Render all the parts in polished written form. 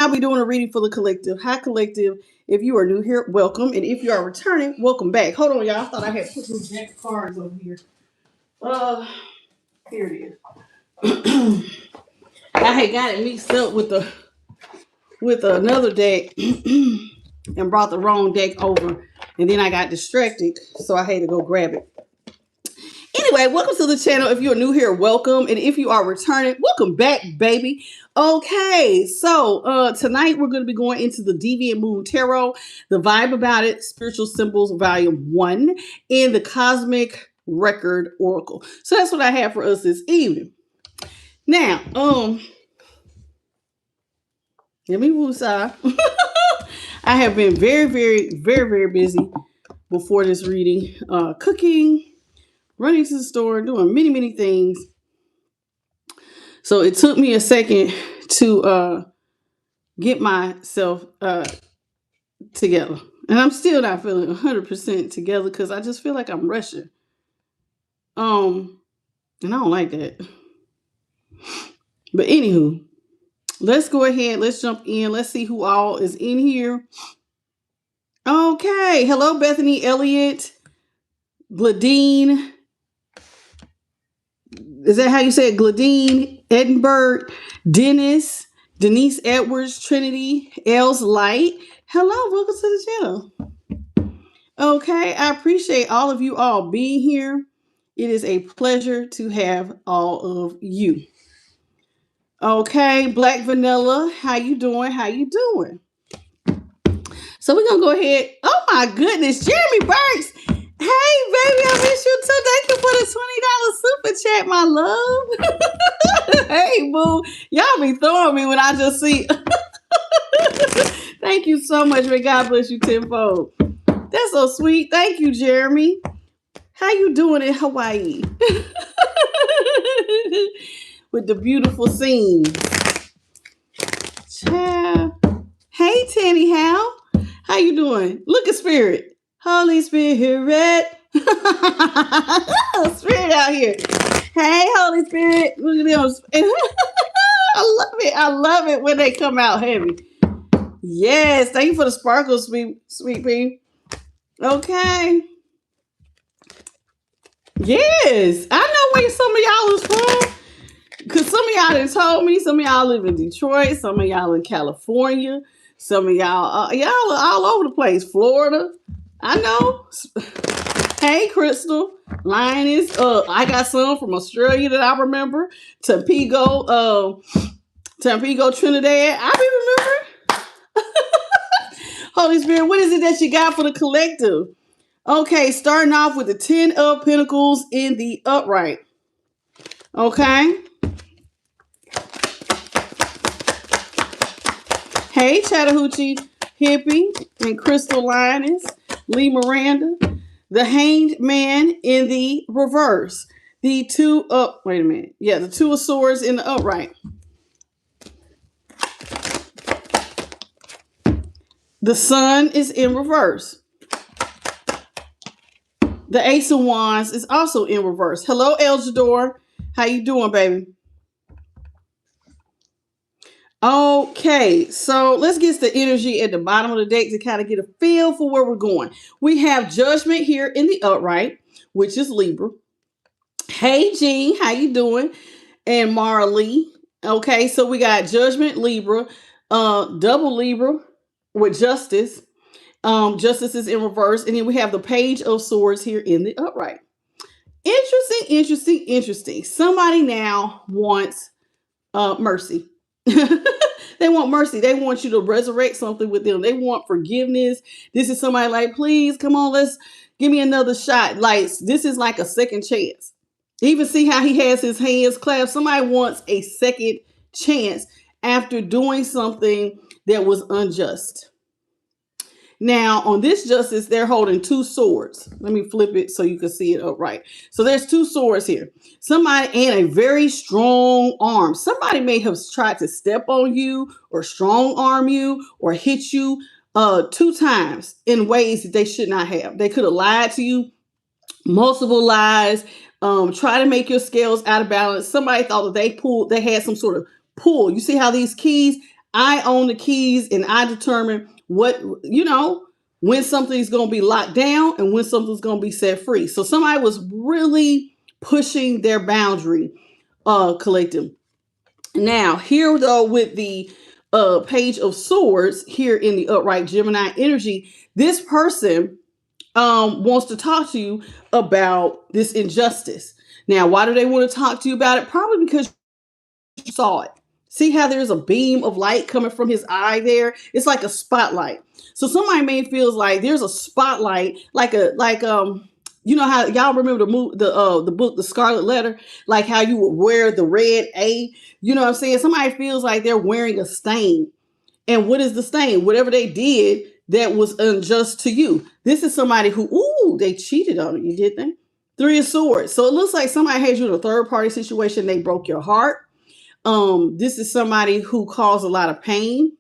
I'll be doing a reading for the collective. Hi, collective. If you are new here, welcome. And if you are returning, welcome back. Hold on, y'all. I thought I had put those deck of cards over here. Uh, Here it is. I had got it mixed up with another deck and brought the wrong deck over. And then I got distracted, so I had to go grab it. Anyway, welcome to the channel. If you're new here, welcome. And if you are returning, welcome back, baby. Okay, so tonight we're going to be going into the Deviant Moon Tarot, the vibe about it, Spiritual Symbols, Volume 1, in the Cosmic Record Oracle. So that's what I have for us this evening. Now, let me move aside. I have been very busy before this reading, cooking, running to the store, doing many things. So it took me a second to get myself together. And I'm still not feeling 100% together because I just feel like I'm rushing. And I don't like that. But anywho, let's go ahead. Let's jump in. Let's see who all is in here. Okay. Hello, Bethany Elliott, Gladine. Is that how you say it? Gladine, Edinburgh, Denise Edwards, Trinity, Els Light. Hello, welcome to the channel. Okay, I appreciate all of you all being here. It is a pleasure to have all of you. Okay, Black Vanilla, how you doing? How you doing? So we're gonna go ahead. Oh my goodness, Jeremy Burks. Hey, baby, I miss you too. Thank you for the $20 super chat, my love. Hey, boo. Y'all be throwing me when I just see. Thank you so much. May God bless you tenfold. That's so sweet. Thank you, Jeremy. How you doing in Hawaii? With the beautiful scene. Child. Hey, Tanny How you doing? Look at Spirit. Holy Spirit. Spirit out here. Hey, Holy Spirit. Look at them. I love it when they come out heavy. Yes. Thank you for the sparkles, sweet pea. Okay. Yes. I know where some of y'all is from. Because some of y'all have told me. Some of y'all live in Detroit. Some of y'all in California. Some of y'all, y'all are all over the place. Florida. I know. Hey, Crystal, Linus. I got some from Australia that I remember. Tampico, Trinidad. I remember. Holy Spirit, what is it that you got for the collective? Okay, starting off with the 10 of Pentacles in the upright. Okay. Hey, Chattahoochee Hippie and Crystal Linus. Lee Miranda, the Hanged Man in the reverse. The two up, wait a minute. Yeah, the Two of Swords in the upright. The Sun is in reverse. The Ace of Wands is also in reverse. Hello, Eljador. How you doing, baby? Okay, so let's get the energy at the bottom of the deck to kind of get a feel for where we're going. We have Judgment here in the upright, which is Libra. Hey, Jean, how you doing? And Mara Lee. Okay, so we got Judgment, Libra, double Libra with Justice. Justice is in reverse. And then we have the Page of Swords here in the upright. Interesting. Somebody now wants mercy. They want mercy. They want you to resurrect something with them. They want forgiveness. This is somebody like, please, come on, let's give me another shot. Like, this is like a second chance. Even see how he has his hands clasped. Somebody wants a second chance after doing something that was unjust. Now, on this justice, they're holding two swords. Let me flip it so you can see it upright. So there's two swords here. Somebody and a very strong arm. Somebody may have tried to step on you or strong arm you or hit you 2 times in ways that they should not have. They could have lied to you, multiple lies, try to make your scales out of balance. Somebody thought that they had some sort of pull. You see how these keys, I own the keys and I determine what, when something's going to be locked down and when something's going to be set free. So somebody was really pushing their boundary, collective. Now, here though, with the Page of Swords here in the upright Gemini energy, this person wants to talk to you about this injustice. Now, why do they want to talk to you about it? Probably because you saw it. See how there's a beam of light coming from his eye there? It's like a spotlight. So somebody may feels like there's a spotlight, you know how y'all remember the book The Scarlet Letter, like how you would wear the red A. You know what I'm saying? Somebody feels like they're wearing a stain. And what is the stain? Whatever they did that was unjust to you. This is somebody who, they cheated on you, did they? Three of Swords. So it looks like somebody had you in a third party situation. They broke your heart. This is somebody who caused a lot of pain.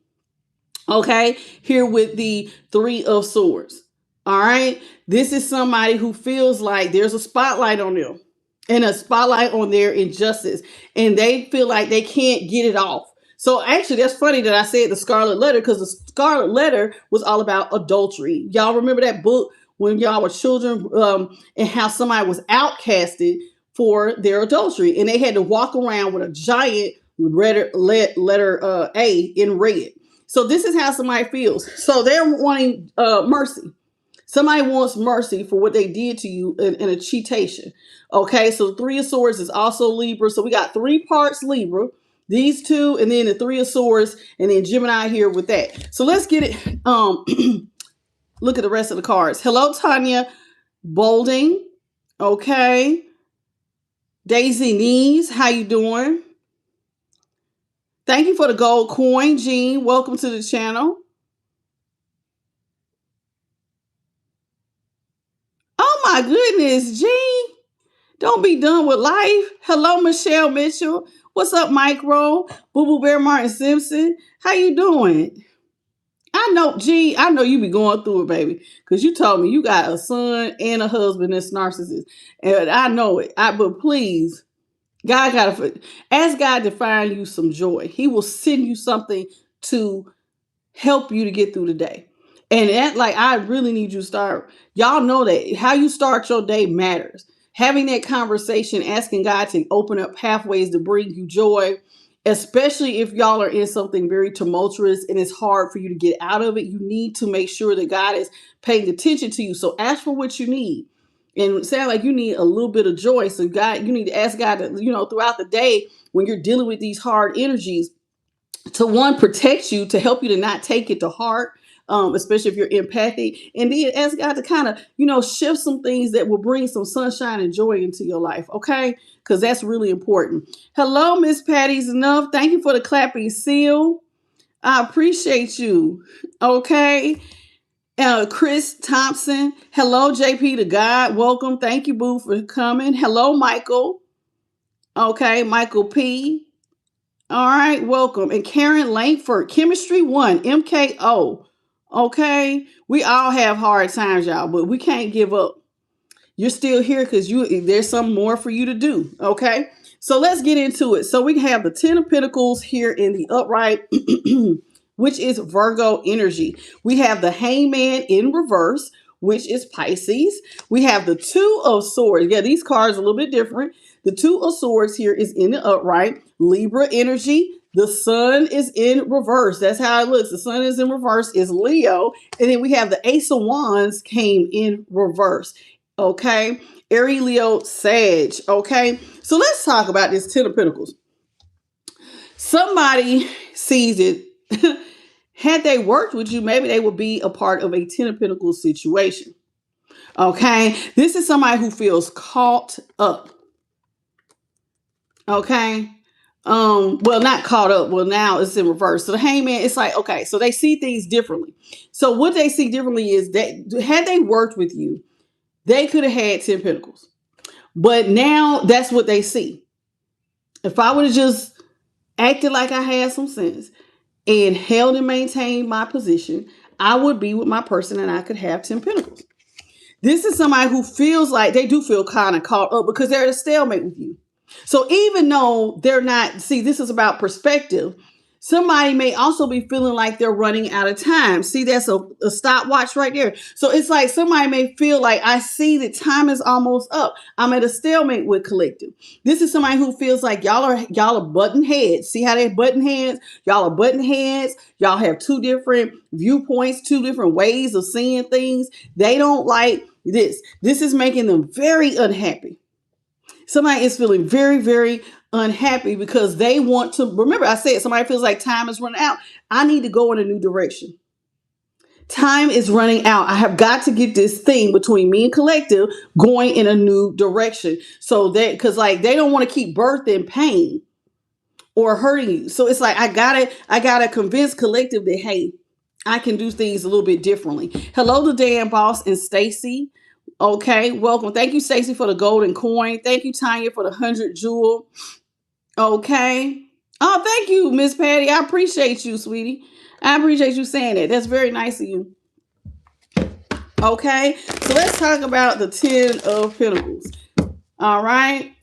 Okay, here with the Three of Swords. All right, this is somebody who feels like there's a spotlight on them and a spotlight on their injustice, and they feel like they can't get it off. So actually, that's funny that I said the Scarlet Letter, because the Scarlet Letter was all about adultery. Y'all remember that book when y'all were children, and how somebody was outcasted for their adultery, and they had to walk around with a giant letter A in red. So this is how somebody feels. So they're wanting mercy. Somebody wants mercy for what they did to you in a cheatation. Okay, so the Three of Swords is also Libra. So we got 3 parts Libra, these two, and then the Three of Swords, and then Gemini here with that. So let's get it. Look at the rest of the cards. Hello, Tanya Bolding. Okay. Daisy Knees, how you doing? Thank you for the gold coin, Jean. Welcome to the channel. Oh my goodness, Jean. Don't be done with life. Hello, Michelle Mitchell. What's up, Micro? Boo Boo Bear Martin Simpson. How you doing? I know, Jean, I know you be going through it, baby. Because you told me you got a son and a husband that's narcissist. And I know it. But please, God gotta ask God to find you some joy. He will send you something to help you to get through the day. And that, like, I really need you to start. Y'all know that how you start your day matters. Having that conversation, asking God to open up pathways to bring you joy, especially if y'all are in something very tumultuous and it's hard for you to get out of it. You need to make sure that God is paying attention to you. So ask for what you need. And it sounds like you need a little bit of joy. So God, you need to ask God to, throughout the day when you're dealing with these hard energies, to one, protect you, to help you to not take it to heart, especially if you're empathic. And then ask God to kind of, shift some things that will bring some sunshine and joy into your life. Okay? Because that's really important. Hello, Miss Patty's Enough. Thank you for the clapping seal. I appreciate you. Okay. Chris Thompson. Hello, JP to God. Welcome. Thank you, Boo, for coming. Hello, Michael. Okay, Michael P. All right, welcome. And Karen Langford, Chemistry 1, MKO. Okay, we all have hard times, y'all, but we can't give up. You're still here because there's some more for you to do. Okay, so let's get into it. So we have the 10 of Pentacles here in the upright, which is Virgo energy. We have the Hangman in reverse, which is Pisces. We have the 2 of Swords. Yeah, these cards are a little bit different. The 2 of Swords here is in the upright, Libra energy. The Sun is in reverse. That's how it looks. The Sun is in reverse, is Leo. And then we have the Ace of Wands came in reverse. Okay. Aries, Leo, Sag. Okay. So let's talk about this 10 of Pentacles. Somebody sees it. Had they worked with you, maybe they would be a part of a 10 of Pentacles situation. Okay. This is somebody who feels caught up. Okay. Well, not caught up. Well, now it's in reverse. So the Hangman, it's like, okay, so they see things differently. So what they see differently is that had they worked with you, they could have had 10 Pentacles. But now that's what they see. If I would have just acted like I had some sense and held and maintained my position, I would be with my person and I could have 10 Pentacles. This is somebody who feels like they do feel kind of caught up because they're at a stalemate with you. So even though they're not, see, this is about perspective. Somebody may also be feeling like they're running out of time. See, that's a stopwatch right there. So it's like somebody may feel like, I see that time is almost up. I'm at a stalemate with collective. This is somebody who feels like y'all are button heads. See how they button heads? Y'all are button heads. Y'all have two different viewpoints, two different ways of seeing things. They don't like this. This is making them very unhappy. Somebody is feeling very, very unhappy because they want to. Remember, I said somebody feels like time is running out. I need to go in a new direction. Time is running out. I have got to get this thing between me and collective going in a new direction. So that, because like they don't want to keep birthing pain or hurting you. So it's like I gotta convince collective that, hey, I can do things a little bit differently. Hello to Dan Boss and Stacy. Okay, welcome. Thank you, Stacy, for the golden coin. Thank you, Tanya, for the 100 jewel. Okay. Oh, thank you, Miss Patty. I appreciate you, sweetie. I appreciate you saying that. That's very nice of you. Okay, so let's talk about the 10 of Pentacles. All right.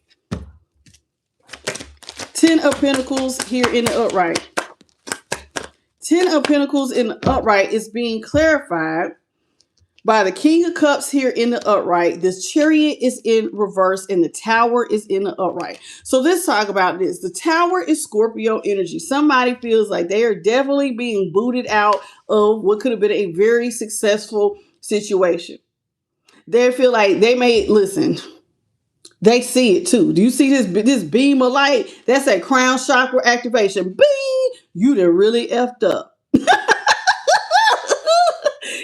10 of Pentacles here in the upright. 10 of Pentacles in the upright is being clarified by the King of Cups here in the upright. This Chariot is in reverse and the Tower is in the upright. So let's talk about this. The Tower is Scorpio energy. Somebody feels like they are definitely being booted out of what could have been a very successful situation. They feel like they may, listen, they see it too. Do you see this beam of light? That's that crown chakra activation. Bing! You done really effed up.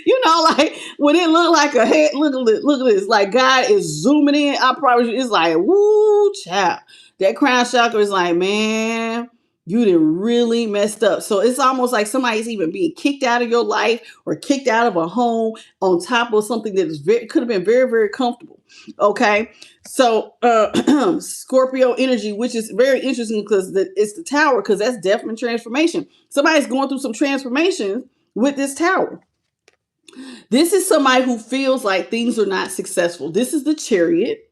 You know, like when it look like a head, look at this. Like God is zooming in. I promise you, it's like, woo, child. That crown chakra is like, man, you done really messed up. So it's almost like somebody's even being kicked out of your life or kicked out of a home on top of something that is could have been very, very comfortable. Okay. So Scorpio energy, which is very interesting because it's the Tower, because that's definitely transformation. Somebody's going through some transformation with this Tower. This is somebody who feels like things are not successful. This is the Chariot,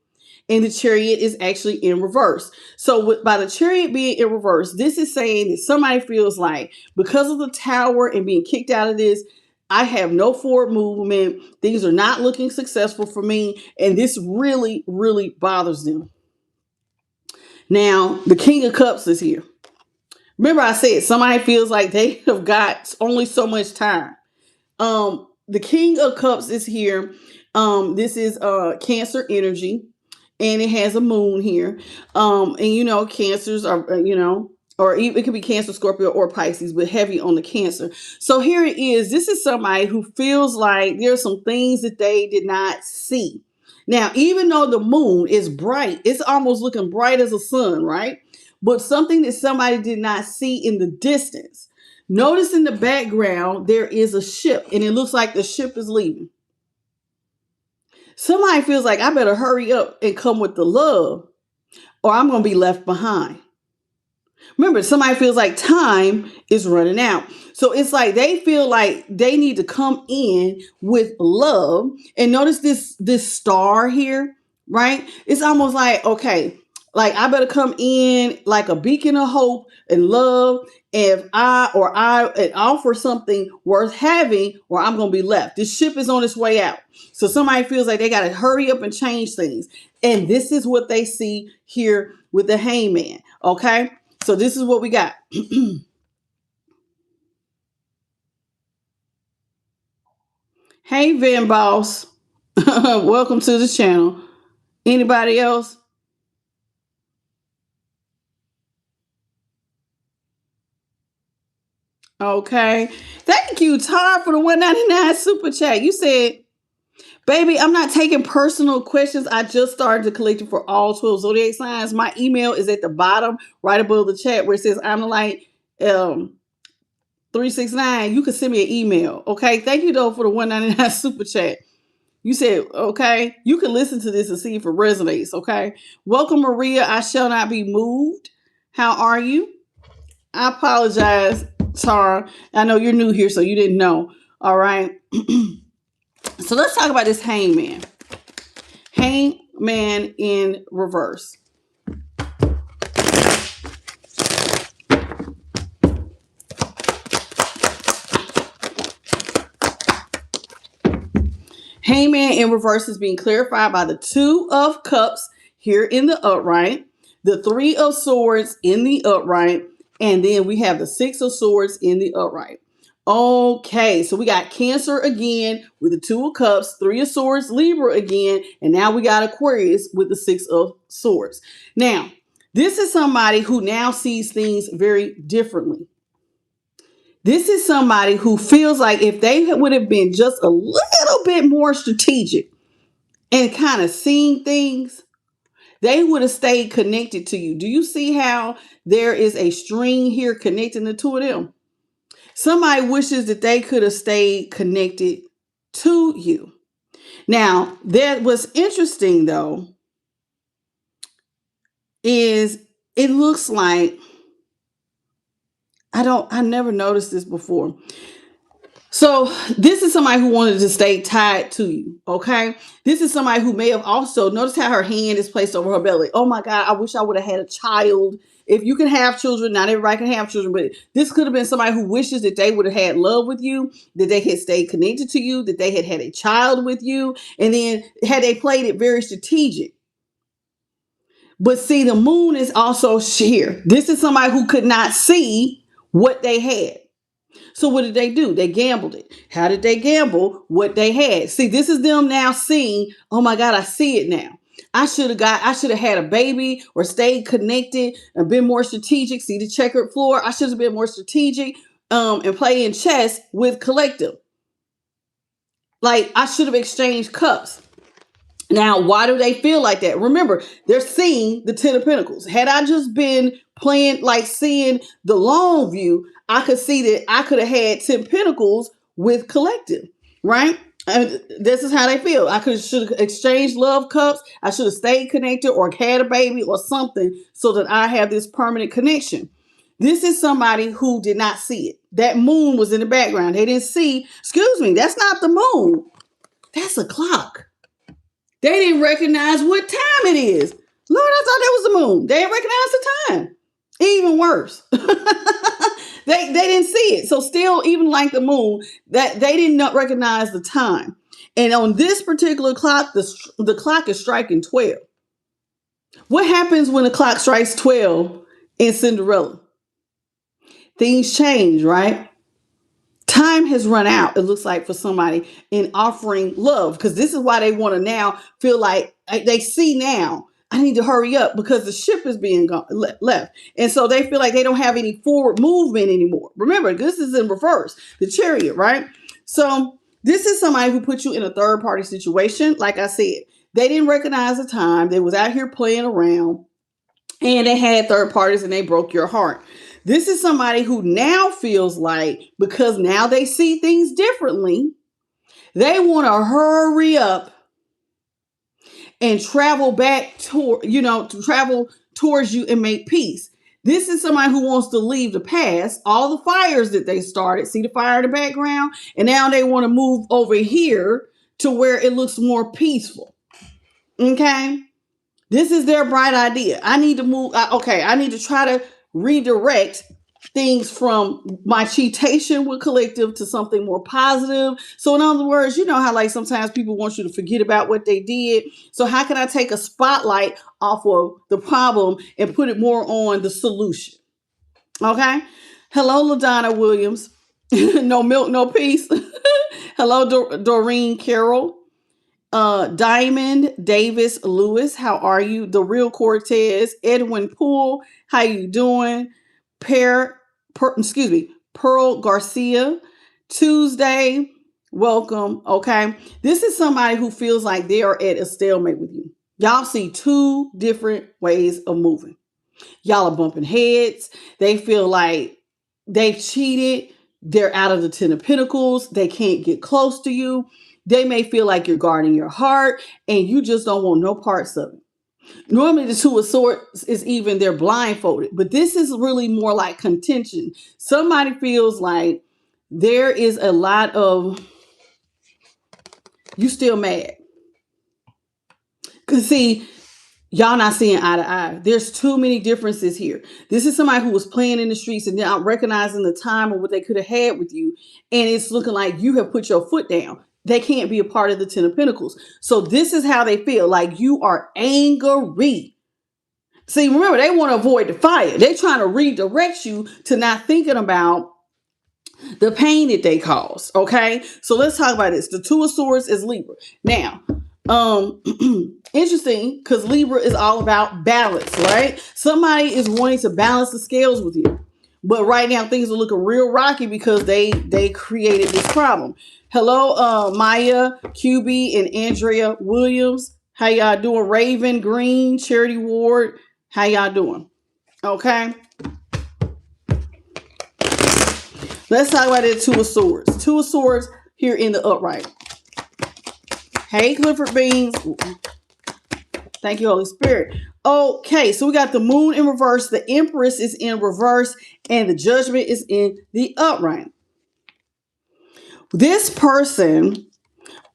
and the Chariot is actually in reverse. So by the Chariot being in reverse, this is saying that somebody feels like because of the Tower and being kicked out of this, I have no forward movement. Things are not looking successful for me, and this really, really bothers them. Now, the King of Cups is here. Remember I said somebody feels like they have got only so much time. The King of Cups is here. This is Cancer energy, and it has a moon here. And you know, Cancers are, or it could be Cancer, Scorpio, or Pisces, but heavy on the Cancer. So here it is. This is somebody who feels like there's some things that they did not see. Now, even though the moon is bright, it's almost looking bright as a sun, right? But something that somebody did not see in the distance. Notice in the background, there is a ship, and it looks like the ship is leaving. Somebody feels like I better hurry up and come with the love, or I'm going to be left behind. Remember, somebody feels like time is running out. So it's like they feel like they need to come in with love. And notice this star here, right? It's almost like, okay, like I better come in like a beacon of hope and love. If I offer something worth having, or I'm going to be left. This ship is on its way out. So somebody feels like they got to hurry up and change things. And this is what they see here with the Hangman. Okay. So this is what we got. Hey, Van Boss. Welcome to the channel. Anybody else? Okay. Thank you, Tar, for the $1.99 super chat. You said, baby, I'm not taking personal questions. I just started to collect it for all 12 zodiac signs. My email is at the bottom, right above the chat, where it says I'm the light 369. You can send me an email. Okay. Thank you, though, for the $1.99 super chat. You said, okay, you can listen to this and see if it resonates. Okay. Welcome, Maria. I shall not be moved. How are you? I apologize, Tara. I know you're new here, so you didn't know. All right. So let's talk about this Hangman. Hangman in reverse. Hangman in reverse is being clarified by the Two of Cups here in the upright, the Three of Swords in the upright, and then we have the Six of Swords in the upright. Okay, so we got Cancer again with the Two of Cups, Three of Swords, Libra again, and now we got Aquarius with the Six of Swords. Now, this is somebody who now sees things very differently. This is somebody who feels like if they would have been just a little bit more strategic and kind of seeing things, they would have stayed connected to you. Do you see how there is a string here connecting the two of them? Somebody wishes that they could have stayed connected to you. Now, that was interesting though, is it looks like I never noticed this before. So this is somebody who wanted to stay tied to you, okay? This is somebody who may have also noticed how her hand is placed over her belly. Oh my God, I wish I would have had a child. If you can have children, not everybody can have children, but this could have been somebody who wishes that they would have had love with you, that they had stayed connected to you, that they had had a child with you, and then had they played it very strategic. But see, the moon is also here. This is somebody who could not see what they had. So what did they do? They gambled it. How did they gamble what they had? See, this is them now seeing, oh my God, I see it now. I should have had a baby or stayed connected and been more strategic. See the checkered floor? I should have been more strategic and playing chess with collective. Like I should have exchanged cups. Now, why do they feel like that? Remember, they're seeing the 10 of Pentacles. Had I just been playing, like seeing the long view, I could see that I could have had 10 Pentacles with collective, right? And this is how they feel. Should have exchanged love cups. I should have stayed connected or had a baby or something so that I have this permanent connection. This is somebody who did not see it. That moon was in the background. They didn't see, excuse me, that's not the moon. That's a clock. They didn't recognize what time it is. Lord, I thought that was the moon. They didn't recognize the time. Even worse. they didn't see it. So still, even like the moon, that they did not recognize the time. And on this particular clock, the clock is striking 12. What happens when the clock strikes 12 in Cinderella? Things change, right? Time has run out, it looks like, for somebody in offering love, because this is why they want to now feel like they see now, I need to hurry up because the ship is being left. And so they feel like they don't have any forward movement anymore. Remember, this is in reverse, the Chariot, right? So this is somebody who put you in a third party situation. Like I said, they didn't recognize the time. They was out here playing around and they had third parties and they broke your heart. This is somebody who now feels like, because now they see things differently, they want to hurry up and travel back to travel towards you and make peace. This is somebody who wants to leave the past, all the fires that they started. See the fire in the background? And now they want to move over here to where it looks more peaceful. Okay? This is their bright idea. I need to move. I need to try to redirect things from my cheatation with collective to something more positive. So in other words, you know how like sometimes people want you to forget about what they did. So how can I take a spotlight off of the problem and put it more on the solution? Okay. Hello, LaDonna Williams. No milk, no peace. Hello, Doreen Carroll. Diamond Davis Lewis, how are you? The Real Cortez, Edwin Poole, how you doing? Pearl Garcia, Tuesday, welcome. Okay, this is somebody who feels like they are at a stalemate with you. Y'all see two different ways of moving. Y'all are bumping heads. They feel like they've cheated. They're out of the 10 of Pentacles. They can't get close to you. They may feel like you're guarding your heart and you just don't want no parts of it. Normally the 2 of Swords is even they're blindfolded, but this is really more like contention. Somebody feels like there is a lot of, you still mad. Because see, y'all not seeing eye to eye. There's too many differences here. This is somebody who was playing in the streets and not recognizing the time of what they could have had with you. And it's looking like you have put your foot down. they can't be a part of the Ten of Pentacles. So this is how they feel, like you are angry. See, remember, they want to avoid the fire. They're trying to redirect you to not thinking about the pain that they cause. Okay, so let's talk about this. The Two of Swords is Libra. Now, um, interesting, because Libra is all about balance, right? Somebody is wanting to balance the scales with you, but right now things are looking real rocky because they created this problem. Hello, Maya, QB, and Andrea Williams. How y'all doing? Raven Green, Charity Ward. How y'all doing? Okay. Let's talk about the Two of Swords. Two of Swords here in the upright. Hey, Clifford Beans. Thank you, Holy Spirit. Okay, so we got the Moon in reverse. The Empress is in reverse. And the Judgment is in the upright. This person,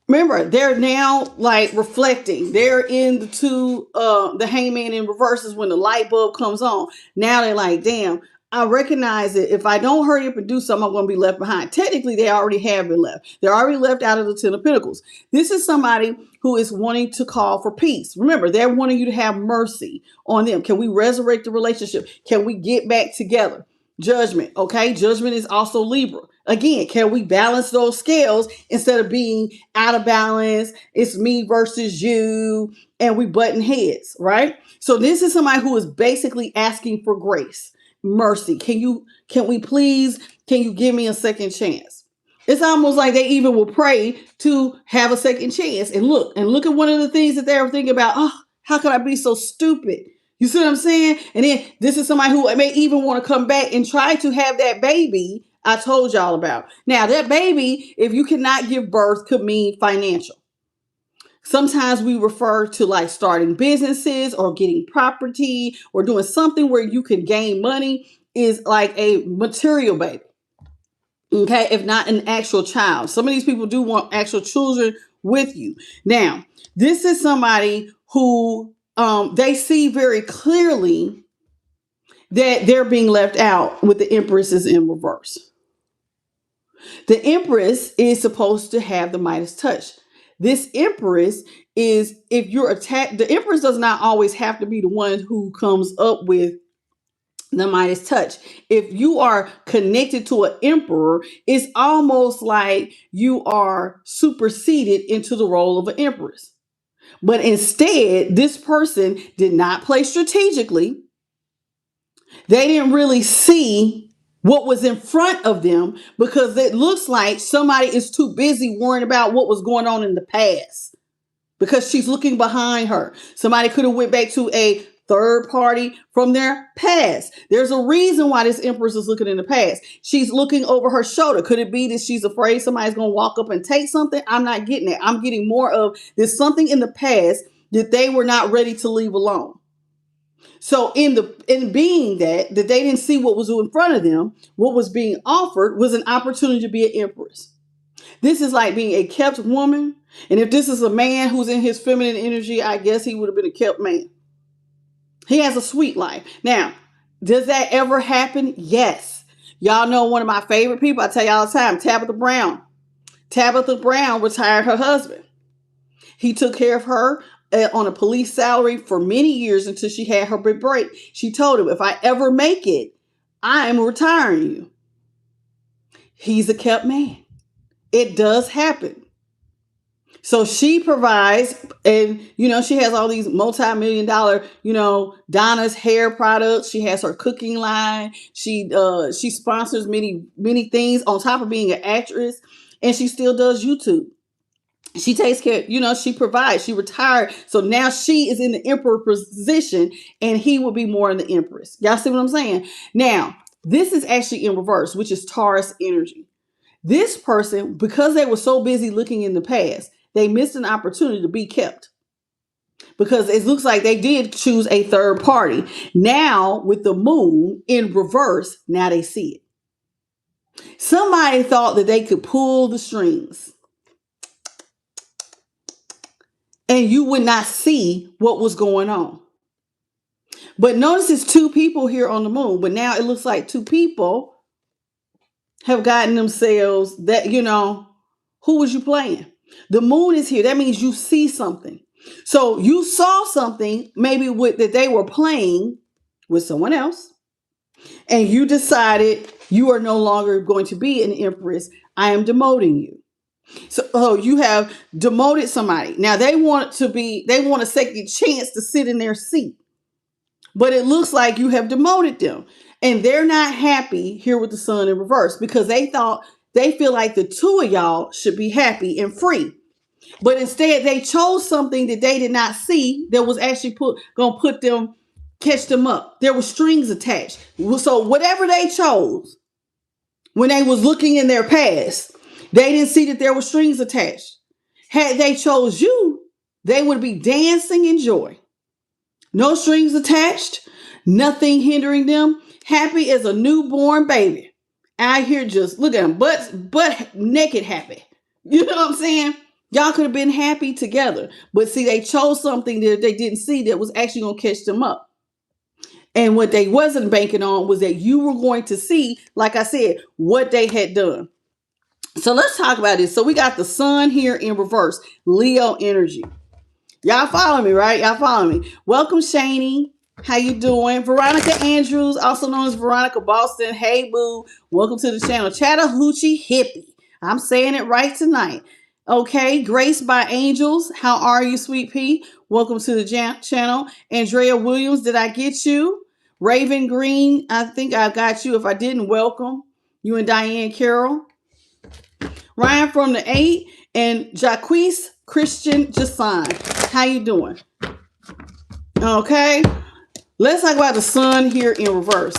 remember, they're now like reflecting. They're in the Hangman in reverse is when the light bulb comes on. Now they're like, damn, I recognize that if I don't hurry up and do something, I'm going to be left behind. Technically, they already have been left. They're already left out of the Ten of Pentacles. This is somebody who is wanting to call for peace. Remember, they're wanting you to have mercy on them. Can we resurrect the relationship? Can we get back together? Judgment, okay? Judgment is also Libra. Again, can we balance those scales instead of being out of balance? It's me versus you, and we button heads, right? So this is somebody who is basically asking for grace, mercy. Can you give me a second chance? It's almost like they even will pray to have a second chance. And look at one of the things that they're thinking about. Oh, how could I be so stupid? You see what I'm saying? And then this is somebody who may even want to come back and try to have that baby I told y'all about. Now, that baby, if you cannot give birth, could mean financial. Sometimes we refer to like starting businesses or getting property or doing something where you can gain money is like a material baby. Okay, if not an actual child. Some of these people do want actual children with you. Now, this is somebody who they see very clearly that they're being left out with the Empresses in reverse. The Empress is supposed to have the Midas touch. This Empress is, if you're attacked, the Empress does not always have to be the one who comes up with the Midas touch. If you are connected to an emperor, it's almost like you are superseded into the role of an empress. But instead, this person did not play strategically. They didn't really see what was in front of them because it looks like somebody is too busy worrying about what was going on in the past because she's looking behind her. Somebody could have went back to a third party from their past. There's a reason why this Empress is looking in the past. She's looking over her shoulder. Could it be that she's afraid somebody's going to walk up and take something? I'm not getting it. I'm getting more of there's something in the past that they were not ready to leave alone. So in being that they didn't see what was in front of them, what was being offered was an opportunity to be an empress. This is like being a kept woman. And if this is a man who's in his feminine energy, I guess he would have been a kept man. He has a sweet life. Now, does that ever happen? Yes. Y'all know one of my favorite people. I tell y'all all the time, Tabitha Brown. Tabitha Brown retired her husband. He took care of her on a police salary for many years until she had her big break. She told him, if I ever make it, I am retiring you. He's a kept man. It does happen. So she provides, and she has all these multi-million-dollar, Donna's hair products. She has her cooking line. She sponsors many things on top of being an actress, and she still does YouTube. She takes care, she provides. She retired, so now she is in the emperor position, and he will be more in the empress. Y'all see what I'm saying? Now, this is actually in reverse, which is Taurus energy. This person, because they were so busy looking in the past, they missed an opportunity to be kept because it looks like they did choose a third party. Now, with the moon in reverse, now they see it. Somebody thought that they could pull the strings and you would not see what was going on. But notice it's two people here on the moon, but now it looks like two people have gotten themselves that, who was you playing? The moon is here. That means you see something. So you saw something maybe that they were playing with someone else, and you decided you are no longer going to be an empress. I am demoting you. So you have demoted somebody. Now they want a second chance to sit in their seat. But it looks like you have demoted them. And they're not happy here with the sun in reverse because they feel like the two of y'all should be happy and free. But instead, they chose something that they did not see that was actually gonna catch them up. There were strings attached. So whatever they chose when they was looking in their past, they didn't see that there were strings attached. Had they chose you, they would be dancing in joy. No strings attached, nothing hindering them, happy as a newborn baby. Out here just look at them, butt naked happy. You know what I'm saying? Y'all could have been happy together. But see, they chose something that they didn't see that was actually going to catch them up. And what they wasn't banking on was that you were going to see, like I said, what they had done. So let's talk about this. So we got the sun here in reverse, Leo energy. Y'all follow me, right? Y'all follow me. Welcome, Shani. How you doing? Veronica Andrews, also known as Veronica Boston. Hey, boo. Welcome to the channel. Chattahoochee Hippie. I'm saying it right tonight. Okay. Grace by Angels. How are you, sweet pea? Welcome to the channel. Andrea Williams, did I get you? Raven Green, I think I got you. If I didn't, welcome. You and Diane Carroll. Ryan from the 8 and Jacquees Christian Jason. How you doing? Okay. Let's talk about the sun here in reverse.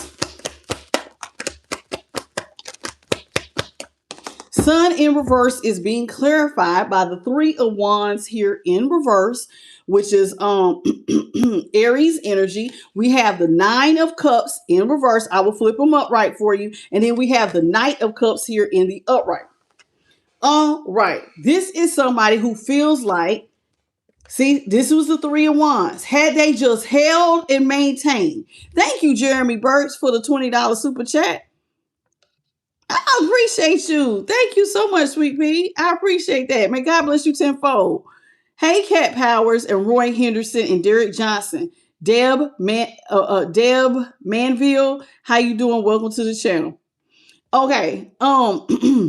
Sun in reverse is being clarified by the 3 of Wands here in reverse, which is Aries energy. We have the 9 of Cups in reverse. I will flip them upright for you. And then we have the Knight of Cups here in the upright. All right. This is somebody who feels like, see, this was the 3 of Wands. Had they just held and maintained. Thank you, Jeremy Burks, for the $20 super chat. I appreciate you. Thank you so much, sweet pea. I appreciate that. May God bless you tenfold. Hey, Cat Powers and Roy Henderson and Derek Johnson. Deb Manville, how you doing? Welcome to the channel. Okay. And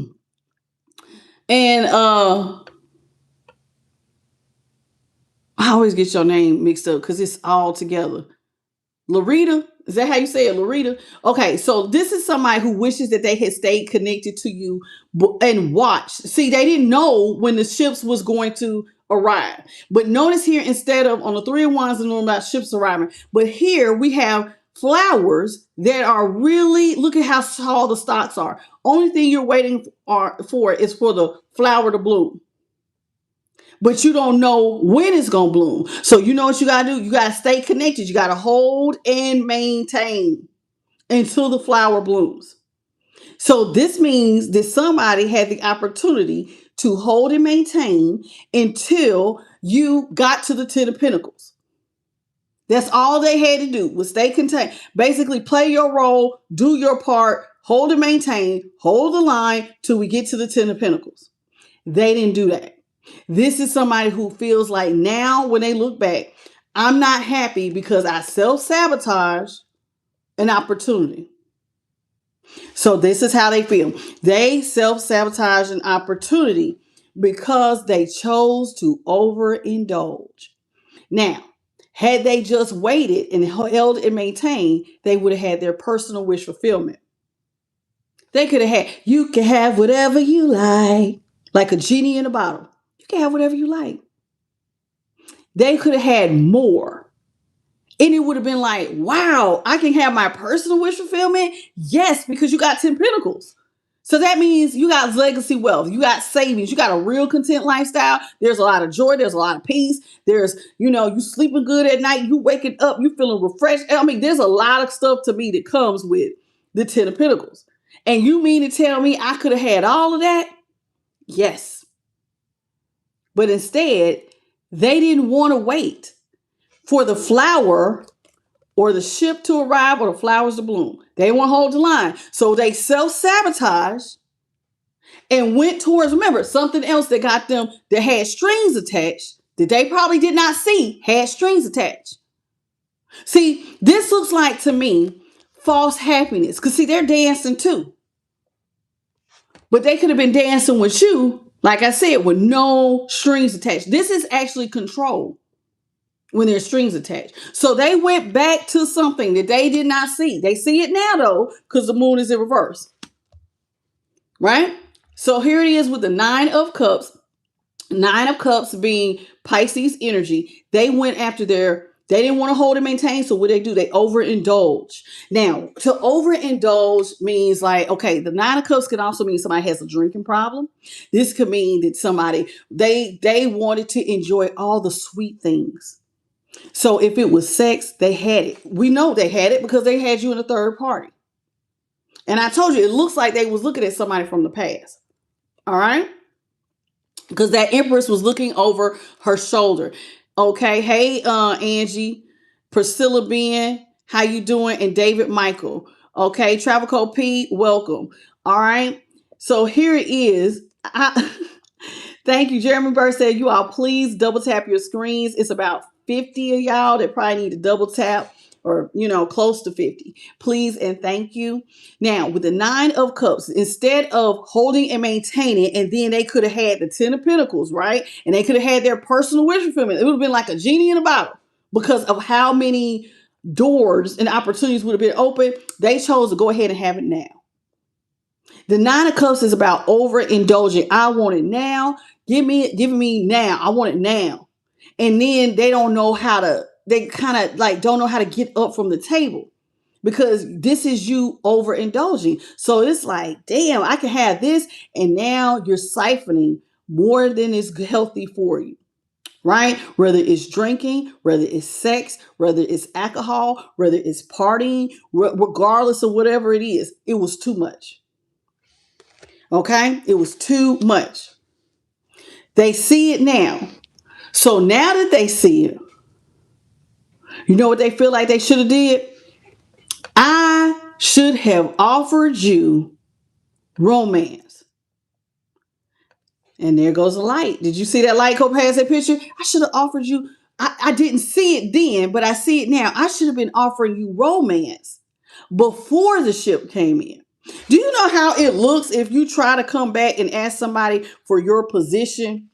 I always get your name mixed up because it's all together. Larita, is that how you say it, Larita? Okay, so this is somebody who wishes that they had stayed connected to you and watched. See, they didn't know when the ships was going to arrive. But notice here, instead of on the 3 of Wands, and about ships arriving, but here we have flowers that are really, look at how tall the stalks are. Only thing you're waiting for is for the flower to bloom. But you don't know when it's going to bloom. So you know what you got to do? You got to stay connected. You got to hold and maintain until the flower blooms. So this means that somebody had the opportunity to hold and maintain until you got to the 10 of Pentacles. That's all they had to do was stay contained. Basically, play your role, do your part, hold and maintain, hold the line till we get to the 10 of Pentacles. They didn't do that. This is somebody who feels like now when they look back, I'm not happy because I self-sabotage an opportunity. So this is how they feel. They self-sabotage an opportunity because they chose to overindulge. Now, had they just waited and held and maintained, they would have had their personal wish fulfillment. They could have had, you can have whatever you like a genie in a bottle. You can have whatever you like. They could have had more. And it would have been like, wow, I can have my personal wish fulfillment. Yes, because you got 10 pentacles. So that means you got legacy wealth. You got savings. You got a real content lifestyle. There's a lot of joy. There's a lot of peace. There's, you sleeping good at night. You waking up. You feeling refreshed. I mean, there's a lot of stuff to me that comes with the 10 of pentacles. And you mean to tell me I could have had all of that? Yes. But instead, they didn't want to wait for the flower or the ship to arrive or the flowers to bloom. They didn't want to hold the line. So they self-sabotage and went towards, remember, something else that got them, that had strings attached, that they probably did not see, had strings attached. See, this looks like to me false happiness. Because see, they're dancing too. But they could have been dancing with you, like I said, with no strings attached. This is actually control when there's strings attached. So they went back to something that they did not see. They see it now though, because the moon is in reverse. Right? So here it is with the Nine of Cups. Nine of Cups being Pisces energy. They went after they didn't want to hold and maintain. So what they do, they overindulge. Now, to overindulge means like, okay, the Nine of Cups can also mean somebody has a drinking problem. This could mean that somebody, they wanted to enjoy all the sweet things. So if it was sex, they had it. We know they had it because they had you in a third party. And I told you, it looks like they was looking at somebody from the past. All right? Because that Empress was looking over her shoulder. Okay. Hey, Angie, Priscilla Ben, how you doing? And David Michael. Okay. Travel Code P, welcome. All right. So here it is. Thank you. Jeremy Burr said, you all please double tap your screens. It's about 50 of y'all that probably need to double tap, or, close to 50. Please and thank you. Now, with the Nine of Cups, instead of holding and maintaining, and then they could have had the Ten of Pentacles, right? And they could have had their personal wish fulfillment. It would have been like a genie in a bottle because of how many doors and opportunities would have been open. They chose to go ahead and have it now. The Nine of Cups is about overindulging. I want it now. Give me now. I want it now. And then they don't know how to, they kind of like don't know how to get up from the table because this is you overindulging. So it's like, damn, I can have this. And now you're siphoning more than is healthy for you, right? Whether it's drinking, whether it's sex, whether it's alcohol, whether it's partying, regardless of whatever it is, it was too much. Okay? It was too much. They see it now. So now that they see it, you know what they feel like they should have did? I should have offered you romance. And there goes the light. Did you see that light go past that picture? I should have offered you. I didn't see it then, but I see it now. I should have been offering you romance before the ship came in. Do you know how it looks if you try to come back and ask somebody for your position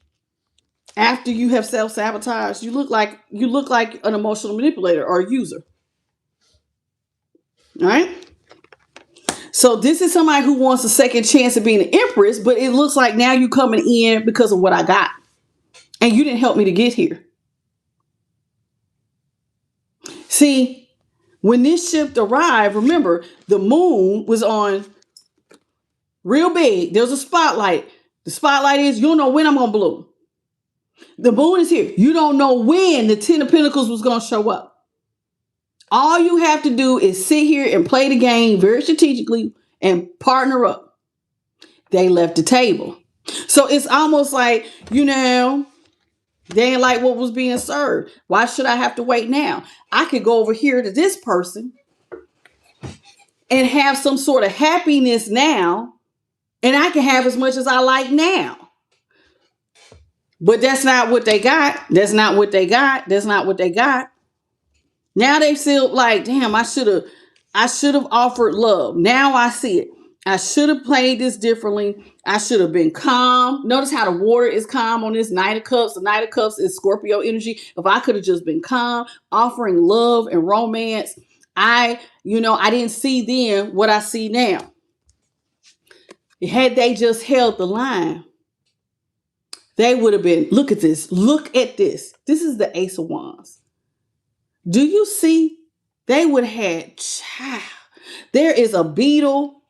after you have self-sabotaged? You look like an emotional manipulator or a user. All right. So this is somebody who wants a second chance of being an Empress, but it looks like now you coming in because of what I got. And you didn't help me to get here. See, when this ship arrived, remember, the moon was on real big. There's a spotlight. The spotlight is, you don't know when I'm going to bloom. The moon is here. You don't know when the Ten of Pentacles was going to show up. All you have to do is sit here and play the game very strategically and partner up. They left the table. So it's almost like, they ain't like what was being served. Why should I have to wait now? I could go over here to this person and have some sort of happiness now, and I can have as much as I like now. But that's not what they got. That's not what they got. That's not what they got. Now they feel like, damn, I should have offered love. Now I see it. I should have played this differently. I should have been calm. Notice how the water is calm on this Knight of Cups. The Knight of Cups is Scorpio energy. If I could have just been calm, offering love and romance, I didn't see then what I see now. Had they just held the line, they would have been, look at this. Look at this. This is the Ace of Wands. Do you see? They would have had, there is a beetle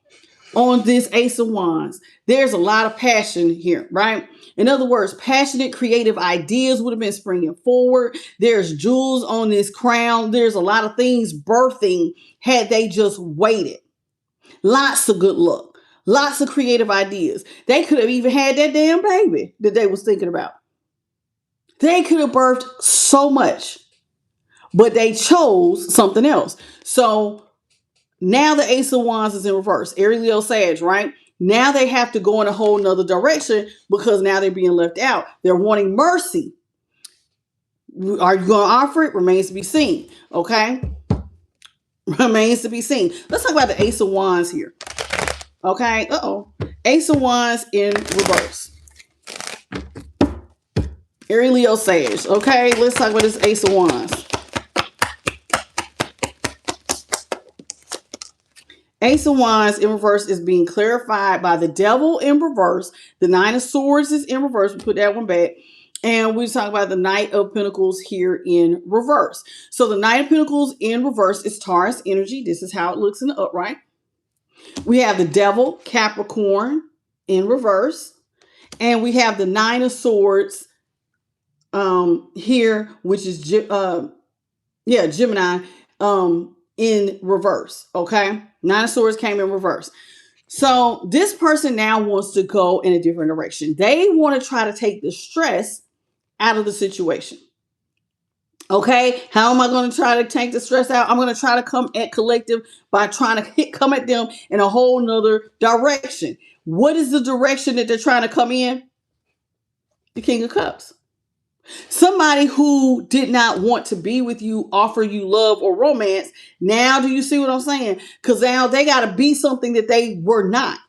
on this Ace of Wands. There's a lot of passion here, right? In other words, passionate, creative ideas would have been springing forward. There's jewels on this crown. There's a lot of things birthing had they just waited. Lots of good luck. Lots of creative ideas. They could have even had that damn baby that they was thinking about. They could have birthed so much. But they chose something else. So now the Ace of Wands is in reverse. Aries, Leo, Sag, right? Now they have to go in a whole nother direction because now they're being left out. They're wanting mercy. Are you going to offer it? Remains to be seen. Okay? Remains to be seen. Let's talk about the Ace of Wands here. Okay? Ace of Wands in reverse. Aries, Leo, Sage. Okay? Let's talk about this Ace of Wands. Ace of Wands in reverse is being clarified by the Devil in reverse. The Nine of Swords is in reverse. We put that one back. And we talk about the Knight of Pentacles here in reverse. So the Knight of Pentacles in reverse is Taurus energy. This is how it looks in the upright. We have the Devil, Capricorn in reverse. And we have the Nine of Swords here, which is Gemini in reverse. Okay. Nine of Swords came in reverse. So this person now wants to go in a different direction. They want to try to take the stress out of the situation. Okay, how am I going to try to take the stress out? I'm going to try to come at collective by trying to come at them in a whole nother direction. What is the direction that they're trying to come in? The King of Cups. Somebody who did not want to be with you, offer you love or romance. Now, do you see what I'm saying? Because now they got to be something that they were not.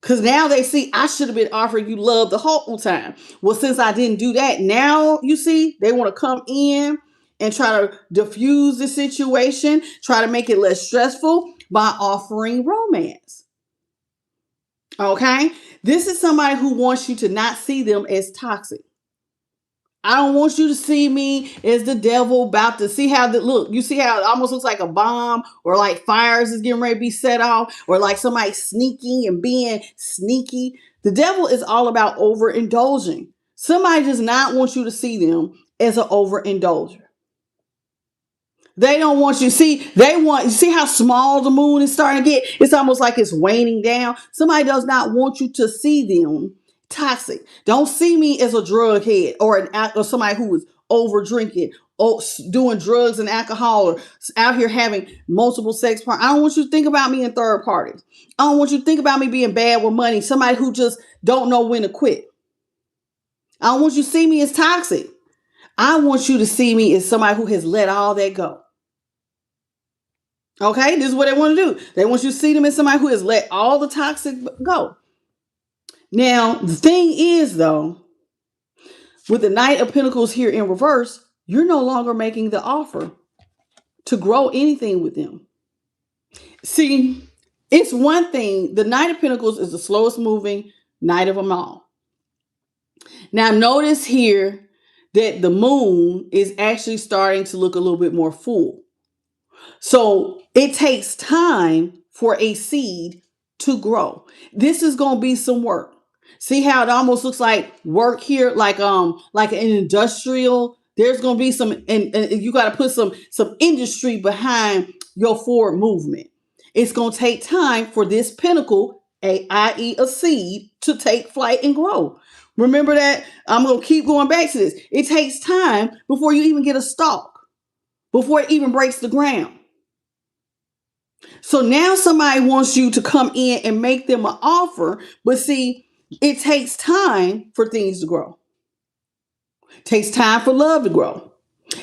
Because now they see I should have been offering you love the whole time. Well, since I didn't do that, now you see they want to come in and try to diffuse the situation, try to make it less stressful by offering romance. Okay? This is somebody who wants you to not see them as toxic. I don't want you to see me as the devil about to see how the look. You see how it almost looks like a bomb or like fires is getting ready to be set off or like somebody sneaking and being sneaky. The devil is all about overindulging. Somebody does not want you to see them as an overindulger. They don't want you. You see how small the moon is starting to get? It's almost like it's waning down. Somebody does not want you to see them toxic. Don't see me as a drug head or somebody who is over drinking, or doing drugs and alcohol, or out here having multiple sex partners. I don't want you to think about me in third parties. I don't want you to think about me being bad with money. Somebody who just don't know when to quit. I don't want you to see me as toxic. I want you to see me as somebody who has let all that go. Okay, this is what they want to do. They want you to see them as somebody who has let all the toxic go. Now, the thing is, though, with the Knight of Pentacles here in reverse, you're no longer making the offer to grow anything with them. See, it's one thing. The Knight of Pentacles is the slowest moving knight of them all. Now, notice here that the moon is actually starting to look a little bit more full. So it takes time for a seed to grow. This is going to be some work. See how it almost looks like work here, like an industrial. There's going to be some, and you got to put some industry behind your forward movement. It's going to take time for this pentacle, i.e. a seed, to take flight and grow. Remember that? I'm going to keep going back to this. It takes time before you even get a stalk, before it even breaks the ground. So now somebody wants you to come in and make them an offer, but see, it takes time for things to grow. It takes time for love to grow.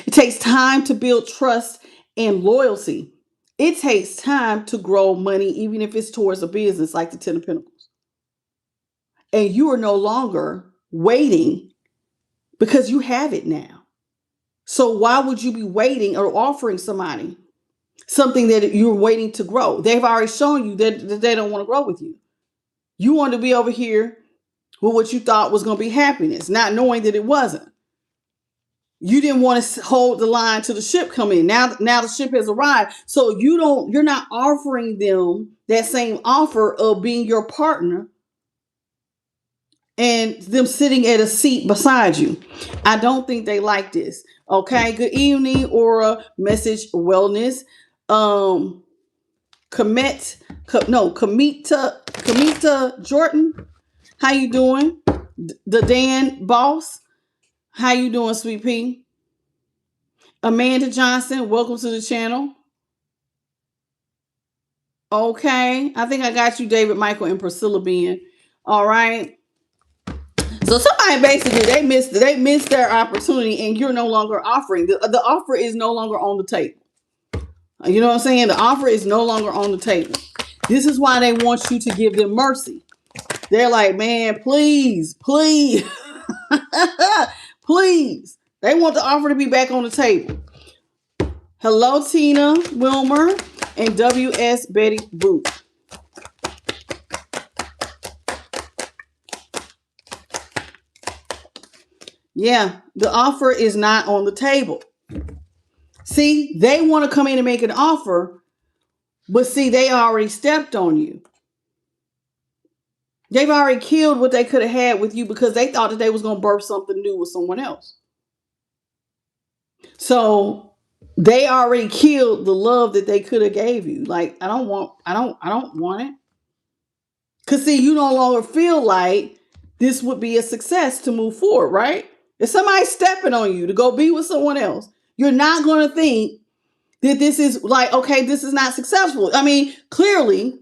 It takes time to build trust and loyalty. It takes time to grow money, even if it's towards a business like the Ten of Pentacles. And you are no longer waiting because you have it now. So why would you be waiting or offering somebody something that you're waiting to grow? They've already shown you that they don't want to grow with you. You want to be over here with what you thought was going to be happiness, not knowing that it wasn't. You didn't want to hold the line till the ship come in. Now the ship has arrived. So you're not offering them that same offer of being your partner and them sitting at a seat beside you. I don't think they like this. Okay. Good evening, Aura, Message Wellness. Kamita Jordan. How you doing? The Dan Boss. How you doing, Sweet Pea? Amanda Johnson, welcome to the channel. Okay. I think I got you, David, Michael, and Priscilla being. All right. So somebody basically they missed their opportunity, and you're no longer offering. The offer is no longer on the table. You know what I'm saying? The offer is no longer on the table. This is why they want you to give them mercy. They're like, man, please, please, please. They want the offer to be back on the table. Hello, Tina Wilmer and W.S. Betty Boot. Yeah, the offer is not on the table. See, they want to come in and make an offer, but see, they already stepped on you. They've already killed what they could have had with you because they thought that they was going to birth something new with someone else. So they already killed the love that they could have gave you. Like, I don't want it. Cause see, you no longer feel like this would be a success to move forward, right? If somebody's stepping on you to go be with someone else, you're not going to think that this is like, okay, this is not successful. I mean, clearly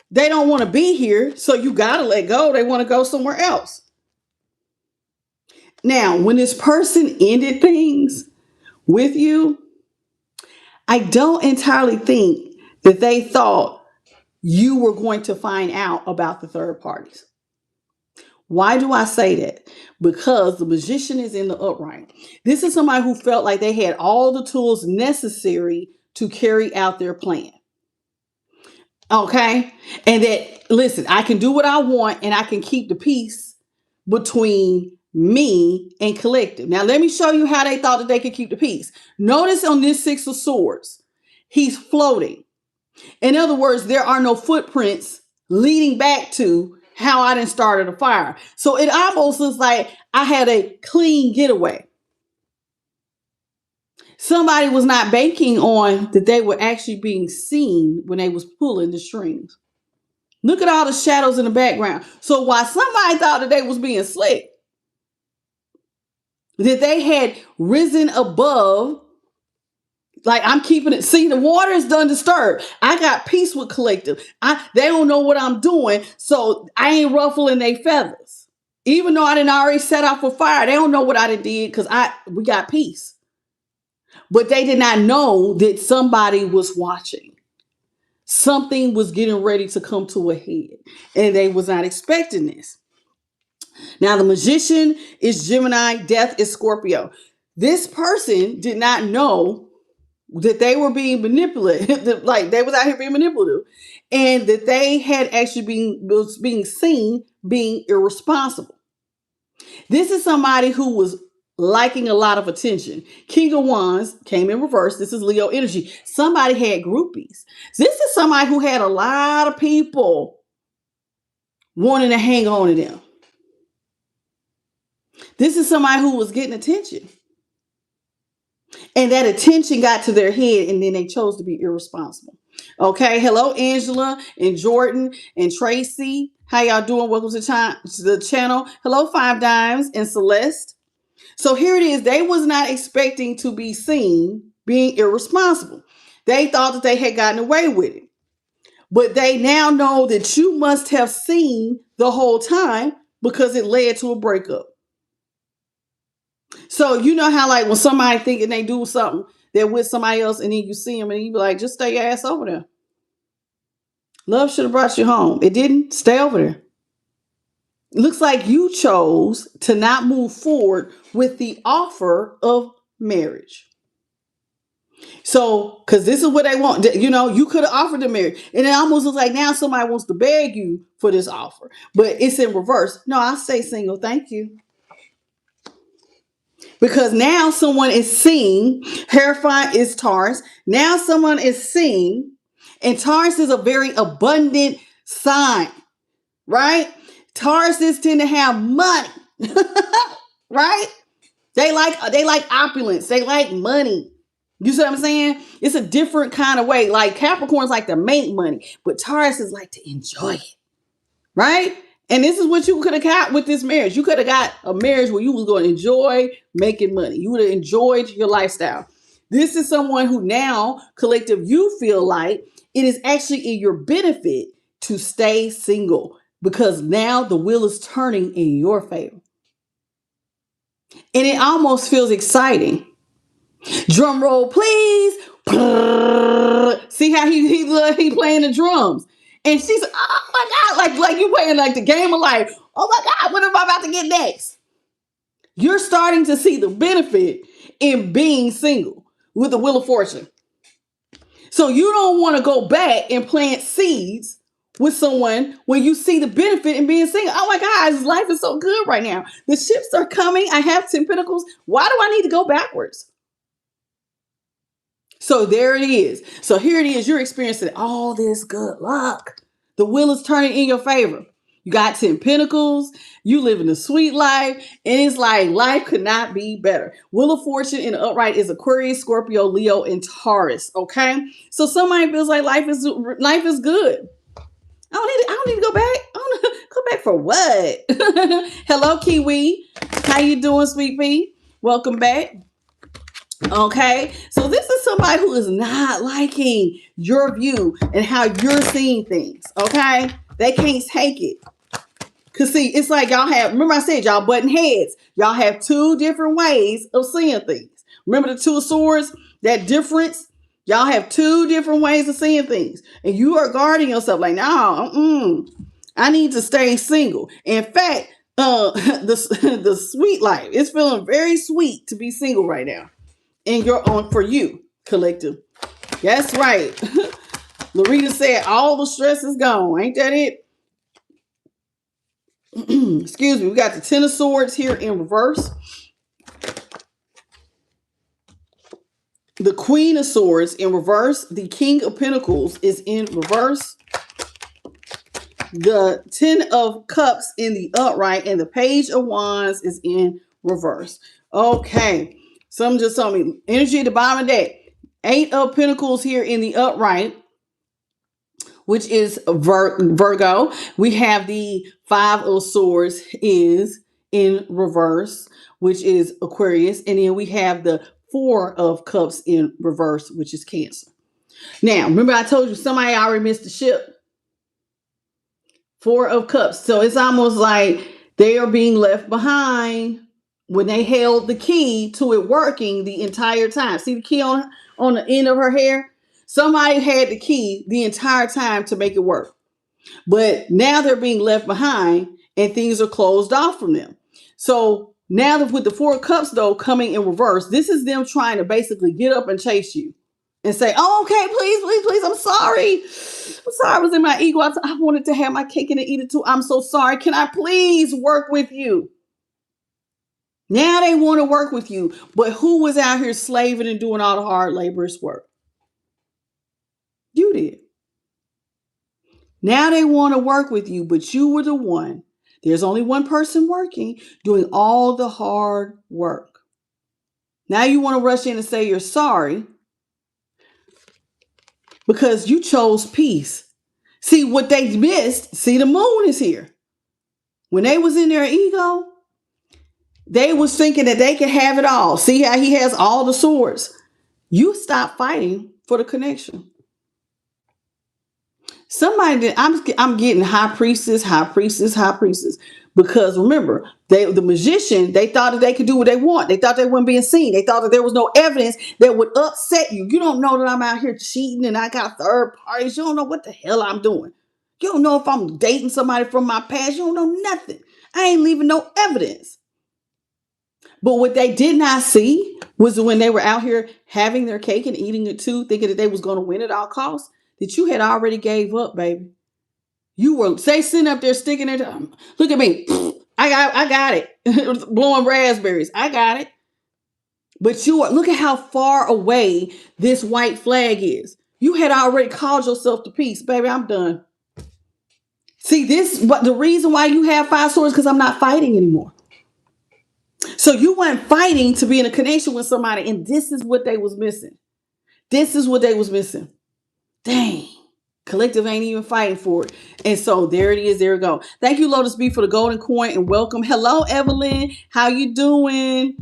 they don't want to be here. So you got to let go. They want to go somewhere else. Now, when this person ended things with you, I don't entirely think that they thought you were going to find out about the third parties. Why do I say that? Because the magician is in the upright. This is somebody who felt like they had all the tools necessary to carry out their plan. Okay? And that, listen, I can do what I want and I can keep the peace between me and collective. Now, let me show you how they thought that they could keep the peace. Notice on this Six of Swords, he's floating. In other words, there are no footprints leading back to how I done started a fire. So it almost looks like I had a clean getaway. Somebody was not banking on that they were actually being seen when they was pulling the strings. Look at all the shadows in the background. So while somebody thought that they was being slick, that they had risen above, like I'm keeping it. See, the water is done disturbed. I got peace with collective. They don't know what I'm doing, so I ain't ruffling their feathers. Even though I didn't already set off a fire, they don't know what I done did because we got peace. But they did not know that somebody was watching. Something was getting ready to come to a head, and they was not expecting this. Now, the magician is Gemini, death is Scorpio. This person did not know that they were being manipulated, like they was out here being manipulative, and that they had actually was being seen being irresponsible. This is somebody who was liking a lot of attention. King of Wands came in reverse. This is Leo energy. Somebody had groupies. This is somebody who had a lot of people wanting to hang on to them. This is somebody who was getting attention. And that attention got to their head, and then they chose to be irresponsible. Okay. Hello, Angela and Jordan and Tracy. How y'all doing? Welcome to the channel. Hello, Five Dimes and Celeste. So here it is. They was not expecting to be seen being irresponsible. They thought that they had gotten away with it. But they now know that you must have seen the whole time because it led to a breakup. So you know how like when somebody thinking they do something, they're with somebody else and then you see them and you be like, just stay your ass over there. Love should have brought you home. It didn't. Stay over there. It looks like you chose to not move forward with the offer of marriage. So, because this is what they want. You know, you could have offered them marriage. And it almost looks like now somebody wants to beg you for this offer. But it's in reverse. No, I say single. Thank you. Because now someone is seeing, Hierophant is Taurus. Now someone is seeing, and Taurus is a very abundant sign, right? Tauruses tend to have money, right? They like opulence. They like money. You see what I'm saying? It's a different kind of way. Like Capricorns like to make money, but Tauruses like to enjoy it, right? And this is what you could have got with this marriage. You could have got a marriage where you was going to enjoy making money. You would have enjoyed your lifestyle. This is someone who now, collective, you feel like it is actually in your benefit to stay single because now the wheel is turning in your favor. And it almost feels exciting. Drum roll, please. See how he playing the drums. And she's, oh my God, like you playing like the game of life. Oh my God, what am I about to get next? You're starting to see the benefit in being single with the Wheel of Fortune. So you don't want to go back and plant seeds with someone when you see the benefit in being single. Oh my God, life is so good right now. The ships are coming. I have 10 pentacles. Why do I need to go backwards? So there it is. So here it is. You're experiencing all this good luck. The wheel is turning in your favor. You got 10 pentacles. You living a sweet life. And it's like life could not be better. Wheel of Fortune in the upright is Aquarius, Scorpio, Leo, and Taurus. Okay. So somebody feels like life is good. I don't need to go back. I don't go back for what? Hello, Kiwi. How you doing, sweet pea? Welcome back. Okay, so this is somebody who is not liking your view and how you're seeing things. Okay, they can't take it. Cause see, it's like y'all have, remember I said y'all button heads. Y'all have two different ways of seeing things. Remember the Two of Swords, that difference? Y'all have two different ways of seeing things. And you are guarding yourself like, no, I need to stay single. In fact, the sweet life, it's feeling very sweet to be single right now. And you're on for you, collective. That's right. Loretta said all the stress is gone. Ain't that it? Excuse me. We got the Ten of Swords here in reverse. The Queen of Swords in reverse. The King of Pentacles is in reverse. The Ten of Cups in the upright. And the Page of Wands is in reverse. Okay. Some just told me energy at the bottom of the deck. 8 of Pentacles here in the upright, which is Virgo. We have the 5 of Swords is in reverse, which is Aquarius. And then we have the 4 of Cups in reverse, which is Cancer. Now, remember I told you somebody already missed the ship. 4 of Cups. So it's almost like they are being left behind when they held the key to it working the entire time. See the key on the end of her hair? Somebody had the key the entire time to make it work. But now they're being left behind and things are closed off from them. So now with the 4 of Cups, though, coming in reverse, this is them trying to basically get up and chase you and say, oh, okay, please, I'm sorry. I'm sorry, I was in my ego. I wanted to have my cake and eat it too. I'm so sorry. Can I please work with you? Now they want to work with you, but who was out here slaving and doing all the hard laborious work? You did. Now they want to work with you, but you were the one. There's only one person working, doing all the hard work. Now you want to rush in and say you're sorry because you chose peace. See what they missed. See, the moon is here. When they was in their ego, they was thinking that they could have it all. See how he has all the swords. You stop fighting for the connection. Somebody, I'm getting high priestess. Because remember, the magician, they thought that they could do what they want. They thought they weren't being seen. They thought that there was no evidence that would upset you. You don't know that I'm out here cheating and I got third parties. You don't know what the hell I'm doing. You don't know if I'm dating somebody from my past. You don't know nothing. I ain't leaving no evidence. But what they did not see was when they were out here having their cake and eating it too, thinking that they was going to win at all costs, that you had already gave up, baby. You were, say, sitting up there sticking it. Look at me. I got it. Blowing raspberries. I got it. But look at how far away this white flag is. You had already called yourself to peace. Baby, I'm done. See, the reason why you have 5 swords, because I'm not fighting anymore. So you weren't fighting to be in a connection with somebody, and this is what they was missing. Dang. Collective ain't even fighting for it. And so there it is. There we go. Thank you, Lotus B, for the golden coin and welcome. Hello, Evelyn. How you doing?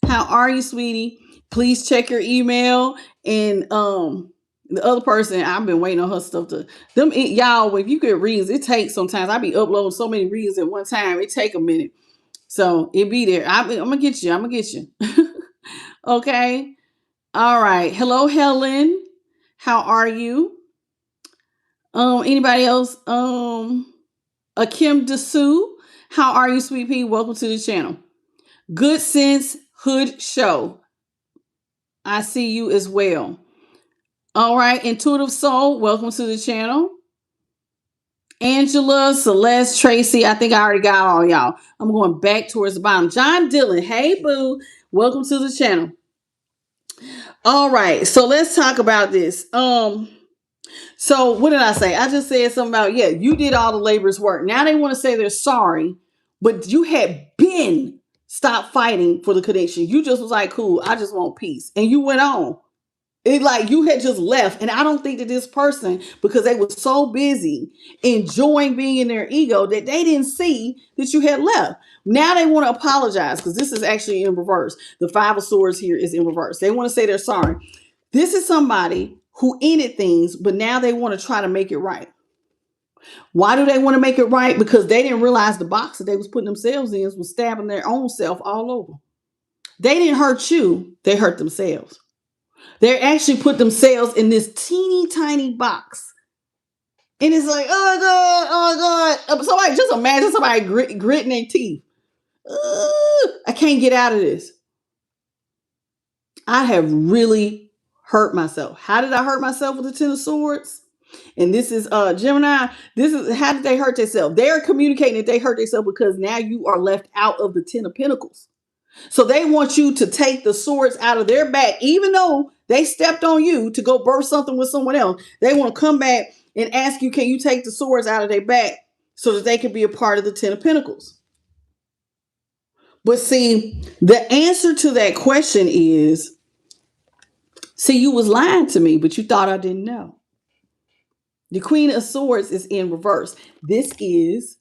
How are you, sweetie? Please check your email. And the other person, I've been waiting on her stuff to y'all. If you get reads, it takes sometimes. I be uploading so many reads at one time. It take a minute. So it be there. I'm gonna get you. I'm gonna get you. Okay. All right. Hello, Helen. How are you? Anybody else? Akim Dessou. How are you, sweet pea? Welcome to the channel. Good Sense Hood Show. I see you as well. All right. Intuitive Soul. Welcome to the channel. Angela, Celeste, Tracy. I think I already got all y'all. I'm going back towards the bottom. John Dillon. Hey, boo. Welcome to the channel. All right. So let's talk about this. So what did I say? I just said something about, yeah, you did all the labor's work. Now they want to say they're sorry, but you had been stopped fighting for the connection. You just was like, cool, I just want peace. And you went on. It like you had just left. And I don't think that this person, because they were so busy enjoying being in their ego, that they didn't see that you had left. Now they want to apologize, because this is actually in reverse. The Five of Swords here is in reverse. They want to say they're sorry. This is somebody who ended things, but now they want to try to make it right. Why do they want to make it right? Because they didn't realize the box that they was putting themselves in was stabbing their own self all over. They didn't hurt you. They hurt themselves. They actually put themselves in this teeny tiny box. And it's like, oh God, oh God. Somebody, just imagine somebody gritting their teeth. I can't get out of this. I have really hurt myself. How did I hurt myself with the Ten of Swords? And this is Gemini. This is how did they hurt themselves? They're communicating that they hurt themselves because now you are left out of the Ten of Pentacles. So they want you to take the swords out of their back, even though they stepped on you to go birth something with someone else. They want to come back and ask you, can you take the swords out of their back so that they can be a part of the Ten of Pentacles? But see, the answer to that question is, see, you was lying to me, but you thought I didn't know. The Queen of Swords is in reverse. This is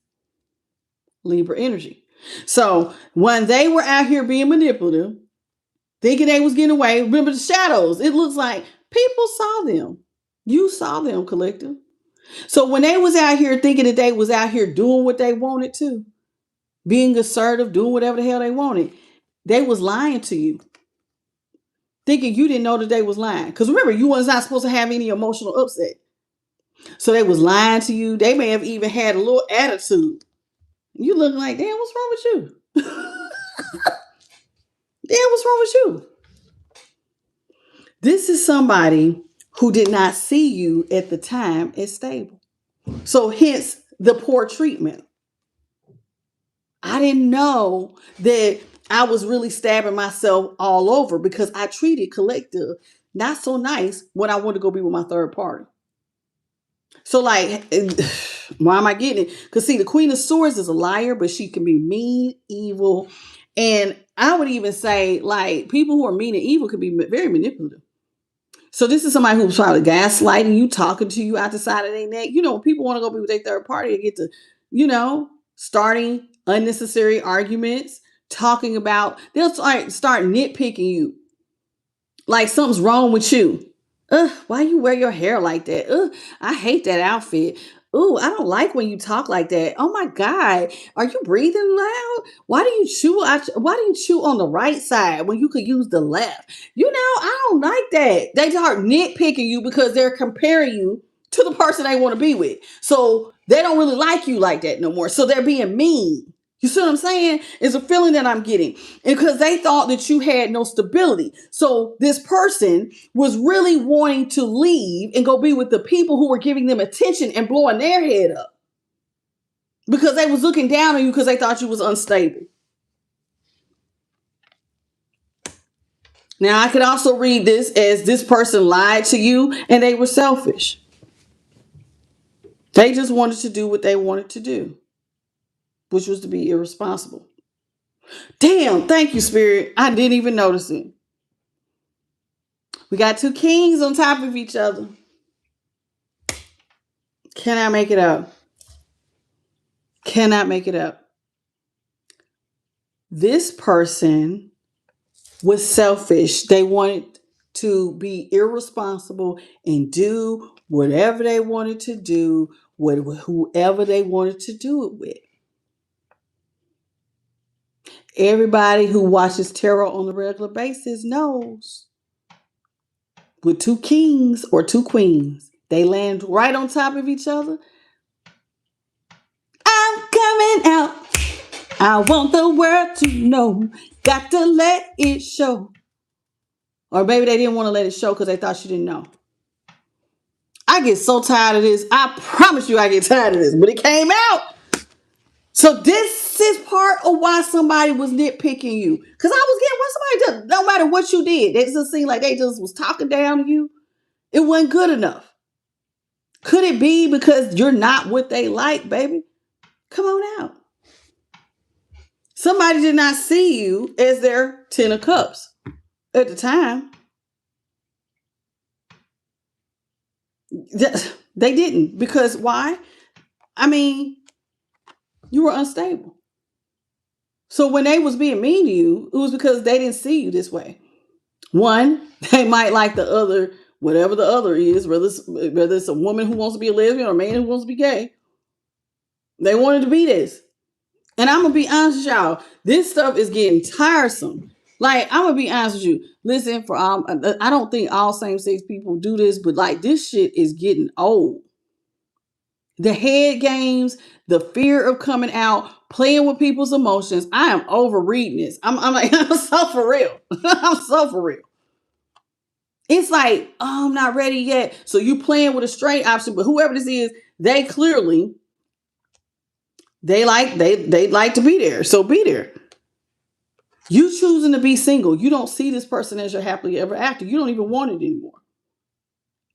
Libra energy. So when they were out here being manipulative, thinking they was getting away, remember the shadows. It looks like people saw them. You saw them, collective. So when they was out here thinking that they was out here doing what they wanted to, being assertive, doing whatever the hell they wanted, they was lying to you. Thinking you didn't know that they was lying. Because remember, you was not supposed to have any emotional upset. So they was lying to you. They may have even had a little attitude. You look like, damn, what's wrong with you? Damn, what's wrong with you? This is somebody who did not see you at the time as stable. So hence the poor treatment. I didn't know that I was really stabbing myself all over because I treated collective not so nice when I wanted to go be with my third party. So like, why am I getting it? Because see, the Queen of Swords is a liar, but she can be mean, evil. And I would even say like people who are mean and evil can be very manipulative. So this is somebody who's probably gaslighting you, talking to you out the side of their neck. You know, people want to go be with their third party and get to, you know, starting unnecessary arguments, talking about, they'll start nitpicking you. Like something's wrong with you. Why you wear your hair like that? I hate that outfit. Ooh, I don't like when you talk like that. Oh my God, are you breathing loud? Why do you chew? Why do you chew on the right side when you could use the left? You know, I don't like that. They start nitpicking you because they're comparing you to the person they want to be with. So they don't really like you like that no more. So they're being mean. You see what I'm saying? It's a feeling that I'm getting. And because they thought that you had no stability. So this person was really wanting to leave and go be with the people who were giving them attention and blowing their head up. Because they was looking down on you because they thought you was unstable. Now, I could also read this as this person lied to you and they were selfish. They just wanted to do what they wanted to do, which was to be irresponsible. Damn, thank you, Spirit. I didn't even notice it. We got two kings on top of each other. Cannot make it up. Cannot make it up. This person was selfish. They wanted to be irresponsible and do whatever they wanted to do with whoever they wanted to do it with. Everybody who watches tarot on a regular basis knows with two kings or two queens, they land right on top of each other. I'm coming out. I want the world to know. Got to let it show. Or maybe they didn't want to let it show because they thought she didn't know. I get so tired of this. I promise you I get tired of this. But it came out. So this is part of why somebody was nitpicking you. Because I was getting what somebody does. No matter what you did, it just seemed like they just was talking down to you. It wasn't good enough. Could it be because you're not what they like, baby? Come on out. Somebody did not see you as their 10 of cups at the time. They didn't. Because why? I mean, you were unstable. So when they was being mean to you, it was because they didn't see you this way. One, they might like the other, whatever the other is, whether it's a woman who wants to be a lesbian or a man who wants to be gay. They wanted to be this. And I'm going to be honest with y'all, this stuff is getting tiresome. Like, I'm going to be honest with you. Listen, I don't think all same-sex people do this, but like this shit is getting old. The head games, the fear of coming out, playing with people's emotions. I am over reading this. I'm like, I'm so for real. I'm so for real. It's like, oh, I'm not ready yet. So you playing with a straight option, but whoever this is, they clearly, they like to be there. So be there. You choosing to be single. You don't see this person as your happily ever after. You don't even want it anymore.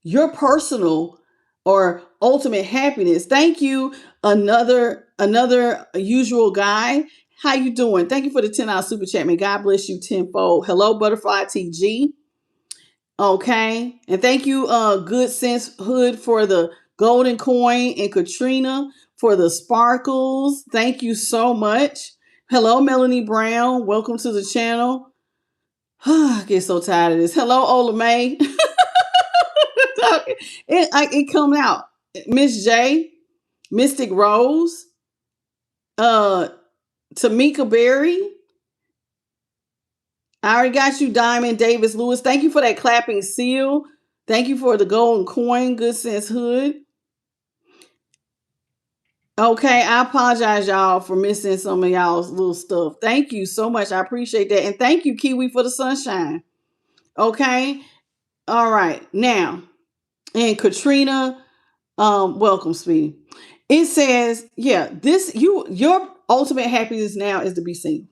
Your personal or ultimate happiness. Thank you. Another usual guy. How you doing? Thank you for the $10 super chat. May God bless you tenfold. Hello, Butterfly TG. Okay. And thank you, Good Sense Hood, for the golden coin, and Katrina for the sparkles. Thank you so much. Hello, Melanie Brown. Welcome to the channel. I get so tired of this. Hello, Ola May. It come out. Miss J, Mystic Rose, Tamika Berry. I already got you, Diamond Davis Lewis. Thank you for that clapping seal. Thank you for the golden coin, Good Sense Hood. Okay, I apologize, y'all, for missing some of y'all's little stuff. Thank you so much. I appreciate that. And thank you, Kiwi, for the sunshine. Okay. All right. Now, and Katrina, welcome, sweetie. It says, yeah, your ultimate happiness now is to be single.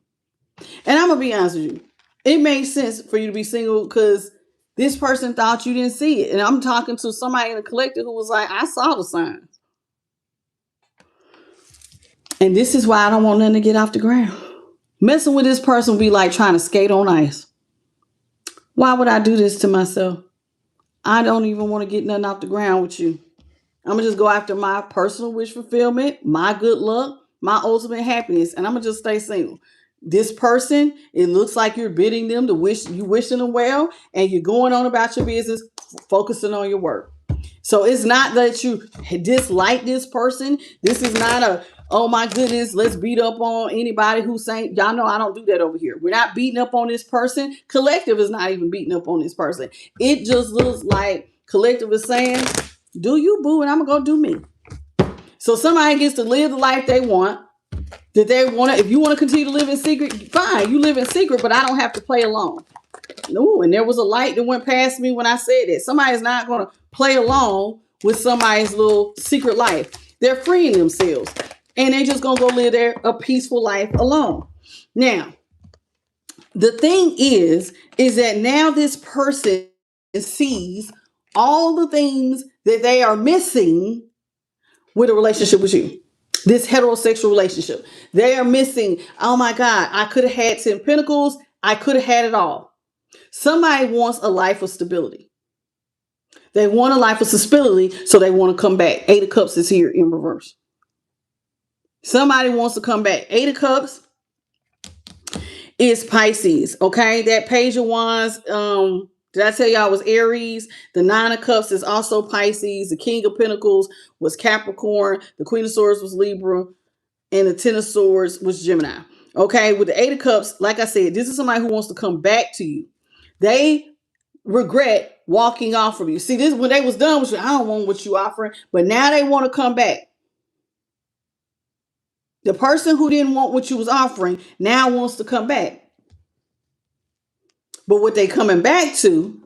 And I'm gonna be honest with you. It makes sense for you to be single because this person thought you didn't see it. And I'm talking to somebody in the collective who was like, I saw the signs. And this is why I don't want nothing to get off the ground. Messing with this person would be like trying to skate on ice. Why would I do this to myself? I don't even want to get nothing off the ground with you. I'm going to just go after my personal wish fulfillment, my good luck, my ultimate happiness, and I'm going to just stay single. This person, it looks like you're bidding them to wishing them well, and you're going on about your business, focusing on your work. So it's not that you dislike this person. This is not a, oh my goodness, let's beat up on anybody who's saying, y'all know I don't do that over here. We're not beating up on this person. Collective is not even beating up on this person. It just looks like collective is saying, do you, boo, and I'm going to go do me. So somebody gets to live the life they want, that they want to. If you want to continue to live in secret, fine, you live in secret, but I don't have to play along. No, and there was a light that went past me when I said that. Somebody's not going to play along with somebody's little secret life. They're freeing themselves, and they're just going to go live a peaceful life alone. Now, the thing is that now this person sees all the things that they are missing with a relationship with you. This heterosexual relationship. They are missing, oh my God, I could have had 10 pentacles. I could have had it all. Somebody wants a life of stability. They want a life of stability, so they want to come back. 8 of Cups is here in reverse. Somebody wants to come back. 8 of Cups. is Pisces. Okay, that Page of Wands. Did I tell y'all it was Aries? The Nine of Cups is also Pisces. The King of Pentacles was Capricorn. The Queen of Swords was Libra, and the Ten of Swords was Gemini. Okay, with the Eight of Cups, like I said, this is somebody who wants to come back to you. They regret walking off from you. See, this when they was done with you, I don't want what you offering, but now they want to come back. The person who didn't want what you was offering now wants to come back. But what they coming back to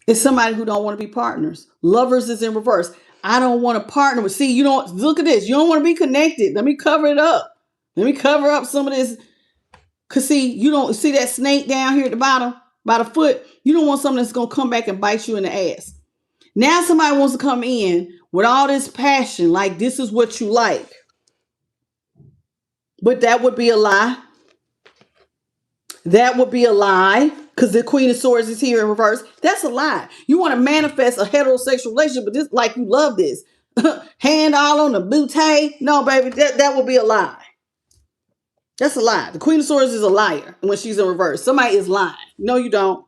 is somebody who don't want to be partners. Lovers is in reverse. I don't want to partner with. See, you don't look at this. You don't want to be connected. Let me cover it up. Let me cover up some of this. Cause see, you don't see that snake down here at the bottom by the foot. You don't want something that's gonna come back and bite you in the ass. Now somebody wants to come in with all this passion, like this is what you like. But that would be a lie. That would be a lie. Because the Queen of Swords is here in reverse. That's a lie. You want to manifest a heterosexual relationship, but this like you love this. Hand all on the booty. No, baby, that would be a lie. That's a lie. The Queen of Swords is a liar when she's in reverse. Somebody is lying. No, you don't.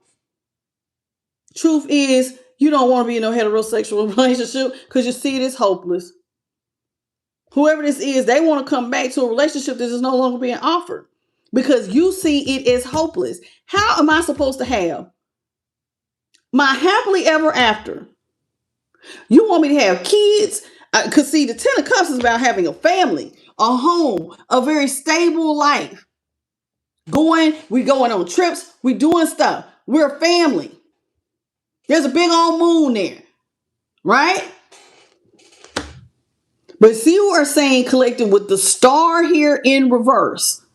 Truth is, you don't want to be in a heterosexual relationship because you see it as hopeless. Whoever this is, they want to come back to a relationship that is no longer being offered because you see it as hopeless. How am I supposed to have my happily ever after? You want me to have kids? Because see, the Ten of Cups is about having a family, a home, a very stable life. We going on trips, we doing stuff. We're a family. There's a big old moon there, right? But see, you are saying collective with the star here in reverse.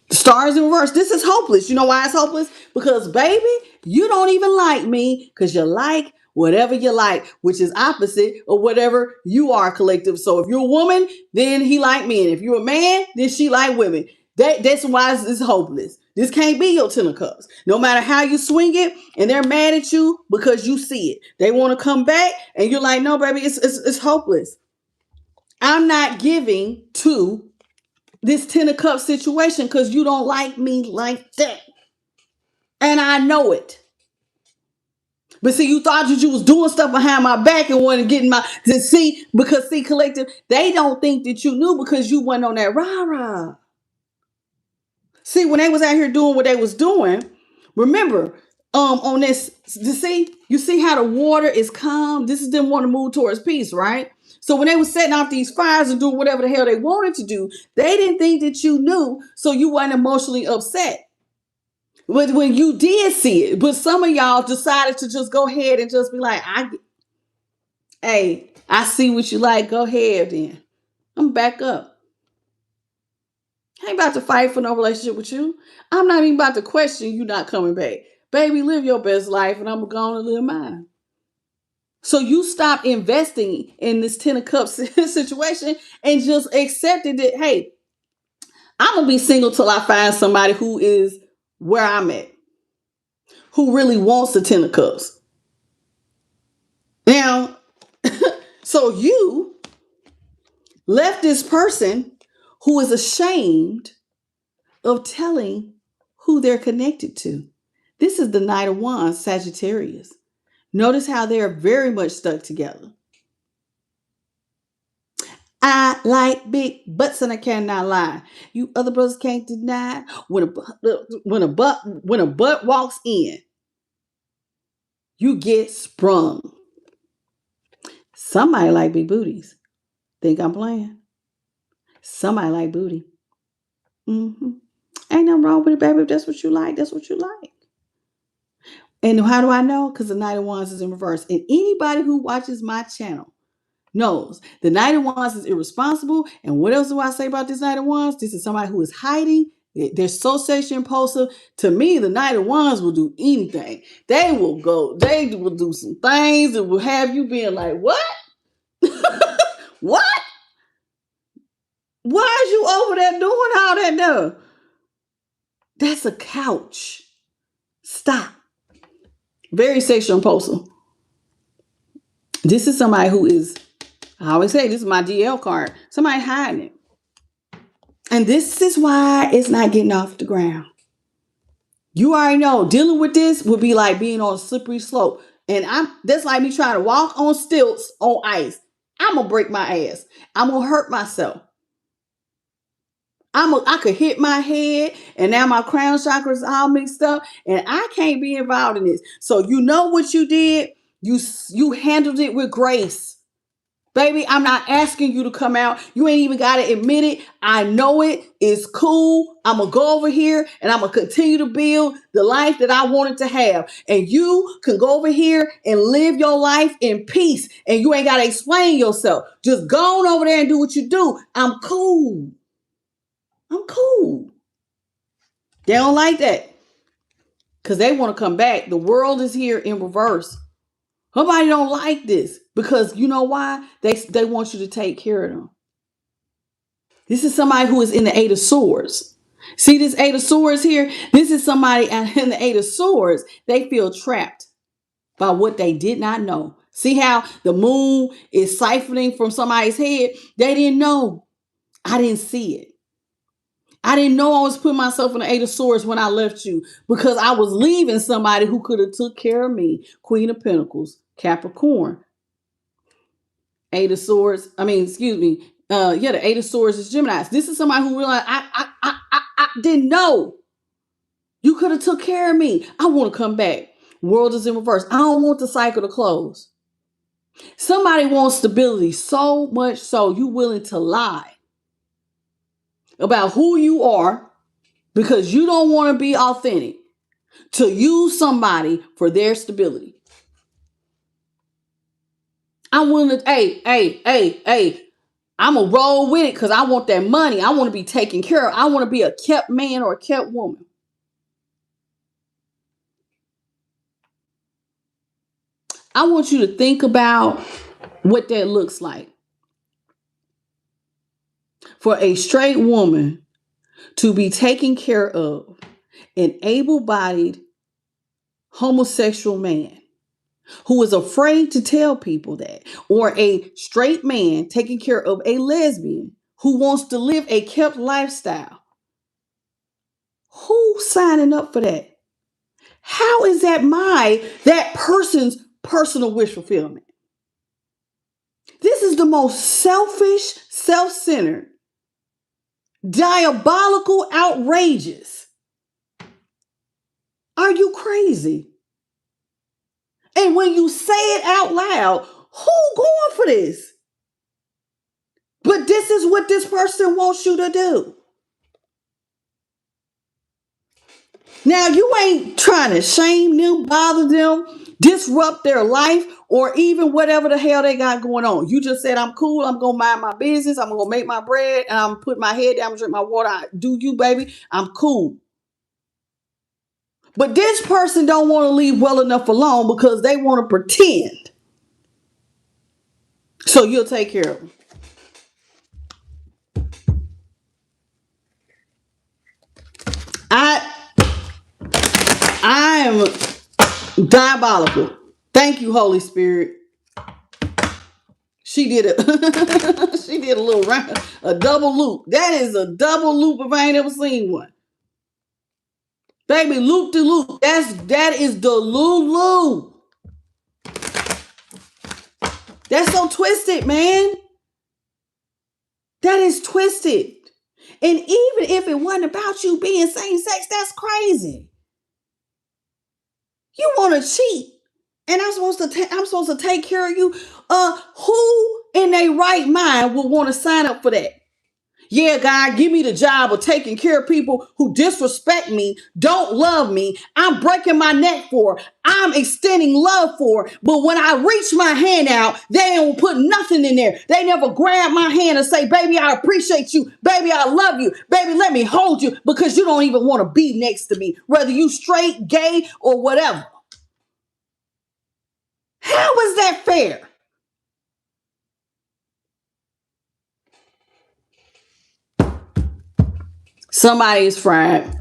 The star is in reverse. This is hopeless. You know why it's hopeless? Because, baby, you don't even like me because you like whatever you like, which is opposite of whatever you are, collective. So if you're a woman, then he like men. If you're a man, then she like women. That's why it's hopeless. This can't be your Ten of Cups. No matter how you swing it, and they're mad at you because you see it. They want to come back, and you're like, no, baby, it's hopeless. I'm not giving to this Ten of Cups situation because you don't like me like that. And I know it. But see, you thought that you was doing stuff behind my back and wanted to get in my because collective, they don't think that you knew because you went on that rah-rah. See, when they was out here doing what they was doing, remember, on this, you see how the water is calm? This is them wanting to move towards peace, right? So when they was setting off these fires and doing whatever the hell they wanted to do, they didn't think that you knew, so you weren't emotionally upset. But when you did see it, but some of y'all decided to just go ahead and just be like, hey, I see what you like. Go ahead then. I'm back up. I ain't about to fight for no relationship with you. I'm not even about to question you not coming back. Baby, live your best life and I'm going to live mine. So you stop investing in this Ten of Cups situation and just accepted that, hey, I'm going to be single till I find somebody who is where I'm at, who really wants the Ten of Cups. Now, so you left this person who is ashamed of telling who they're connected to. This is the Knight of Wands, Sagittarius. Notice how they're very much stuck together. I like big butts and I cannot lie. You other brothers can't deny when a butt walks in, you get sprung. Somebody like big booties. Think I'm playing? Somebody like booty. Ain't nothing wrong with it, baby. If that's what you like, that's what you like. And how do I know? Because the Knight of Wands is in reverse. And anybody who watches my channel knows the Knight of Wands is irresponsible. And what else do I say about this Knight of Wands? This is somebody who is hiding. They're so sexually impulsive. To me, the Knight of Wands will do anything. They will do some things that will have you being like, what? What? Why is you over there doing all that now? That's a couch. Stop. Very sexual impulsive. This is somebody who is, I always say, this is my DL card. Somebody hiding it. And this is why it's not getting off the ground. You already know dealing with this would be like being on a slippery slope. And that's like me trying to walk on stilts on ice. I'm gonna break my ass. I'm gonna hurt myself. I could hit my head, and now my crown chakra is all mixed up, and I can't be involved in this. So you know what you did? You handled it with grace. Baby, I'm not asking you to come out. You ain't even got to admit it. I know it. It's cool. I'm going to go over here and I'm going to continue to build the life that I wanted to have. And you can go over here and live your life in peace. And you ain't got to explain yourself. Just go on over there and do what you do. I'm cool. I'm cool. They don't like that because they want to come back. The world is here in reverse. Nobody don't like this because you know why? They want you to take care of them. This is somebody who is in the Eight of Swords. See this Eight of Swords here? This is somebody in the Eight of Swords. They feel trapped by what they did not know. See how the moon is siphoning from somebody's head? They didn't know. I didn't see it. I didn't know I was putting myself in the Eight of Swords when I left you because I was leaving somebody who could have took care of me. Queen of Pentacles, Capricorn. Eight of Swords. The Eight of Swords is Geminis. This is somebody who realized I didn't know. You could have took care of me. I want to come back. World is in reverse. I don't want the cycle to close. Somebody wants stability so much so you willing to lie about who you are because you don't want to be authentic to use somebody for their stability. I'm willing to, hey, I'm going to roll with it because I want that money. I want to be taken care of. I want to be a kept man or a kept woman. I want you to think about what that looks like. For a straight woman to be taken care of an able-bodied homosexual man who is afraid to tell people that, or a straight man taking care of a lesbian who wants to live a kept lifestyle. Who's signing up for that? How is that person's personal wish fulfillment? This is the most selfish, self-centered, diabolical, outrageous. Are you crazy? And when you say it out loud, who going for this? But this is what this person wants you to do. Now, you ain't trying to shame them, bother them, disrupt their life, or even whatever the hell they got going on. You just said, I'm cool. I'm going to mind my business. I'm going to make my bread. And I'm put my head down. I'm going to drink my water. Do you, baby? I'm cool. But this person don't want to leave well enough alone because they want to pretend. So you'll take care of them. I am diabolical. Thank you, Holy Spirit. She did a little round, a double loop. That is a double loop if I ain't ever seen one. Baby, loop to loop. That is the Lulu. That's so twisted, man. That is twisted. And even if it wasn't about you being same sex, that's crazy. You want to cheat, and I'm supposed to take care of you. Who in their right mind would want to sign up for that? Yeah, God, give me the job of taking care of people who disrespect me, don't love me. I'm breaking my neck for, I'm extending love for. But when I reach my hand out, they don't put nothing in there. They never grab my hand and say, baby, I appreciate you. Baby, I love you. Baby, let me hold you because you don't even want to be next to me, whether you straight, gay, or whatever. How is that fair? Somebody is fried.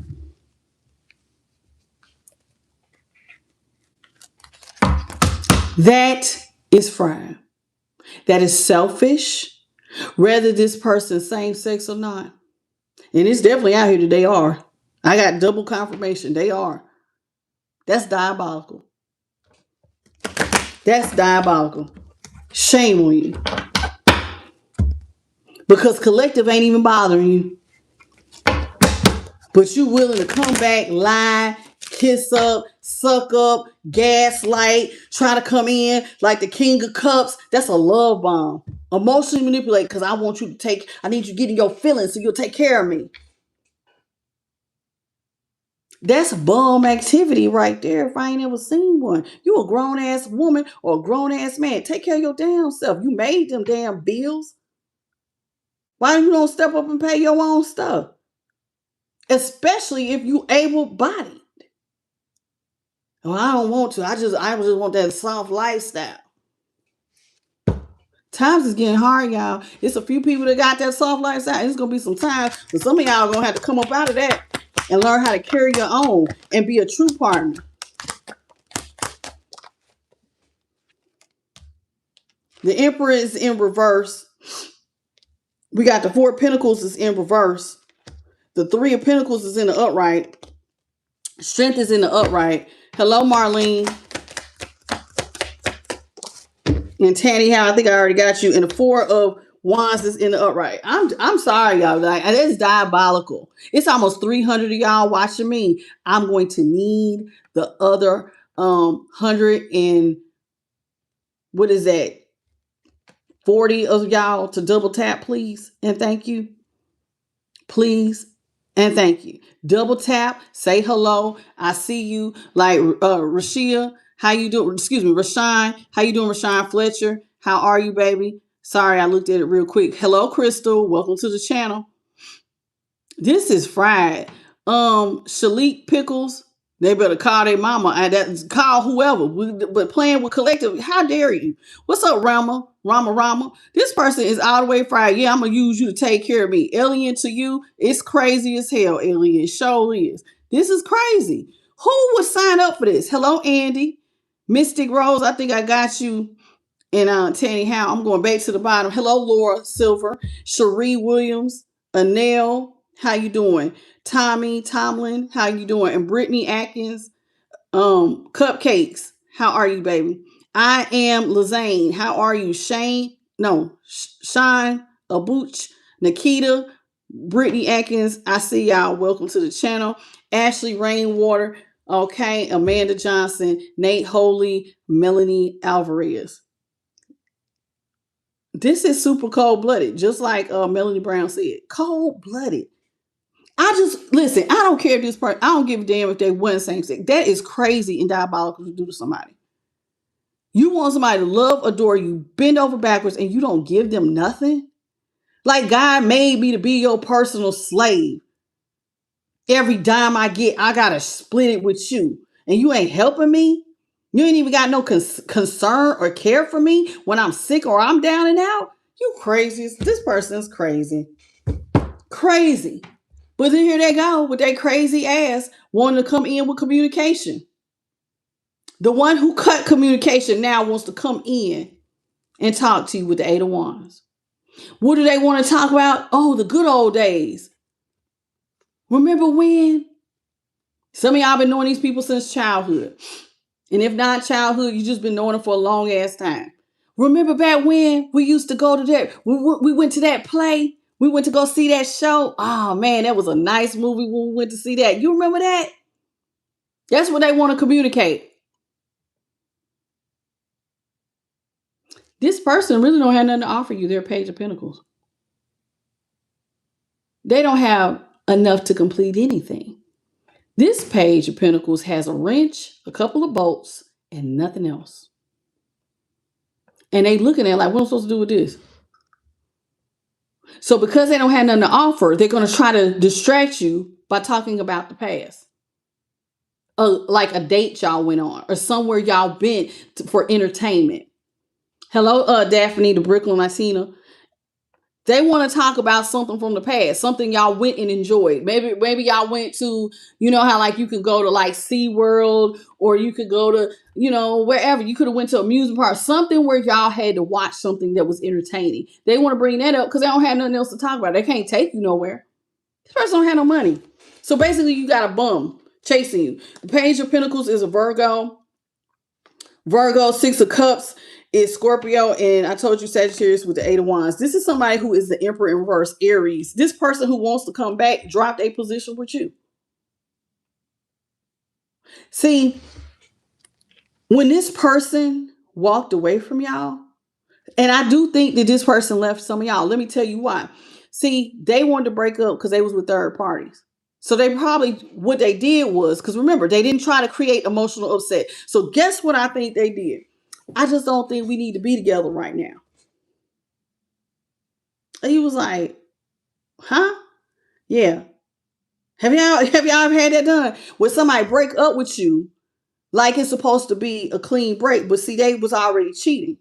That is fried. That is selfish. Whether this person same sex or not, And it's definitely out here that they are. I got double confirmation. They are. That's diabolical. That's diabolical. Shame on you. Because collective ain't even bothering you. But you willing to come back, lie, kiss up, suck up, gaslight, try to come in like the king of cups. That's a love bomb. Emotionally manipulate because I need you to get in your feelings so you'll take care of me. That's bum activity right there if I ain't ever seen one. You a grown ass woman or a grown ass man. Take care of your damn self. You made them damn bills. Why you don't step up and pay your own stuff? Especially if you able bodied. Well, I don't want to. I just want that soft lifestyle. Times is getting hard, y'all. It's a few people that got that soft lifestyle. It's gonna be some time, but some of y'all are gonna have to come up out of that and learn how to carry your own and be a true partner. The Emperor is in reverse. We got the Four of Pentacles is in reverse. The Three of Pentacles is in the upright. Strength is in the upright. Hello, Marlene. And Tanny, how I think I already got you. And the Four of Wands is in the upright. I'm sorry, y'all. Like, it's diabolical. It's almost 300 of y'all watching me. I'm going to need the other 100 and what is that? 40 of y'all to double tap, please. And thank you. Please. And thank you. Double tap. Say hello. I see you. Like Rashia. How you doing? Excuse me, Rashawn. How you doing, Rashawn Fletcher? How are you, baby? Sorry, I looked at it real quick. Hello, Crystal. Welcome to the channel. This is fried. Shalik Pickles. They better call their mama. Call whoever. But playing with collective. How dare you? What's up, Rama? Rama. This person is all the way fried. Yeah, I'm going to use you to take care of me. Alien to you, it's crazy as hell, alien. It sure is. This is crazy. Who would sign up for this? Hello, Andy. Mystic Rose, I think I got you. And Tanny Howe, I'm going back to the bottom. Hello, Laura Silver. Cherie Williams. Anel, how you doing? Tommy Tomlin, how you doing? And Brittany Atkins, Cupcakes, how are you, baby? I am Lazane, how are you? Shine, Abuch, Nikita, Brittany Atkins, I see y'all. Welcome to the channel. Ashley Rainwater, okay, Amanda Johnson, Nate Holy, Melanie Alvarez. This is super cold-blooded, just like Melanie Brown said. Cold-blooded. Listen, I don't care if this part, I don't give a damn if they wasn't same sex. That is crazy and diabolical to do to somebody. You want somebody to love, adore you, bend over backwards, and you don't give them nothing? Like God made me to be your personal slave. Every dime I get, I gotta split it with you. And you ain't helping me? You ain't even got no concern or care for me when I'm sick or I'm down and out? You crazy. This person's crazy. Crazy. But then here they go with their crazy ass wanting to come in with communication. The one who cut communication now wants to come in and talk to you with the Eight of Wands. What do they want to talk about? Oh, the good old days. Remember when? Some of y'all been knowing these people since childhood. And if not childhood, you just been knowing them for a long ass time. Remember back when we used to go to that, we went to that play. We went to go see that show. Oh man, that was a nice movie when we went to see that. You remember that? That's what they want to communicate. This person really don't have nothing to offer you. Their Page of Pentacles. They don't have enough to complete anything. This Page of Pentacles has a wrench, a couple of bolts, and nothing else. And they looking at it like, what am I supposed to do with this? So because they don't have nothing to offer, they're going to try to distract you by talking about the past. Like a date y'all went on or somewhere y'all been for entertainment. Hello, Daphne, the Brooklyn Latina. They want to talk about something from the past, something y'all went and enjoyed. Maybe y'all went to, you know how like you could go to like SeaWorld or you could go to, you know, wherever. You could have went to a amusement park, something where y'all had to watch something that was entertaining. They want to bring that up because they don't have nothing else to talk about. They can't take you nowhere. This person don't have no money. So basically, you got a bum chasing you. The Page of Pentacles is a Virgo. Virgo, Six of Cups is Scorpio. And I told you Sagittarius with the Eight of Wands. This is somebody who is the Emperor in reverse, Aries. This person who wants to come back dropped a position with you. See, when this person walked away from y'all, and I do think that this person left some of y'all. Let me tell you why. See, they wanted to break up because they was with third parties. So they probably, what they did was, because remember, they didn't try to create emotional upset. So guess what I think they did? I just don't think we need to be together right now. And he was like, huh? Yeah. Have y'all ever had that done? Where somebody break up with you like it's supposed to be a clean break, but see, they was already cheating.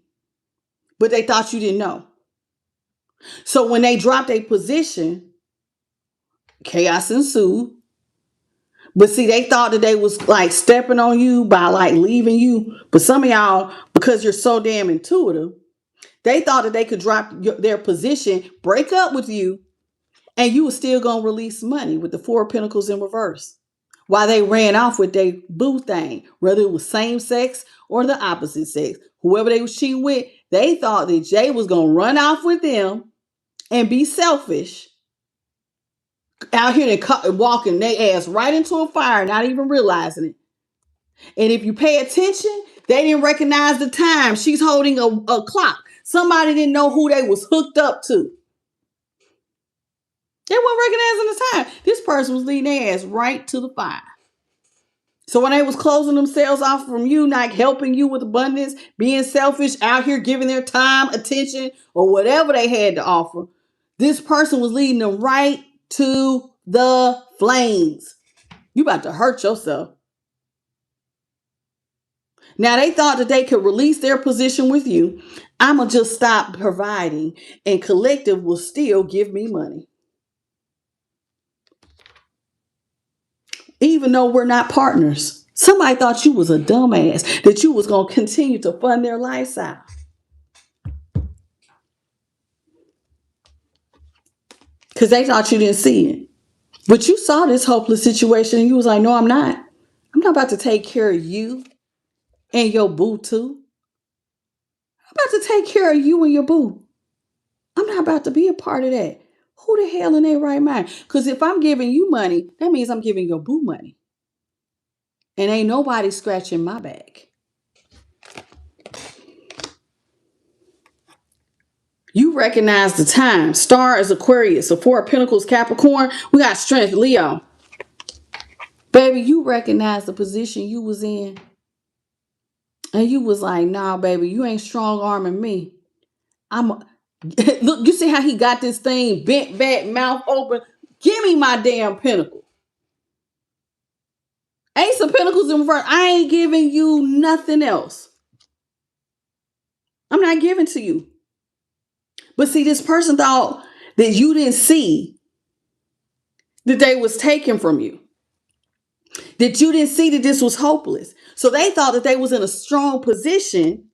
But they thought you didn't know. So when they dropped a position, chaos ensued. But see, they thought that they was like stepping on you by like leaving you. But some of y'all, because you're so damn intuitive, they thought that they could drop their position, break up with you, and you were still going to release money with the Four of Pentacles in reverse. While they ran off with their boo thing, whether it was same sex or the opposite sex. Whoever they was cheating with, they thought that Jay was going to run off with them and be selfish out here and walking their ass right into a fire, not even realizing it. And if you pay attention, they didn't recognize the time. She's holding a clock. Somebody didn't know who they was hooked up to. They weren't recognizing the time. This person was leading their ass right to the fire. So when they was closing themselves off from you, not helping you with abundance, being selfish, out here giving their time, attention, or whatever they had to offer, this person was leading them right to the flames. You about to hurt yourself. Now they thought that they could release their position with you. I'ma just stop providing, and collective will still give me money. Even though we're not partners. Somebody thought you was a dumbass, that you was going to continue to fund their lifestyle. Because they thought you didn't see it. But you saw this hopeless situation and you was like, no, I'm not. I'm not about to take care of you and your boo too. I'm about to take care of you and your boo. I'm not about to be a part of that. Who the hell in their right mind? Because if I'm giving you money, that means I'm giving your boo money. And ain't nobody scratching my back. You recognize the time. Star is Aquarius. So Four of Pentacles, Capricorn. We got strength, Leo. Baby, you recognize the position you was in. And you was like, nah, baby, you ain't strong arming me. Look, you see how he got this thing bent back, mouth open. Give me my damn pentacle. Ace of Pentacles in reverse. I ain't giving you nothing else. I'm not giving to you. But see, this person thought that you didn't see that they was taken from you. That you didn't see that this was hopeless. So they thought that they was in a strong position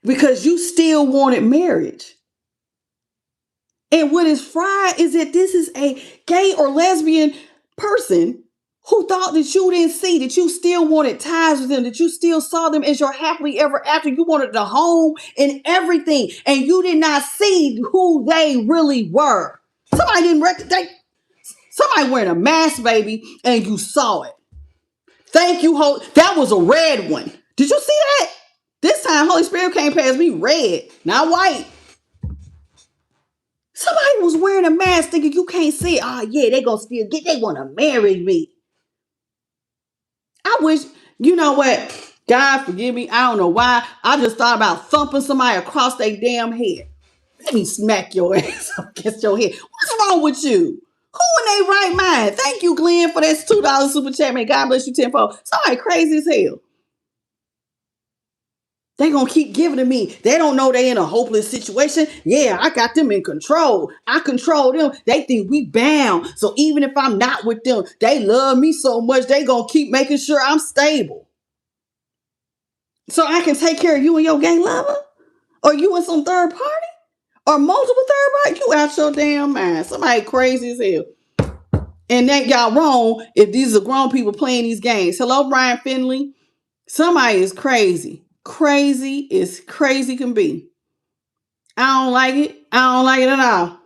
because you still wanted marriage. And what is fried is that this is a gay or lesbian person who thought that you didn't see, that you still wanted ties with them, that you still saw them as your happily ever after. You wanted the home and everything. And you did not see who they really were. Somebody didn't recognize. Somebody wearing a mask, baby, and you saw it. Thank you, that was a red one. Did you see that? This time, Holy Spirit came past me red, not white. Somebody was wearing a mask thinking you can't see it. Oh, yeah, they gonna still they want to marry me. I wish, you know what? God forgive me. I don't know why. I just thought about thumping somebody across their damn head. Let me smack your ass up against your head. What's wrong with you? Who in their right mind? Thank you, Glenn, for that $2 super chat, man. God bless you tenfold. Somebody crazy as hell. They gonna keep giving to me. They don't know they in a hopeless situation. Yeah, I got them in control. I control them. They think we bound. So even if I'm not with them, they love me so much, they gonna keep making sure I'm stable. So I can take care of you and your gay lover? Or you and some third party? Or multiple third party? You out your damn mind. Somebody crazy as hell. And that y'all wrong if these are grown people playing these games. Hello, Brian Finley. Somebody is crazy. Crazy is crazy can be. I don't like it. I don't like it at all.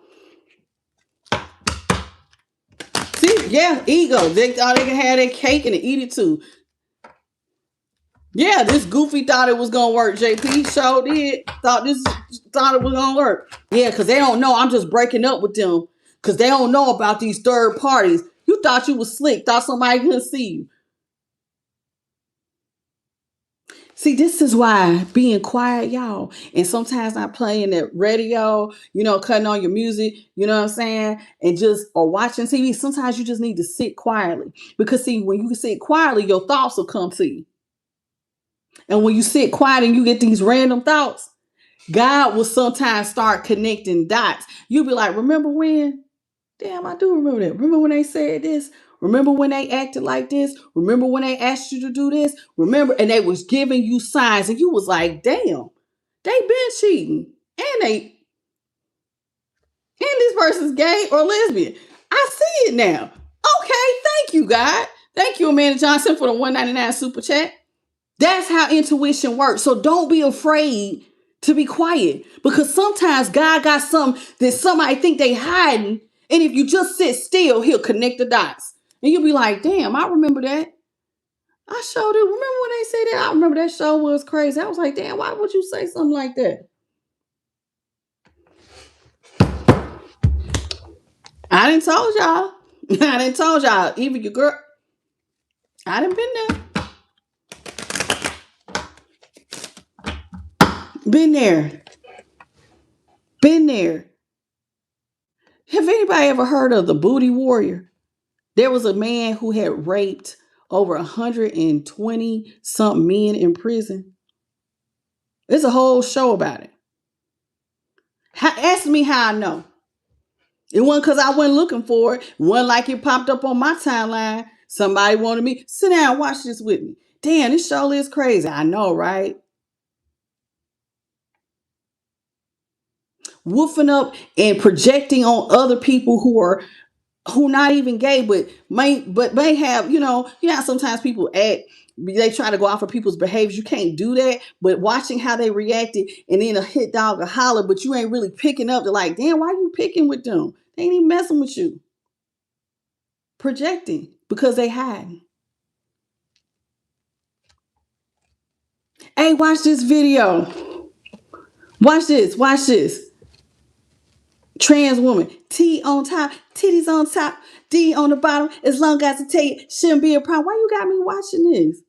See, yeah, ego. They thought they could have their cake and eat it too. Yeah, this goofy thought it was gonna work. JP showed it. Thought it was gonna work. Yeah, because they don't know. I'm just breaking up with them because they don't know about these third parties. You thought you was slick. Thought somebody couldn't see you. See, this is why being quiet, y'all, and sometimes not playing that radio, cutting on your music, you know what I'm saying, and just or watching TV. Sometimes you just need to sit quietly because see, when you sit quietly, your thoughts will come to you. And when you sit quiet and you get these random thoughts, God will sometimes start connecting dots. You'll be like, remember when? Damn, I do remember that. Remember when they said this? Remember when they acted like this? Remember when they asked you to do this? Remember, and they was giving you signs, and you was like, damn, they been cheating. And this person's gay or lesbian. I see it now. Okay, thank you, God. Thank you, Amanda Johnson, for the $1.99 super chat. That's how intuition works. So don't be afraid to be quiet because sometimes God got something that somebody think they hiding. And if you just sit still, he'll connect the dots. And you'll be like, damn, I remember that. I showed it. Remember when they said that? I remember that show was crazy. I was like, damn, why would you say something like that? I didn't told y'all. I didn't told y'all. Even your girl. I didn't been there. Been there. Been there. Have anybody ever heard of the Booty Warrior? There was a man who had raped over 120 something men in prison. There's a whole show about it. Ask me how I know. It wasn't because I wasn't looking for it. It wasn't like it popped up on my timeline. Somebody wanted me, sit down, watch this with me. Damn, this show is crazy. I know, right? Woofing up and projecting on other people who not even gay, but may have, how sometimes people act, they try to go off of people's behaviors. You can't do that, but watching how they reacted and then a hit dog a holler, but you ain't really picking up. They're like, damn, why are you picking with them? They ain't even messing with you. Projecting because they hiding. Hey, watch this video. Watch this. Trans woman, T on top, titties on top, D on the bottom. As long as I tell you, shouldn't be a problem. Why you got me watching this?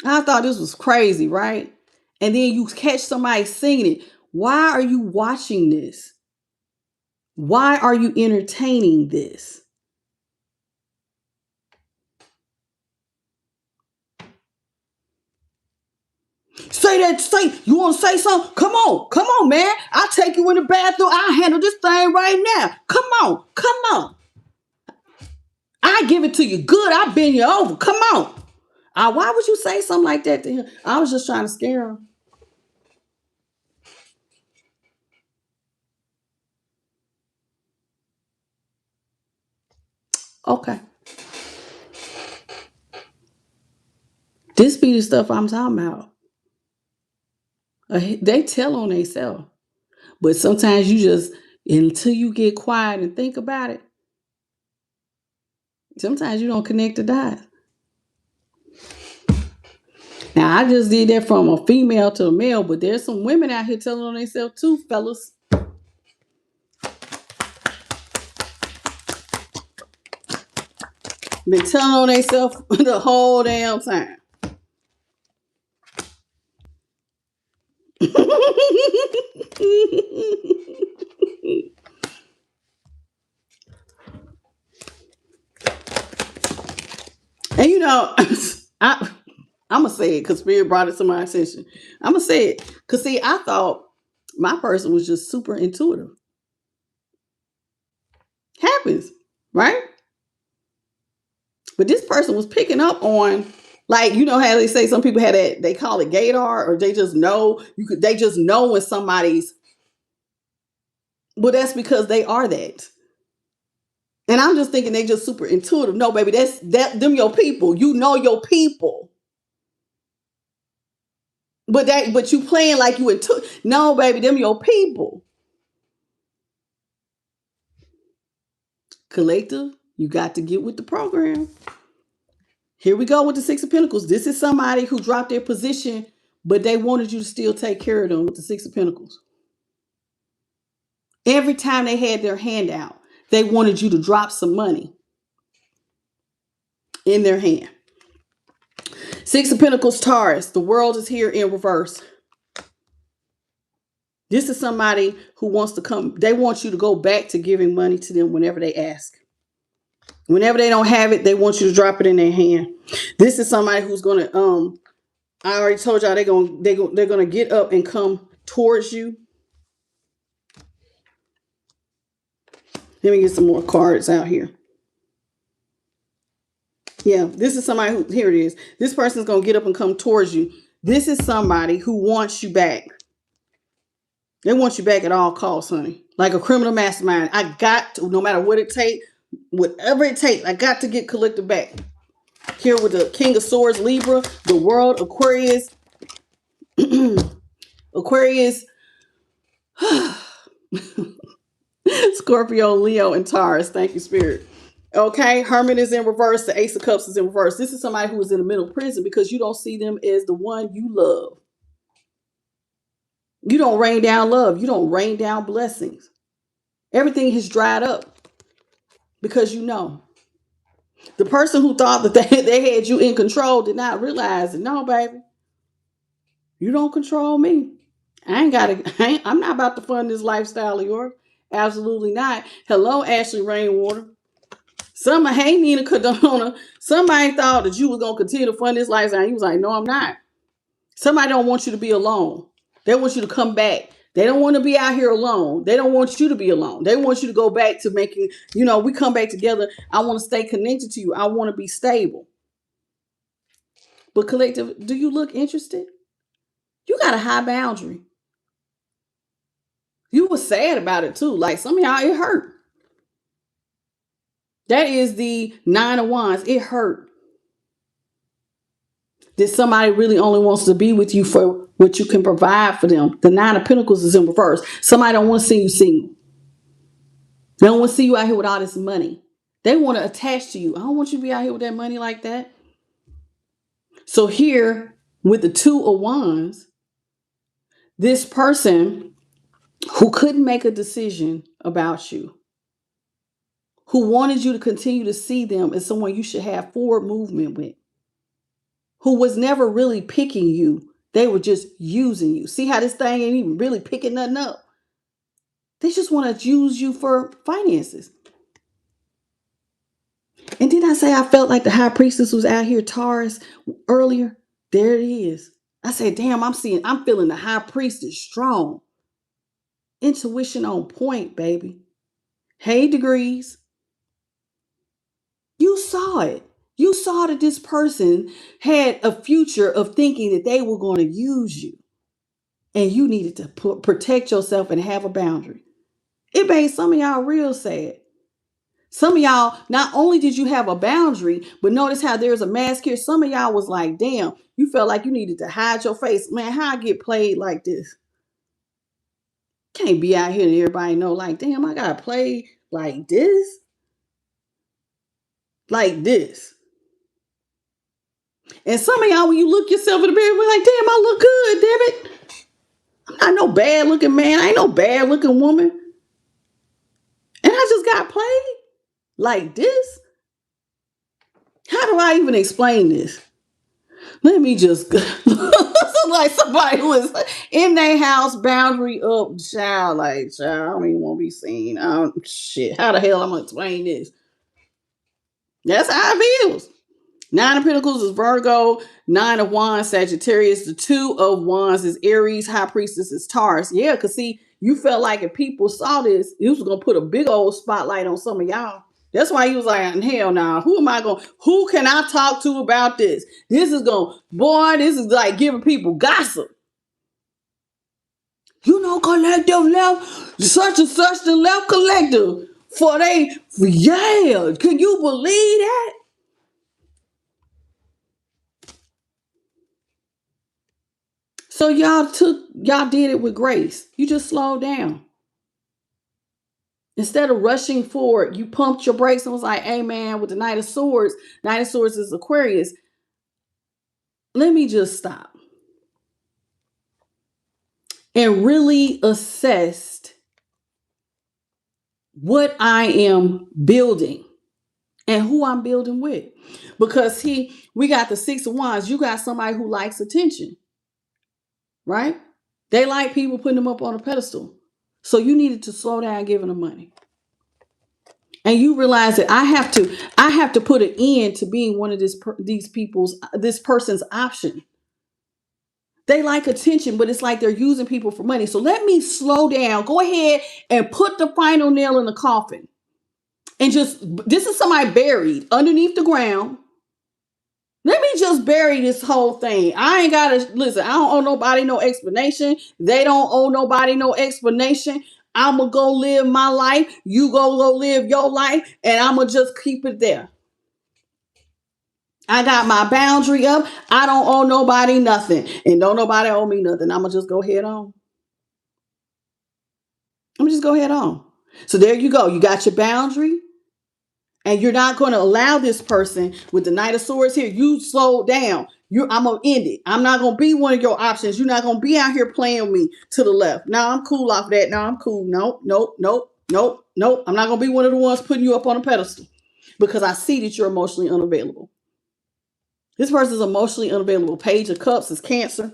I thought this was crazy, right? And then you catch somebody singing it. Why are you watching this? Why are you entertaining this? Say, you want to say something? Come on, man. I'll take you in the bathroom. I'll handle this thing right now. Come on. I give it to you good. I bend you over. Come on. Why would you say something like that to him? I was just trying to scare him. Okay. This be the stuff I'm talking about. They tell on themselves. But sometimes you just, until you get quiet and think about it, sometimes you don't connect the dots. Now, I just did that from a female to a male, but there's some women out here telling on themselves too, fellas. Been telling on themselves the whole damn time. And I'm going to say it because Spirit brought it to my attention. I'm going to say it because, see, I thought my person was just super intuitive. Happens, right? But this person was picking up on, like, how they say some people have that, they call it gaydar, or they just know, they just know when somebody's, well, that's because they are that. And I'm just thinking they just super intuitive. No, baby, that's them your people. You know your people. But you playing like you intuitive. No, baby, them your people. Collective, you got to get with the program. Here we go with the Six of Pentacles. This is somebody who dropped their position, but they wanted you to still take care of them with the Six of Pentacles. Every time they had their hand out, they wanted you to drop some money in their hand. Six of Pentacles, Taurus. The world is here in reverse. This is somebody who wants to come. They want you to go back to giving money to them whenever they ask. Whenever they don't have it, they want you to drop it in their hand. This is somebody who's gonna. I already told y'all they're gonna get up and come towards you. Let me get some more cards out here. Yeah, this is somebody who. Here it is. This person's gonna get up and come towards you. This is somebody who wants you back. They want you back at all costs, honey. Like a criminal mastermind. I got to, no matter what it takes, whatever it takes, I got to get collective back. Here with the King of Swords, Libra, the world, Aquarius, Aquarius, Scorpio, Leo, and Taurus. Thank you, Spirit. Okay, Hermit is in reverse. The Ace of Cups is in reverse. This is somebody who is in the middle prison because you don't see them as the one you love. You don't rain down love. You don't rain down blessings. Everything has dried up because you know. The person who thought that they had you in control did not realize that, no, baby, you don't control me. I'm not about to fund this lifestyle of yours. Absolutely not. Hello, Ashley Rainwater. Hey, Nina Cardona. Somebody thought that you was going to continue to fund this lifestyle. You was like, no, I'm not. Somebody don't want you to be alone. They want you to come back. They don't want to be out here alone. They don't want you to be alone. They want you to go back to making, we come back together. I want to stay connected to you. I want to be stable. But collective, do you look interested? You got a high boundary. You were sad about it too. Like some of y'all, it hurt. That is the Nine of Wands. It hurt. That somebody really only wants to be with you for what you can provide for them. The Nine of Pentacles is in reverse. Somebody don't want to see you single. They don't want to see you out here with all this money. They want to attach to you. I don't want you to be out here with that money like that. So here with the Two of Wands, this person who couldn't make a decision about you, who wanted you to continue to see them as someone you should have forward movement with, who was never really picking you. They were just using you. See how this thing ain't even really picking nothing up? They just want to use you for finances. And didn't I say I felt like the High Priestess was out here, Taurus, earlier? There it is. I said, damn, I'm feeling the High Priestess strong. Intuition on point, baby. Hey, Degrees. You saw it. You saw that this person had a future of thinking that they were going to use you. And you needed to protect yourself and have a boundary. It made some of y'all real sad. Some of y'all, not only did you have a boundary, but notice how there's a mask here. Some of y'all was like, damn, you felt like you needed to hide your face. Man, how I get played like this? Can't be out here and everybody know like, damn, I got to play like this. Like this. And some of y'all, when you look yourself in the mirror, we're like, damn, I look good, damn it. I'm not no bad looking man. I ain't no bad looking woman. And I just got played like this. How do I even explain this? Let me just like somebody who is in their house, boundary up, child, I don't even want to be seen. Shit, how the hell I'm gonna explain this? That's how it feels. Nine of Pentacles is Virgo. Nine of Wands, Sagittarius. The Two of Wands is Aries. High Priestess is Taurus. Yeah, because see, you felt like if people saw this, it was going to put a big old spotlight on some of y'all. That's why he was like, hell nah, who can I talk to about this? This is like giving people gossip. Collective left, such and such the left collective. Yeah. Can you believe that? So y'all did it with grace. You just slowed down. Instead of rushing forward, you pumped your brakes and was like, hey man, with the Knight of Swords is Aquarius. Let me just stop and really assess what I am building and who I'm building with. Because we got the Six of Wands. You got somebody who likes attention, right? They like people putting them up on a pedestal. So you needed to slow down giving them money. And you realize that I have to put an end to being one of this person's option. They like attention, but it's like they're using people for money. So let me slow down. Go ahead and put the final nail in the coffin. And this is somebody buried underneath the ground. Let me just bury this whole thing. I ain't gotta listen. I don't owe nobody no explanation. They don't owe nobody no explanation. I'ma go live my life. You go live your life, and I'ma just keep it there. I got my boundary up. I don't owe nobody nothing, and don't nobody owe me nothing. I'ma just go head on. I'm just go head on. So there you go. You got your boundary. And you're not going to allow this person with the Knight of Swords here. You slow down. I'm going to end it. I'm not going to be one of your options. You're not going to be out here playing with me to the left. No, I'm cool off that. No, I'm cool. Nope, nope, nope, nope, nope. I'm not going to be one of the ones putting you up on a pedestal because I see that you're emotionally unavailable. This person is emotionally unavailable. Page of Cups is Cancer.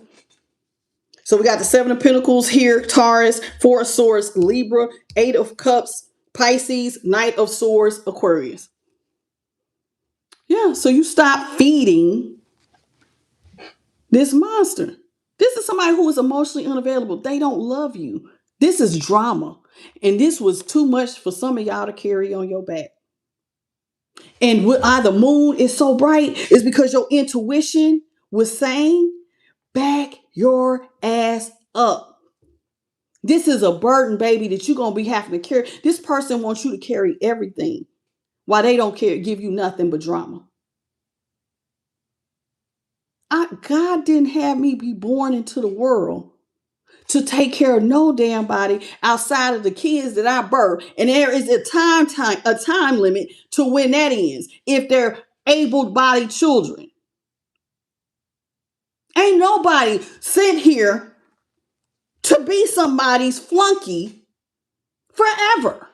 So we got the Seven of Pentacles here, Taurus, Four of Swords, Libra, Eight of Cups, Pisces, Knight of Swords, Aquarius. Yeah, so you stop feeding this monster. This is somebody who is emotionally unavailable. They don't love you. This is drama. And this was too much for some of y'all to carry on your back. And why the moon is so bright is because your intuition was saying, back your ass up. This is a burden, baby, that you're going to be having to carry. This person wants you to carry everything while they don't give you nothing but drama. God didn't have me be born into the world to take care of no damn body outside of the kids that I birthed. And there is a time limit to when that ends if they're able-bodied children. Ain't nobody sent here to be somebody's flunky forever.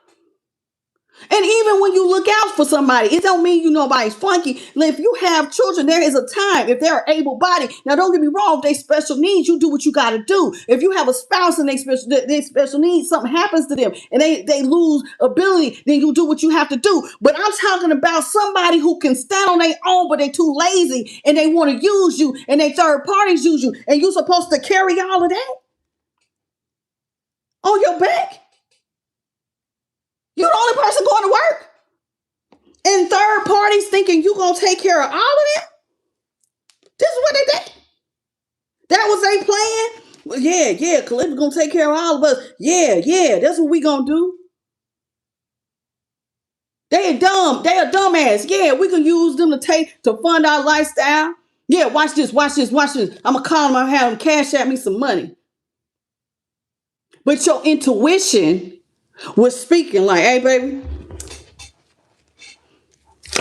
And even when you look out for somebody, it don't mean you nobody's flunky. If you have children, there is a time. If they're able-bodied, now don't get me wrong, if they special needs, you do what you got to do. If you have a spouse and they special needs, something happens to them and they lose ability, then you do what you have to do. But I'm talking about somebody who can stand on their own, but they too lazy and they want to use you and they third parties use you, and you're supposed to carry all of that on your back. You're the only person going to work. And third parties thinking you going to take care of all of them. This is what they did. That was their plan. Well, yeah, Calypso's going to take care of all of us. Yeah, that's what we going to do. They are dumb. They are dumbass. Yeah, we can use them to fund our lifestyle. Yeah, watch this. I'm going to call them and have them cash at me some money. But your intuition was speaking like, hey, baby,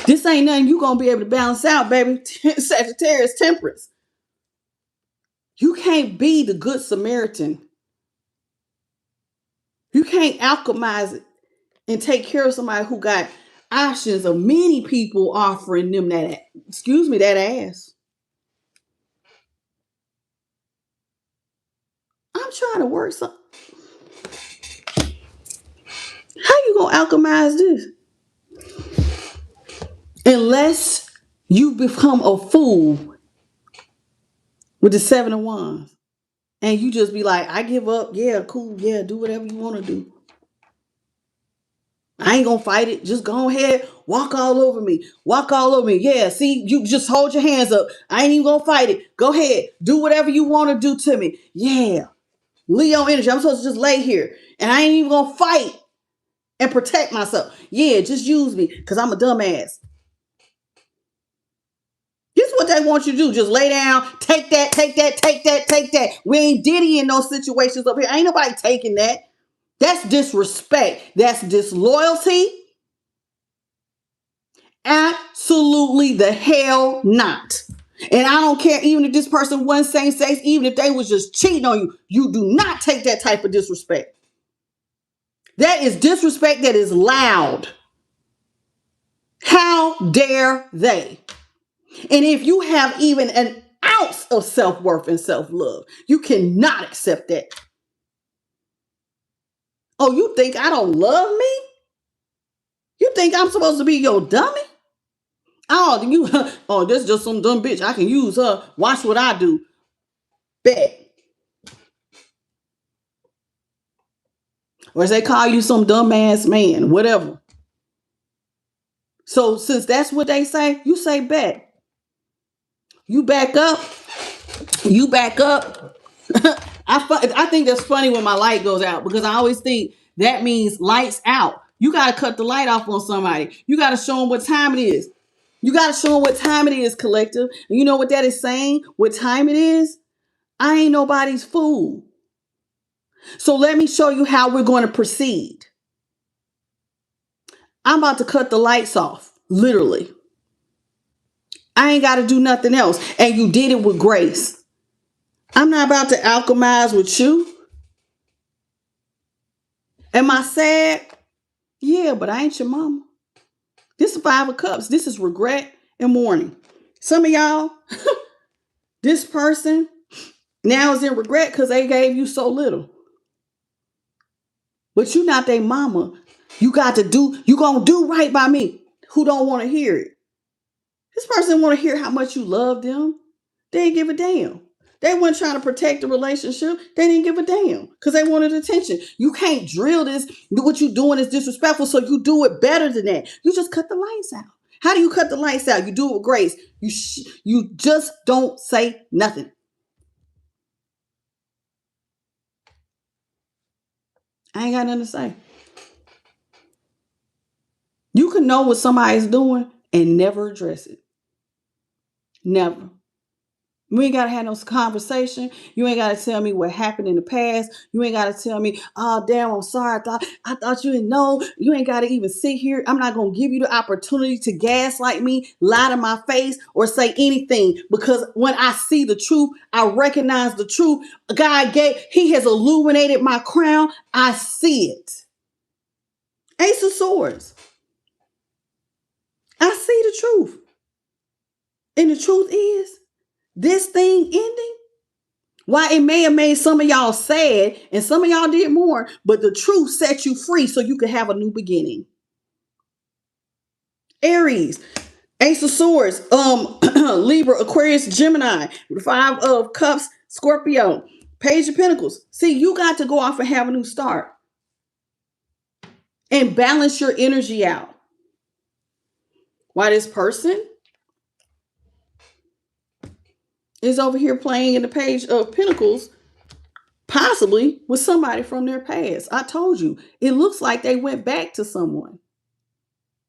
this ain't nothing you gonna be able to balance out, baby. Sagittarius, Temperance. You can't be the good Samaritan. You can't alchemize it and take care of somebody who got options of many people offering them that ass. I'm trying to work something. How you gonna alchemize this? Unless you become a fool with the Seven of Wands. And you just be like, I give up. Yeah, cool. Yeah, do whatever you want to do. I ain't gonna fight it. Just go ahead. Walk all over me. Yeah, see, you just hold your hands up. I ain't even gonna fight it. Go ahead. Do whatever you want to do to me. Yeah. Leo energy. I'm supposed to just lay here. And I ain't even gonna fight. and protect myself. Yeah, just use me because I'm a dumbass. This is what they want you to do. Just lay down, take that, take that, take that, take that. We ain't Diddy in those situations up here. Ain't nobody taking that. That's disrespect. That's disloyalty. Absolutely the hell not. And I don't care even if this person wasn't same sex, even if they was just cheating on you, you do not take that type of disrespect. That is disrespect that is loud. How dare they? And if you have even an ounce of self-worth and self-love, you cannot accept that. Oh, you think I don't love me? You think I'm supposed to be your dummy? Oh, this is just some dumb bitch. I can use her. Watch what I do. Bet. Or as they call you some dumbass man, whatever. So since that's what they say, you say bet. You back up. You back up. I think that's funny when my light goes out because I always think that means lights out. You got to cut the light off on somebody. You got to show them what time it is. You got to show them what time it is, collective. And you know what that is saying? What time it is? I ain't nobody's fool. So let me show you how we're going to proceed. I'm about to cut the lights off, literally. I ain't got to do nothing else. And you did it with grace. I'm not about to alchemize with you. Am I sad? Yeah, but I ain't your mama. This is 5 of Cups. This is regret and mourning. Some of y'all, this person now is in regret because they gave you so little. But you not their mama. You going to do right by me. Who don't want to hear it? This person want to hear how much you love them. They didn't give a damn. They weren't trying to protect the relationship. They didn't give a damn because they wanted attention. You can't drill this. What you doing is disrespectful, so you do it better than that. You just cut the lights out. How do you cut the lights out? You do it with grace. You just don't say nothing. I ain't got nothing to say. You can know what somebody's doing and never address it. Never. We ain't got to have no conversation. You ain't got to tell me what happened in the past. You ain't got to tell me, oh, damn, I'm sorry. I thought you didn't know. You ain't got to even sit here. I'm not going to give you the opportunity to gaslight me, lie to my face, or say anything. Because when I see the truth, I recognize the truth. He has illuminated my crown. I see it. Ace of Swords. I see the truth. And the truth is, this thing ending, while it may have made some of y'all sad and some of y'all did more, but the truth set you free so you could have a new beginning. Aries, Ace of Swords, Libra, Aquarius, Gemini, 5 of Cups, Scorpio, Page of Pentacles. See, you got to go off and have a new start and balance your energy out. Why this person is over here playing in the Page of Pentacles, possibly with somebody from their past. I told you, it looks like they went back to someone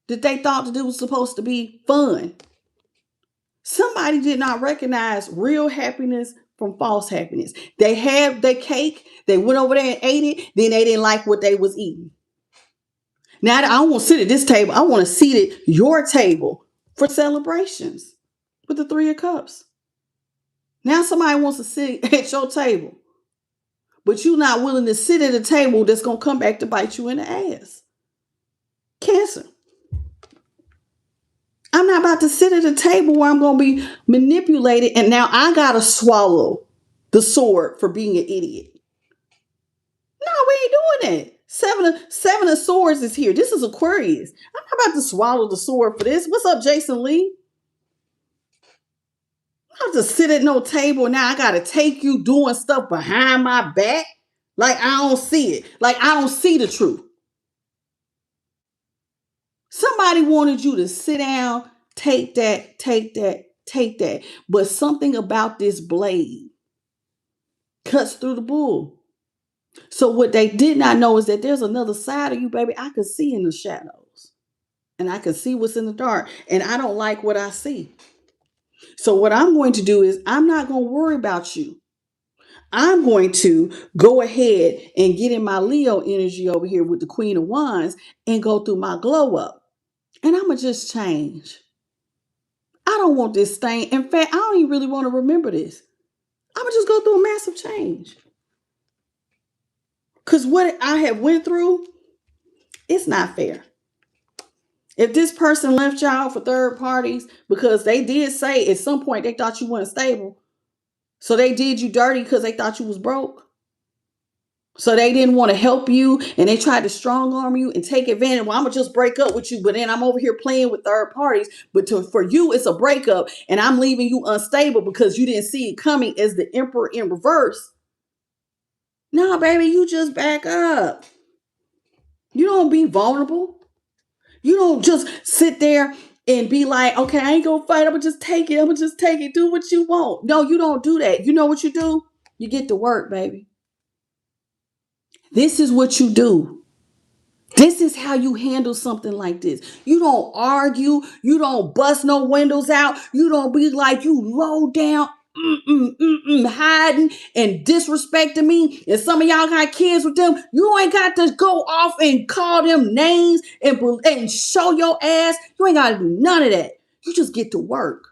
that they thought that it was supposed to be fun. Somebody did not recognize real happiness from false happiness. They had their cake, they went over there and ate it, then they didn't like what they was eating. Now I don't want to sit at this table. I want to seat at your table for celebrations with the 3 of Cups. Now somebody wants to sit at your table, but you're not willing to sit at a table that's going to come back to bite you in the ass. Cancer. I'm not about to sit at a table where I'm going to be manipulated and now I got to swallow the sword for being an idiot. No, we ain't doing that. Seven of Swords is here. This is Aquarius. I'm not about to swallow the sword for this. What's up, Jason Lee? I don't have to sit at no table. Now I got to take you doing stuff behind my back. Like I don't see it. Like I don't see the truth. Somebody wanted you to sit down, take that, take that, take that. But something about this blade cuts through the bull. So what they did not know is that there's another side of you, baby. I could see in the shadows and I can see what's in the dark, and I don't like what I see. So what I'm going to do is I'm not going to worry about you. I'm going to go ahead and get in my Leo energy over here with the Queen of Wands and go through my glow up. And I'm going to just change. I don't want this thing. In fact, I don't even really want to remember this. I'm going to just go through a massive change. Because what I have went through, it's not fair. If this person left y'all for third parties because they did say at some point they thought you weren't stable, so they did you dirty because they thought you was broke. So they didn't want to help you and they tried to strong arm you and take advantage. Well, I'm going to just break up with you, but then I'm over here playing with third parties. But for you, it's a breakup and I'm leaving you unstable because you didn't see it coming as the emperor in reverse. No, baby, you just back up. You don't be vulnerable. You don't just sit there and be like, okay, I ain't gonna fight. I'm gonna just take it. I'm gonna just take it. Do what you want. No, you don't do that. You know what you do? You get to work, baby. This is what you do. This is how you handle something like this. You don't argue. You don't bust no windows out. You don't be like you low down, hiding and disrespecting me. And some of y'all got kids with them. You ain't got to go off and call them names and show your ass. You ain't got to do none of that. You just get to work.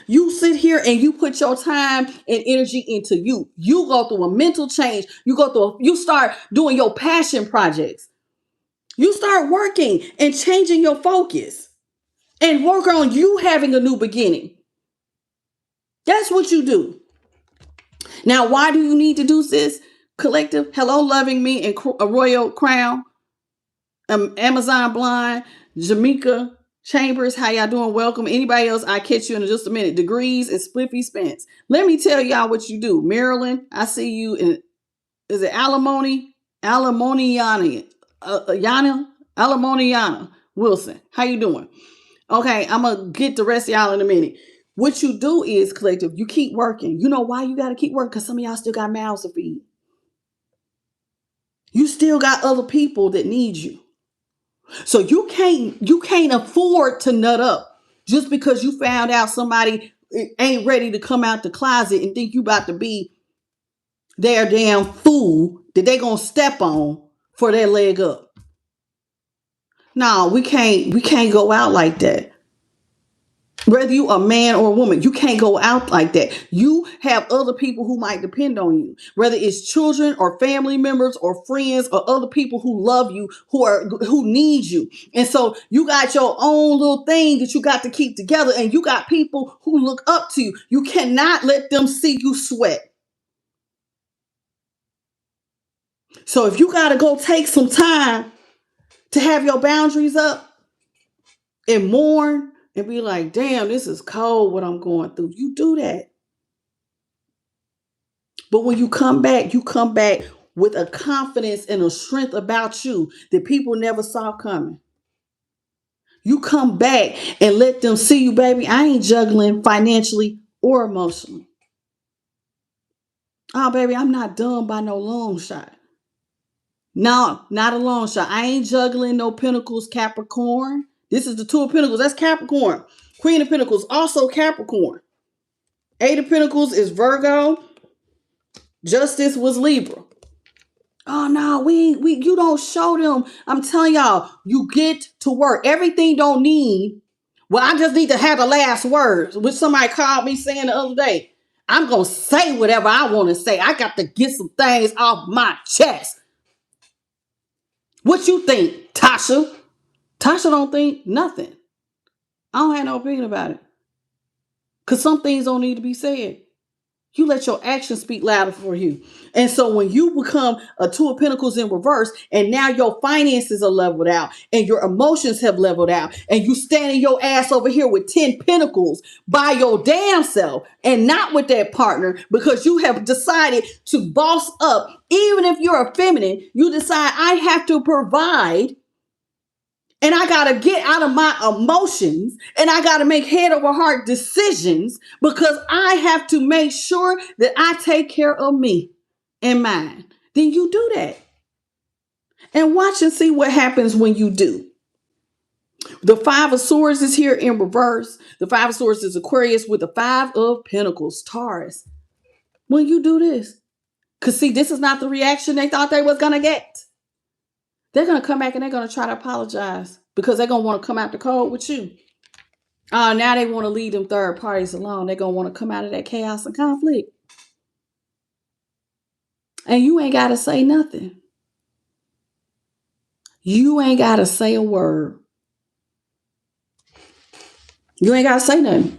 You sit here and you put your time and energy into you. You go through a mental change. You start doing your passion projects. You start working and changing your focus and work on you having a new beginning. That's what you do. Now, why do you need to do this, collective? Hello, Loving Me and a Royal Crown, Amazon Blind, Jamaica Chambers. How y'all doing? Welcome. Anybody else? I'll catch you in just a minute. Degrees and Spliffy Spence. Let me tell y'all what you do. Marilyn, I see you in, is it Alimony? Alimoniana. Alimoniana Wilson. How you doing? Okay, I'm going to get the rest of y'all in a minute. What you do is, collective, you keep working. You know why you got to keep working? Because some of y'all still got mouths to feed. You still got other people that need you. So you can't afford to nut up just because you found out somebody ain't ready to come out the closet and think you about to be their damn fool that they gonna step on for their leg up. No, we can't go out like that. Whether you a man or a woman, you can't go out like that. You have other people who might depend on you, whether it's children or family members or friends or other people who love you, who need you. And so you got your own little thing that you got to keep together, and you got people who look up to you. You cannot let them see you sweat. So if you got to go take some time to have your boundaries up and mourn and be like, damn, this is cold what I'm going through. You do that. But when you come back with a confidence and a strength about you that people never saw coming. You come back and let them see you, baby. I ain't juggling financially or emotionally. Oh, baby, I'm not done by no long shot. No, not a long shot. I ain't juggling no Pentacles, Capricorn. This is the Two of Pentacles. That's Capricorn. Queen of Pentacles, also Capricorn. Eight of Pentacles is Virgo. Justice was Libra. Oh no, you don't show them. I'm telling y'all, you get to work. Everything don't need. Well, I just need to have the last words, which somebody called me saying the other day. I'm gonna say whatever I want to say. I got to get some things off my chest. What you think, Tasha? Tasha don't think nothing. I don't have no opinion about it. Because some things don't need to be said. You let your actions speak louder for you. And so when you become a Two of Pentacles in reverse, and now your finances are leveled out and your emotions have leveled out, and you standing your ass over here with 10 Pentacles by your damn self and not with that partner because you have decided to boss up. Even if you're a feminine, you decide I have to provide. And I got to get out of my emotions and I got to make head over heart decisions because I have to make sure that I take care of me and mine. then you do that. And watch and see what happens when you do. The Five of Swords is here in reverse. The Five of Swords is Aquarius with the Five of Pentacles, Taurus. When you do this, because see, this is not the reaction they thought they was going to get. They're going to come back and they're going to try to apologize because they're going to want to come out the cold with you. Now they want to leave them third parties alone. They're going to want to come out of that chaos and conflict. And you ain't got to say nothing. You ain't got to say a word. You ain't got to say nothing.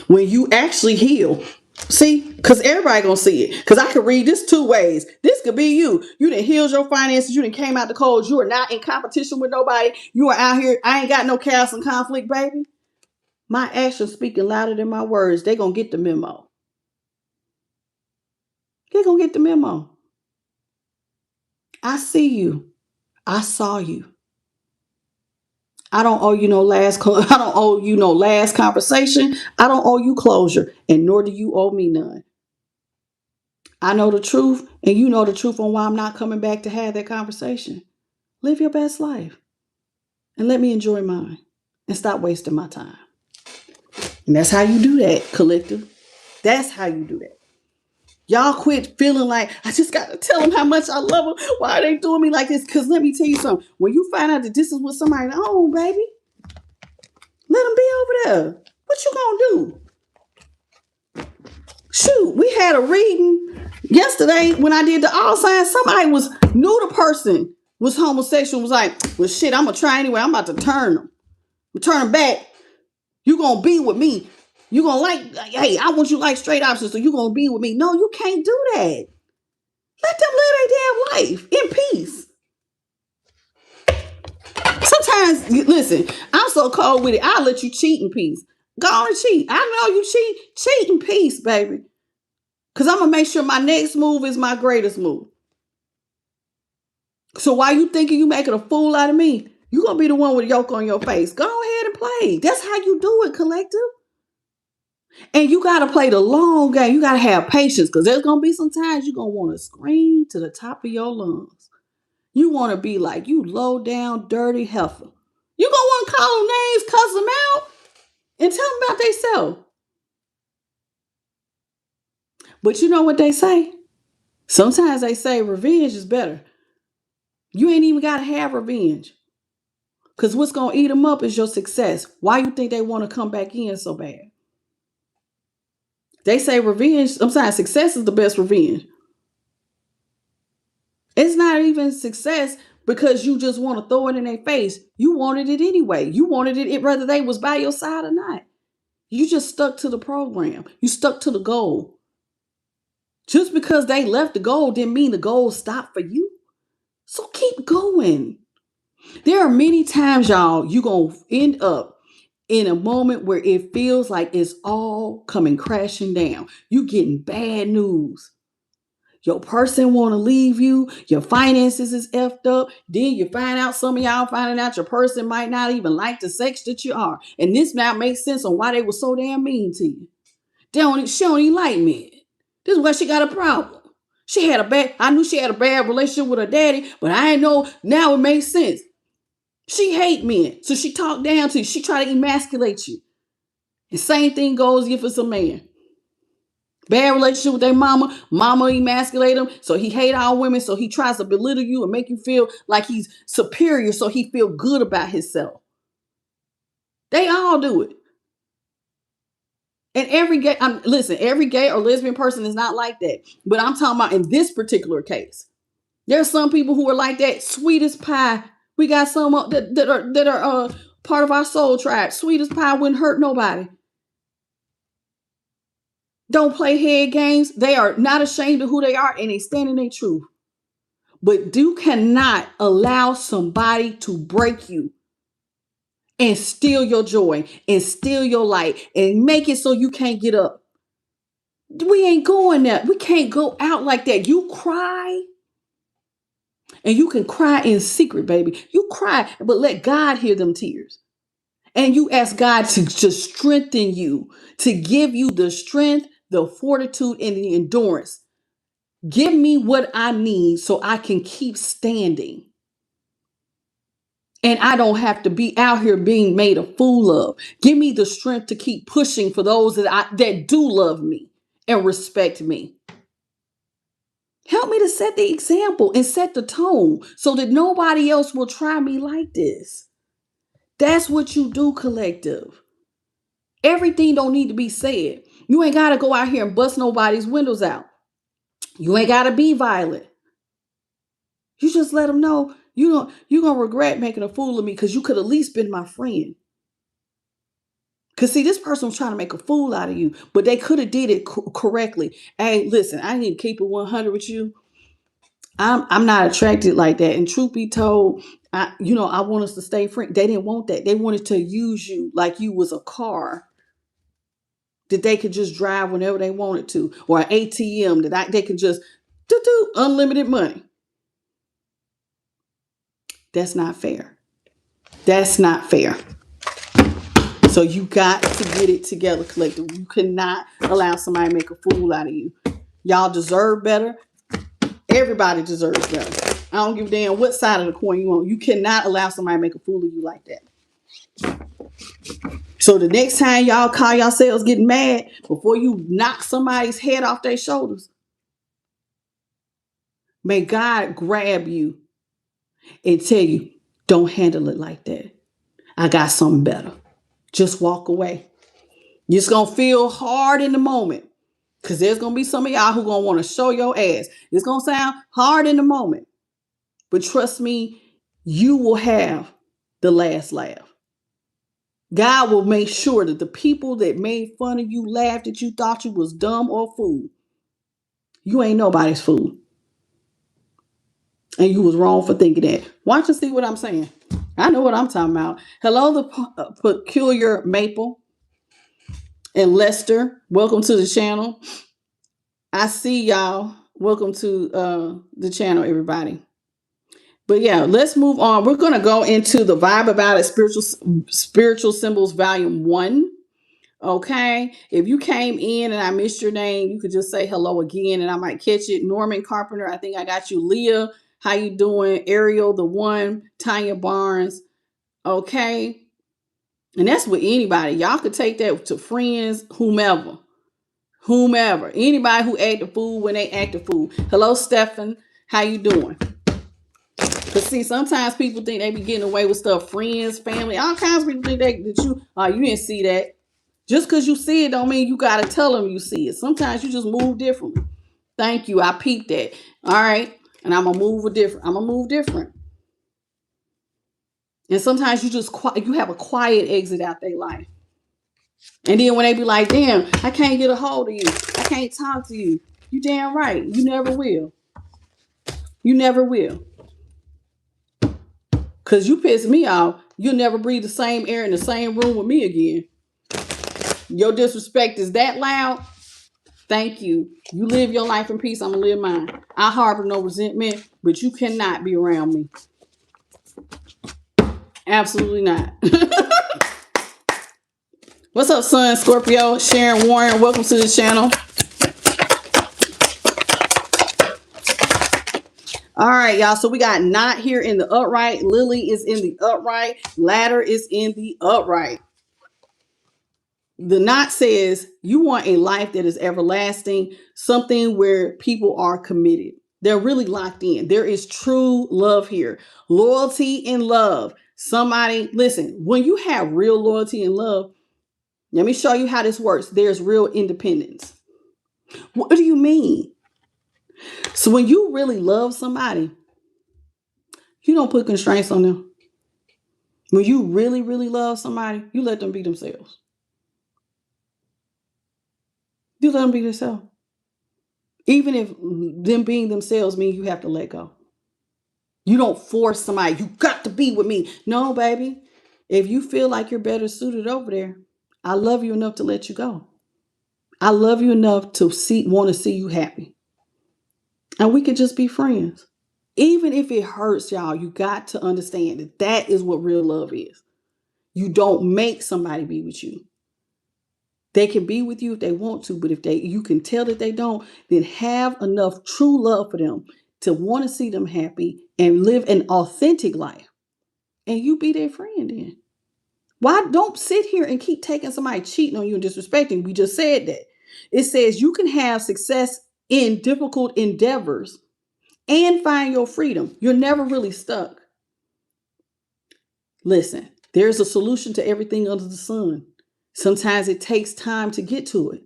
When you actually heal. See, because everybody gonna see it. Because I could read this two ways. This could be you. You done healed your finances. You done came out the cold. You are not in competition with nobody. You are out here. I ain't got no chaos and conflict, baby. My actions speaking louder than my words. They gonna get the memo. They gonna get the memo. I see you. I saw you. I don't owe you no last. I don't owe you no last conversation. I don't owe you closure, and nor do you owe me none. I know the truth, and you know the truth on why I'm not coming back to have that conversation. Live your best life, and let me enjoy mine, and stop wasting my time. And that's how you do that, collective. That's how you do that. Y'all quit feeling like, I just got to tell them how much I love them. Why are they doing me like this? Because let me tell you something. When you find out that this is what somebody owns, baby, let them be over there. What you gonna do? Shoot, we had a reading yesterday when I did the all signs. Somebody knew the person was homosexual, was like, well, shit, I'm going to try anyway. I'm about to turn them. I'm turning back. You going to be with me. You going to hey, I want you like straight options, so you going to be with me. No, you can't do that. Let them live their damn life in peace. Sometimes, listen, I'm so cold with it. I'll let you cheat in peace. Go on and cheat. I know you cheat. Cheat in peace, baby. Because I'm going to make sure my next move is my greatest move. So while you thinking you making a fool out of me, you're going to be the one with a yoke on your face. Go ahead and play. That's how you do it, collective. And you got to play the long game. You got to have patience because there's going to be some times you're going to want to scream to the top of your lungs. You want to be like, you low down, dirty heifer. You're going to want to call them names, cuss them out, and tell them about themselves. But you know what they say? Sometimes they say revenge is better. You ain't even got to have revenge. Because what's going to eat them up is your success. Why you think they want to come back in so bad? They say revenge, sometimes success is the best revenge. It's not even success because you just want to throw it in their face. You wanted it anyway. You wanted it whether they was by your side or not. You just stuck to the program. You stuck to the goal. Just because they left the goal didn't mean the goal stopped for you. So keep going. There are many times, y'all, you're going to end up in a moment where it feels like it's all coming crashing down. You getting bad news. Your person want to leave you. Your finances is effed up. Then you find out, some of y'all finding out your person might not even like the sex that you are. And this now makes sense on why they were so damn mean to you. She don't even like men. This is why she got a problem. I knew she had a bad relationship with her daddy, but I didn't know. Now it makes sense. She hate men. So she talked down to you. She try to emasculate you. And same thing goes if it's a man. Bad relationship with their mama. Mama emasculate him. So he hate all women. So he tries to belittle you and make you feel like he's superior. So he feel good about himself. They all do it. And every gay or lesbian person is not like that. But I'm talking about in this particular case. There's some people who are like that. Sweet as pie. We got some that are part of our soul tribe. Sweet as pie, wouldn't hurt nobody. Don't play head games. They are not ashamed of who they are and they stand in their truth. But you cannot allow somebody to break you and steal your joy and steal your light and make it so you can't get up. We ain't going there. We can't go out like that. You cry. And you can cry in secret, baby. You cry, but let God hear them tears. And you ask God to strengthen you, to give you the strength, the fortitude, and the endurance Give me what I need so I can keep standing. And I don't have to be out here being made a fool of. Give me the strength to keep pushing for those that do love me and respect me. Help me to set the example and set the tone so that nobody else will try me like this. That's what you do, collective. Everything don't need to be said. You ain't got to go out here and bust nobody's windows out. You ain't got to be violent. You just let them know you're going to regret making a fool of me because you could at least been my friend. Because see, this person was trying to make a fool out of you, but they could have did it correctly. Hey, listen, I need to keep it 100 with you. I'm not attracted like that. And truth be told, I want us to stay friends. They didn't want that. They wanted to use you like you was a car that they could just drive whenever they wanted to, or an ATM that they could just do unlimited money. That's not fair. That's not fair. So you got to get it together, collective. You cannot allow somebody to make a fool out of you. Y'all deserve better. Everybody deserves better. I don't give a damn what side of the coin you on. You cannot allow somebody to make a fool of you like that. So the next time y'all call yourselves getting mad, before you knock somebody's head off their shoulders, may God grab you and tell you, don't handle it like that. I got something better. Just walk away. You're just going to feel hard in the moment because there's going to be some of y'all who going to want to show your ass. It's going to sound hard in the moment. But trust me, you will have the last laugh. God will make sure that the people that made fun of you, laughed at you, thought you was dumb or fool, you ain't nobody's fool. And you was wrong for thinking that. Watch and see what I'm saying. I know what I'm talking about. Hello, the peculiar Maple and Lester. Welcome to the channel. I see y'all. Welcome to the channel, everybody. But yeah, let's move on. We're going to go into the Vibe About It Spiritual Symbols Volume 1. Okay. If you came in and I missed your name, you could just say hello again and I might catch it. Norman Carpenter, I think I got you. Leah, how you doing? Ariel, the one. Tanya Barnes. Okay. And that's with anybody. Y'all could take that to friends, whomever. Anybody who act a fool when they act a fool. Hello, Stephan. How you doing? Because see, sometimes people think they be getting away with stuff. Friends, family, all kinds of people think that you didn't see that. Just because you see it don't mean you got to tell them you see it. Sometimes you just move differently. Thank you. I peeped that. All right. And I'm going to move different. And sometimes you have a quiet exit out their life. And then when they be like, damn, I can't get a hold of you. I can't talk to you. You damn right. You never will. You never will. Because you piss me off. You'll never breathe the same air in the same room with me again. Your disrespect is that loud. Thank you. You live your life in peace. I'm going to live mine. I harbor no resentment, but you cannot be around me. Absolutely not. What's up, Sun Scorpio? Sharon Warren, welcome to the channel. All right, y'all. So we got Knot here in the upright. Lily is in the upright. Ladder is in the upright. The Knot says you want a life that is everlasting, something where people are committed. They're really locked in. There is true love here. Loyalty and love. Somebody, listen, when you have real loyalty and love, let me show you how this works. There's real independence. What do you mean? So when you really love somebody, you don't put constraints on them. When you really, really love somebody, you let them be themselves. You let them be themselves. Even if them being themselves means you have to let go. You don't force somebody, you got to be with me. No, baby. If you feel like you're better suited over there, I love you enough to let you go. I love you enough to want to see you happy. And we could just be friends. Even if it hurts, y'all, you got to understand that is what real love is. You don't make somebody be with you. They can be with you if they want to, but if you can tell that they don't, then have enough true love for them to want to see them happy and live an authentic life. And you be their friend then. Why don't sit here and keep taking somebody cheating on you and disrespecting? We just said that. It says you can have success in difficult endeavors and find your freedom. You're never really stuck. Listen, there's a solution to everything under the sun. Sometimes it takes time to get to it.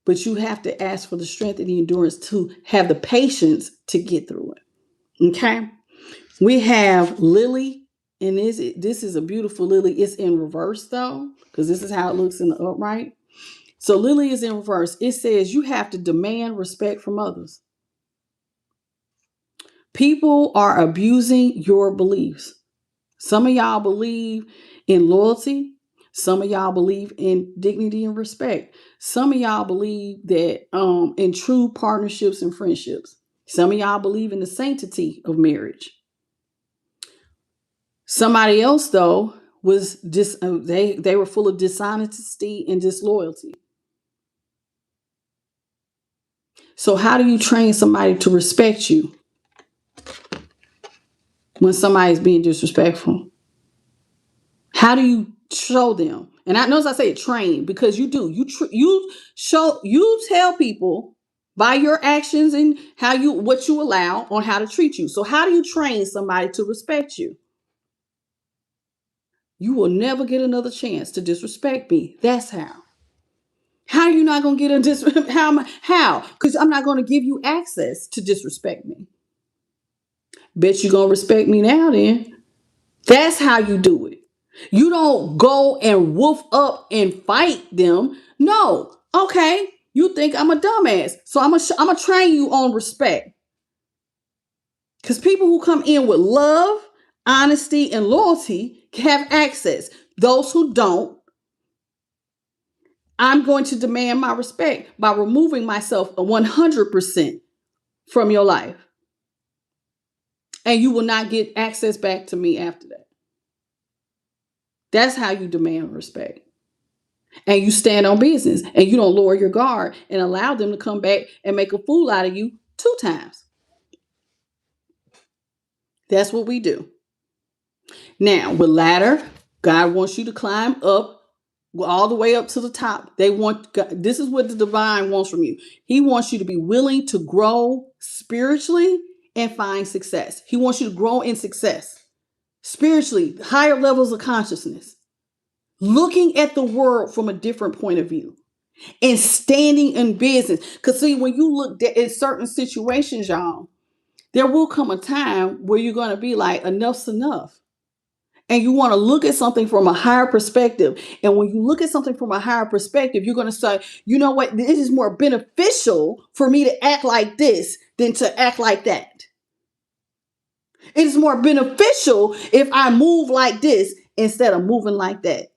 But you have to ask for the strength and the endurance to have the patience to get through it. Okay? We have Lily, and this is a beautiful lily. It's in reverse though, because this is how it looks in the upright. So Lily is in reverse. It says you have to demand respect from others. People are abusing your beliefs. Some of y'all believe in loyalty. Some of y'all believe in dignity and respect. Some of y'all believe that in true partnerships and friendships. Some of y'all believe in the sanctity of marriage. Somebody else, though, was they were full of dishonesty and disloyalty. So how do you train somebody to respect you when somebody's being disrespectful? How do you show them? And I notice I say train because you do. You tell people by your actions and what you allow on how to treat you. So how do you train somebody to respect you? You will never get another chance to disrespect me. That's how. How are you not going to get a disrespect? How? Because I'm not going to give you access to disrespect me. Bet you're going to respect me now then. That's how you do it. You don't go and woof up and fight them. No. Okay. You think I'm a dumbass. So I'm going to train you on respect. Because people who come in with love, honesty, and loyalty have access. Those who don't, I'm going to demand my respect by removing myself 100% from your life. And you will not get access back to me after that. That's how you demand respect. And you stand on business and you don't lower your guard and allow them to come back and make a fool out of you 2 times. That's what we do. Now, with ladder, God wants you to climb up all the way up to the top. This is what the divine wants from you. He wants you to be willing to grow spiritually and find success. He wants you to grow in success. Spiritually, higher levels of consciousness. Looking at the world from a different point of view. And standing in business. Because see, when you look at certain situations, y'all, there will come a time where you're going to be like, enough's enough. And you want to look at something from a higher perspective. And when you look at something from a higher perspective, you're going to say, you know what? This is more beneficial for me to act like this than to act like that. It is more beneficial if I move like this instead of moving like that.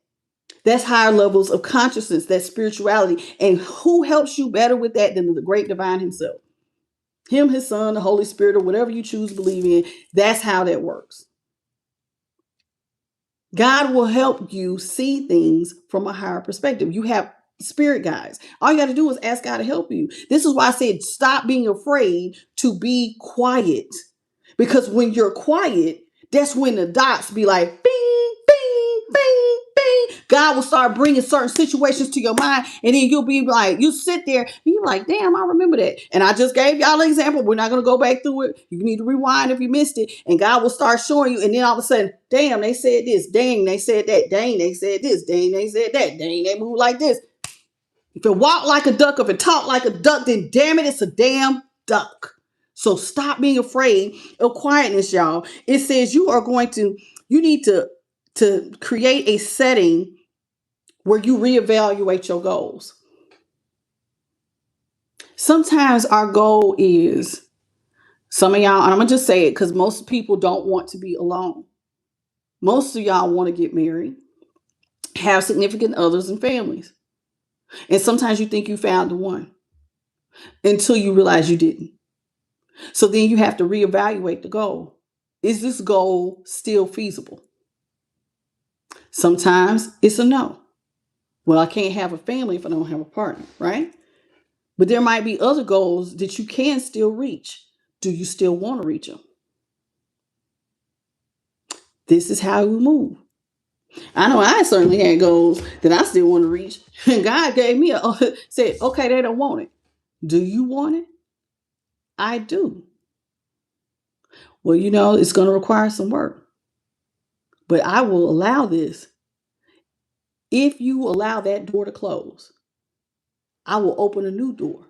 That's higher levels of consciousness, that's spirituality. And who helps you better with that than the great divine himself? Him, his son, the Holy Spirit, or whatever you choose to believe in. That's how that works. God will help you see things from a higher perspective. You have spirit guides. All you got to do is ask God to help you. This is why I said stop being afraid to be quiet. Because when you're quiet, that's when the dots be like, bing, bing, bing, bing. God will start bringing certain situations to your mind. And then you'll be like, you sit there and you're like, damn, I remember that. And I just gave y'all an example. We're not going to go back through it. You need to rewind if you missed it. And God will start showing you. And then all of a sudden, damn, they said this. Dang, they said that. Dang, they said this. Dang, they said that. Dang, they move like this. If it walk like a duck, if it talk like a duck, then damn it, it's a damn duck. So stop being afraid of quietness, y'all. It says you need to create a setting where you reevaluate your goals. Sometimes our goal is, some of y'all, and I'm going to just say it because most people don't want to be alone. Most of y'all want to get married, have significant others and families. And sometimes you think you found the one until you realize you didn't. So then you have to reevaluate the goal. Is this goal still feasible? Sometimes it's a no. Well, I can't have a family if I don't have a partner, right? But there might be other goals that you can still reach. Do you still want to reach them? This is how we move. I know I certainly had goals that I still want to reach. And God gave me said, okay, they don't want it. Do you want it? I do. Well, it's going to require some work, but I will allow this. If you allow that door to close, I will open a new door,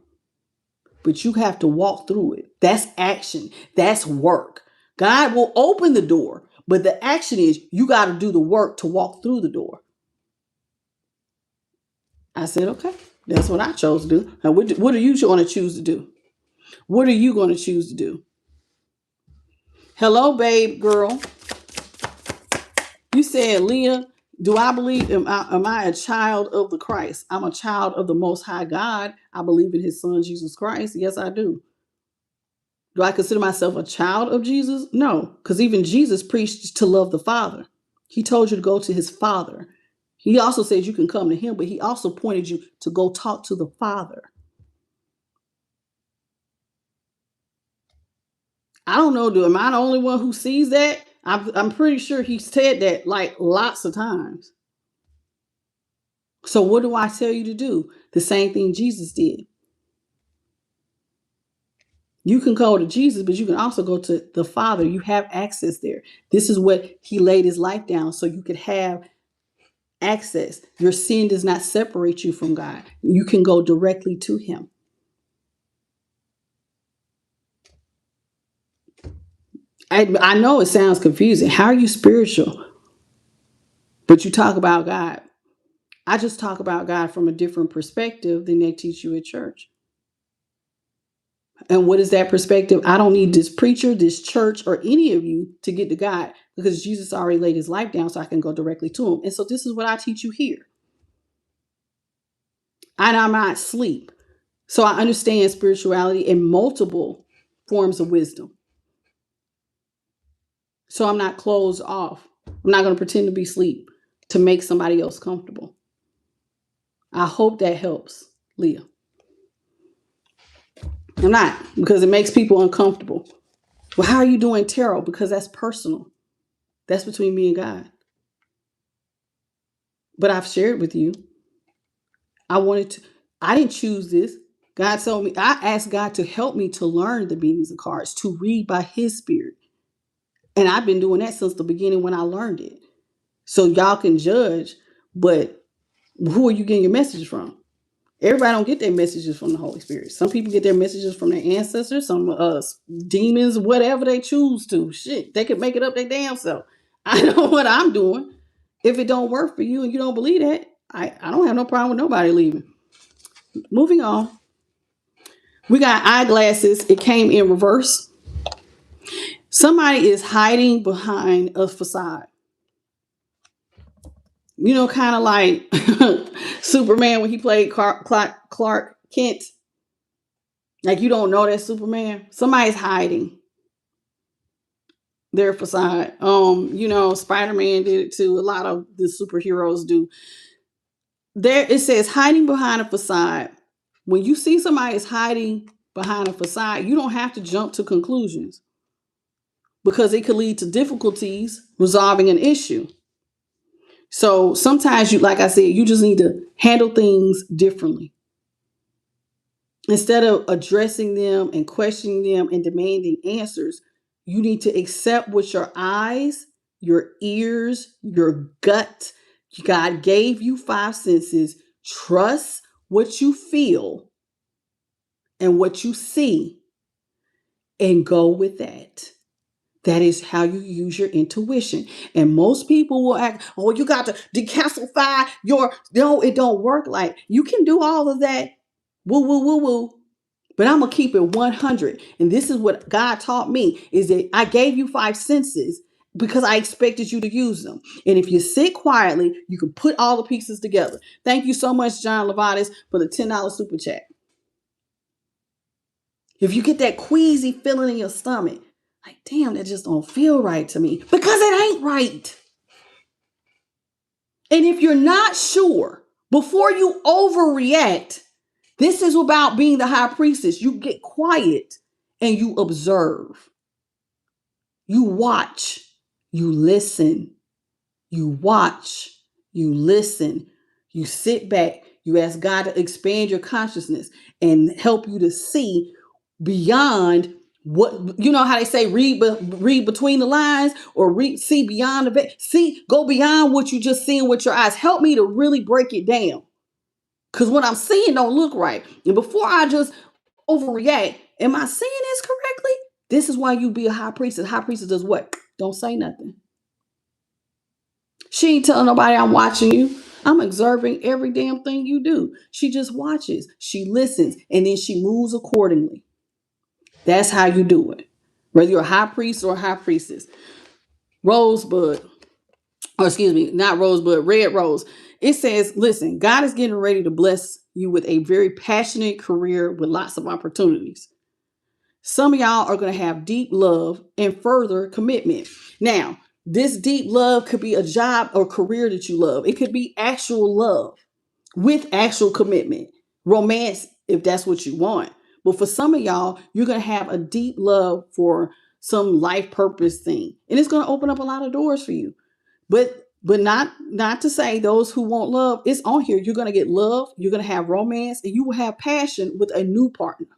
but you have to walk through it. That's action. That's work. God will open the door, but the action is you got to do the work to walk through the door. I said, okay, that's what I chose to do. Now, what are you going to choose to do? What are you going to choose to do? Hello, babe, girl. You said, Leah, do I believe, am I a child of the Christ? I'm a child of the Most High God. I believe in his son, Jesus Christ. Yes, I do. Do I consider myself a child of Jesus? No, because even Jesus preached to love the Father. He told you to go to his Father. He also says you can come to him, but he also pointed you to go talk to the Father. I don't know, am I the only one who sees that? I'm pretty sure he said that like lots of times. So what do I tell you to do? The same thing Jesus did. You can go to Jesus, but you can also go to the Father. You have access there. This is what he laid his life down so you could have access. Your sin does not separate you from God. You can go directly to him. I know it sounds confusing. How are you spiritual? But you talk about God. I just talk about God from a different perspective than they teach you at church. And what is that perspective? I don't need this preacher, this church, or any of you to get to God because Jesus already laid his life down so I can go directly to him. And so this is what I teach you here. And I'm not asleep. So I understand spirituality in multiple forms of wisdom. So I'm not closed off. I'm not going to pretend to be asleep to make somebody else comfortable. I hope that helps, Leah. I'm not, because it makes people uncomfortable. Well, how are you doing tarot? Because that's personal. That's between me and God. But I've shared with you. I didn't choose this. God told me, I asked God to help me to learn the meanings of cards, to read by his spirit. And I've been doing that since the beginning when I learned it. So y'all can judge, but who are you getting your messages from? Everybody don't get their messages from the Holy Spirit. Some people get their messages from their ancestors, some demons, whatever they choose to. Shit, they can make it up their damn self. I know what I'm doing. If it don't work for you and you don't believe that, I don't have no problem with nobody leaving. Moving on. We got eyeglasses. It came in reverse. Somebody is hiding behind a facade. Kind of like Superman when he played Clark Kent. Like you don't know that Superman. Somebody's hiding their facade. Spider-Man did it too. A lot of the superheroes do. There it says hiding behind a facade. When you see somebody is hiding behind a facade, you don't have to jump to conclusions because it could lead to difficulties resolving an issue. So sometimes like I said, you just need to handle things differently. Instead of addressing them and questioning them and demanding answers, you need to accept what your eyes, your ears, your gut, God gave you 5 senses. Trust what you feel and what you see and go with that. That is how you use your intuition. And most people will act, oh, you got to decalcify no, it don't work like you can do all of that. Woo, woo, woo, woo. But I'm going to keep it 100. And this is what God taught me is that I gave you 5 senses because I expected you to use them. And if you sit quietly, you can put all the pieces together. Thank you so much, John Levatis, for the $10 super chat. If you get that queasy feeling in your stomach, like, damn, that just don't feel right to me because it ain't right. And if you're not sure, Before you overreact, this is about being the high priestess. You get quiet and you observe. You watch. You listen. You watch. You listen. You sit back. You ask God to expand your consciousness and help you to see beyond what, you know how they say, read between the lines, or see beyond go beyond what you just seeing with your eyes. Help me to really break it down, because what I'm seeing don't look right. And before I just overreact, am I seeing this correctly? This is why you be a high priestess. High priestess does what? Don't say nothing. She ain't telling nobody I'm watching you. I'm observing every damn thing you do. She just watches, she listens, and then she moves accordingly. That's how you do it. Whether you're a high priest or a high priestess. Rosebud, or excuse me, not rosebud, red rose. It says, listen, God is getting ready to bless you with a very passionate career with lots of opportunities. Some of y'all are going to have deep love and further commitment. Now, this deep love could be a job or career that you love. It could be actual love with actual commitment, romance, if that's what you want. But for some of y'all, you're going to have a deep love for some life purpose thing. And it's going to open up a lot of doors for you. But not to say those who want love, it's on here. You're going to get love, you're going to have romance, and you will have passion with a new partner.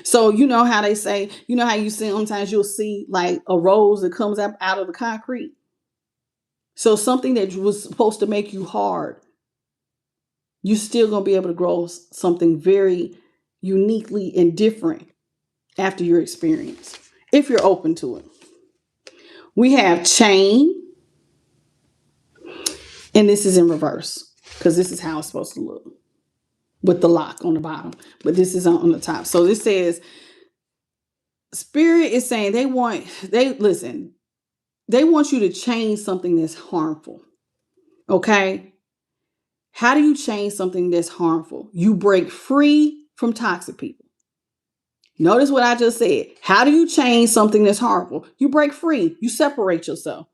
So you know how they say, you know how you see sometimes you'll see like a rose that comes up out of the concrete. So something that was supposed to make you hard, you're still going to be able to grow something very uniquely and different after your experience, if you're open to it. We have chain, and this is in reverse because this is how it's supposed to look with the lock on the bottom, but this is on the top. So this says, Spirit is saying they want you to change something that's harmful. Okay? How do you change something that's harmful? You break free from toxic people. Notice what I just said. How do you change something that's harmful? You break free. You separate yourself.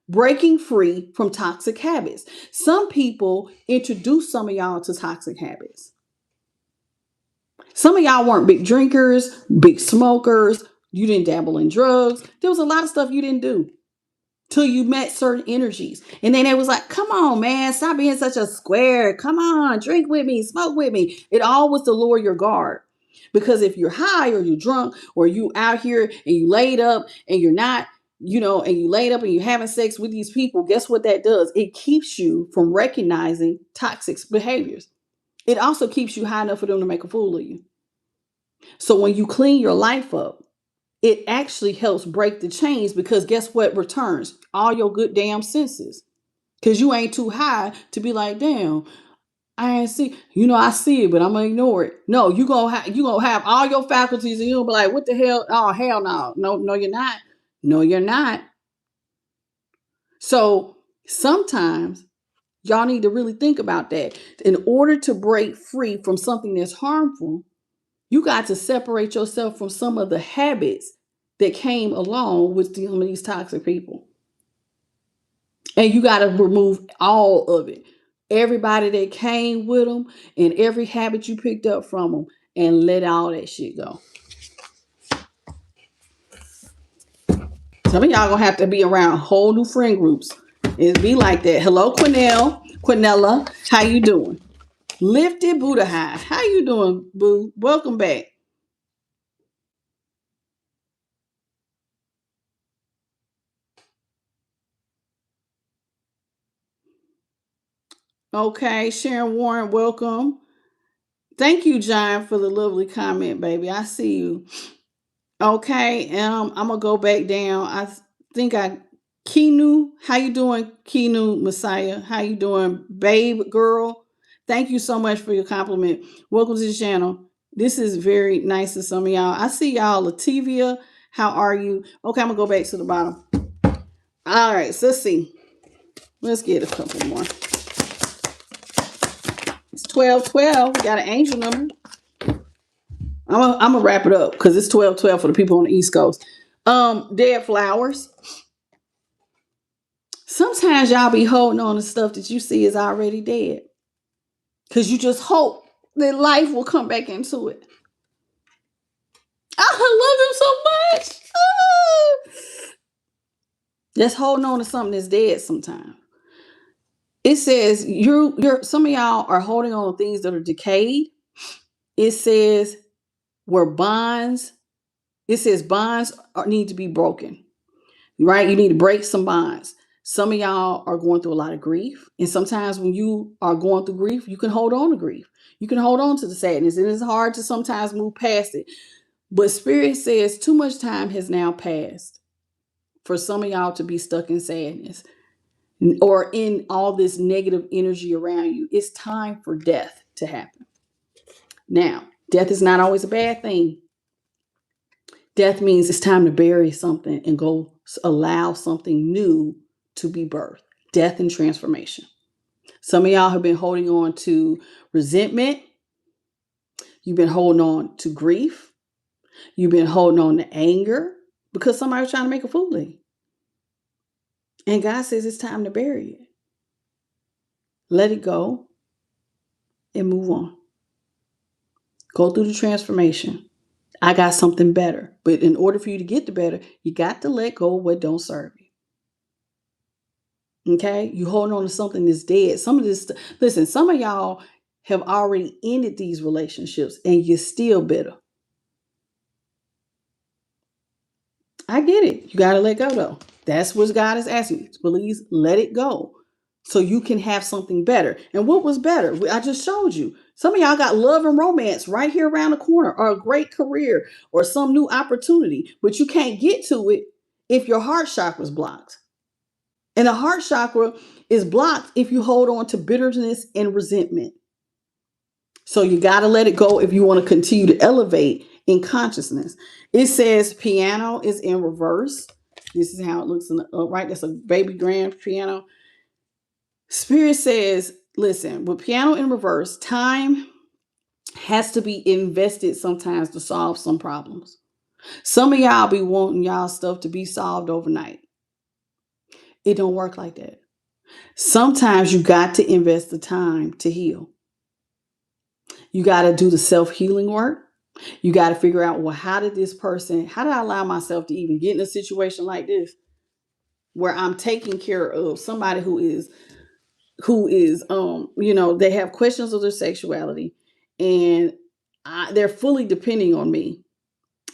Breaking free from toxic habits. Some people introduce some of y'all to toxic habits. Some of y'all weren't big drinkers, big smokers. You didn't dabble in drugs. There was a lot of stuff you didn't do till you met certain energies. And then it was like, come on, man, stop being such a square. Come on, drink with me, smoke with me. It all was to lower your guard. Because if you're high or you're drunk or you out here and you laid up and you're not, and you laid up and you're having sex with these people, guess what that does? It keeps you from recognizing toxic behaviors. It also keeps you high enough for them to make a fool of you. So when you clean your life up, it actually helps break the chains, because guess what returns? All your good damn senses. Because you ain't too high to be like, damn, I ain't see, I see it, but I'm gonna ignore it. No, you gonna have all your faculties and you'll be like, what the hell? Oh, hell no. No, you're not. No, you're not. So sometimes y'all need to really think about that. In order to break free from something that's harmful, you got to separate yourself from some of the habits that came along with some of these toxic people. And you got to remove all of it. Everybody that came with them and every habit you picked up from them, and let all that shit go. Some of y'all gonna have to be around whole new friend groups. It'd be like that. Hello, Quinella, how you doing? Lifted Buddha High, how you doing, boo? Welcome back. Okay, Sharon Warren, welcome. Thank you, John, for the lovely comment, baby. I see you. Okay, I'm gonna go back down. I think Kinu, how you doing, Kinu Messiah? How you doing, babe girl? Thank you so much for your compliment. Welcome to the channel. This is very nice of some of y'all. I see y'all, Lativia. How are you? Okay, I'm gonna go back to the bottom. All right, so let's see. Let's get a couple more. It's 1212. We got an angel number. I'm gonna wrap it up because it's 1212 for the people on the East Coast. Dead flowers. Sometimes y'all be holding on to stuff that you see is already dead. because you just hope that life will come back into it. I love him so much. Oh. Just holding on to something that's dead sometimes. It says you're some of y'all are holding on to things that are decayed. It says where bonds, it says bonds need to be broken, right? You need to break some bonds. Some of y'all are going through a lot of grief. And sometimes when you are going through grief, you can hold on to grief. You can hold on to the sadness. And it's hard to sometimes move past it. But Spirit says too much time has now passed for some of y'all to be stuck in sadness or in all this negative energy around you. It's time for death to happen. Now, death is not always a bad thing. Death means it's time to bury something and go allow something new to be birthed. Death and transformation. Some of y'all have been holding on to resentment. You've been holding on to grief. You've been holding on to anger because somebody was trying to make a fool of you. And God says it's time to bury it. Let it go and move on. Go through the transformation. I got something better. But in order for you to get the better, you got to let go of what don't serve you. Okay? You holding on to something that's dead. Some of this, listen, some of y'all have already ended these relationships and you're still bitter. I get it. You got to let go though. That's what God is asking you. Please let it go so you can have something better. And what was better? I just showed you. Some of y'all got love and romance right here around the corner, or a great career, or some new opportunity, but you can't get to it if your heart chakra is blocked. And the heart chakra is blocked if you hold on to bitterness and resentment. So you got to let it go if you want to continue to elevate in consciousness. It says piano is in reverse. This is how it looks in the upright. That's a baby grand piano. Spirit says, listen, with piano in reverse, time has to be invested sometimes to solve some problems. Some of y'all be wanting y'all stuff to be solved overnight. It don't work like that. Sometimes you got to invest the time to heal. You got to do the self-healing work. You got to figure out, well, how did I allow myself to even get in a situation like this where I'm taking care of somebody who is, they have questions of their sexuality and they're fully depending on me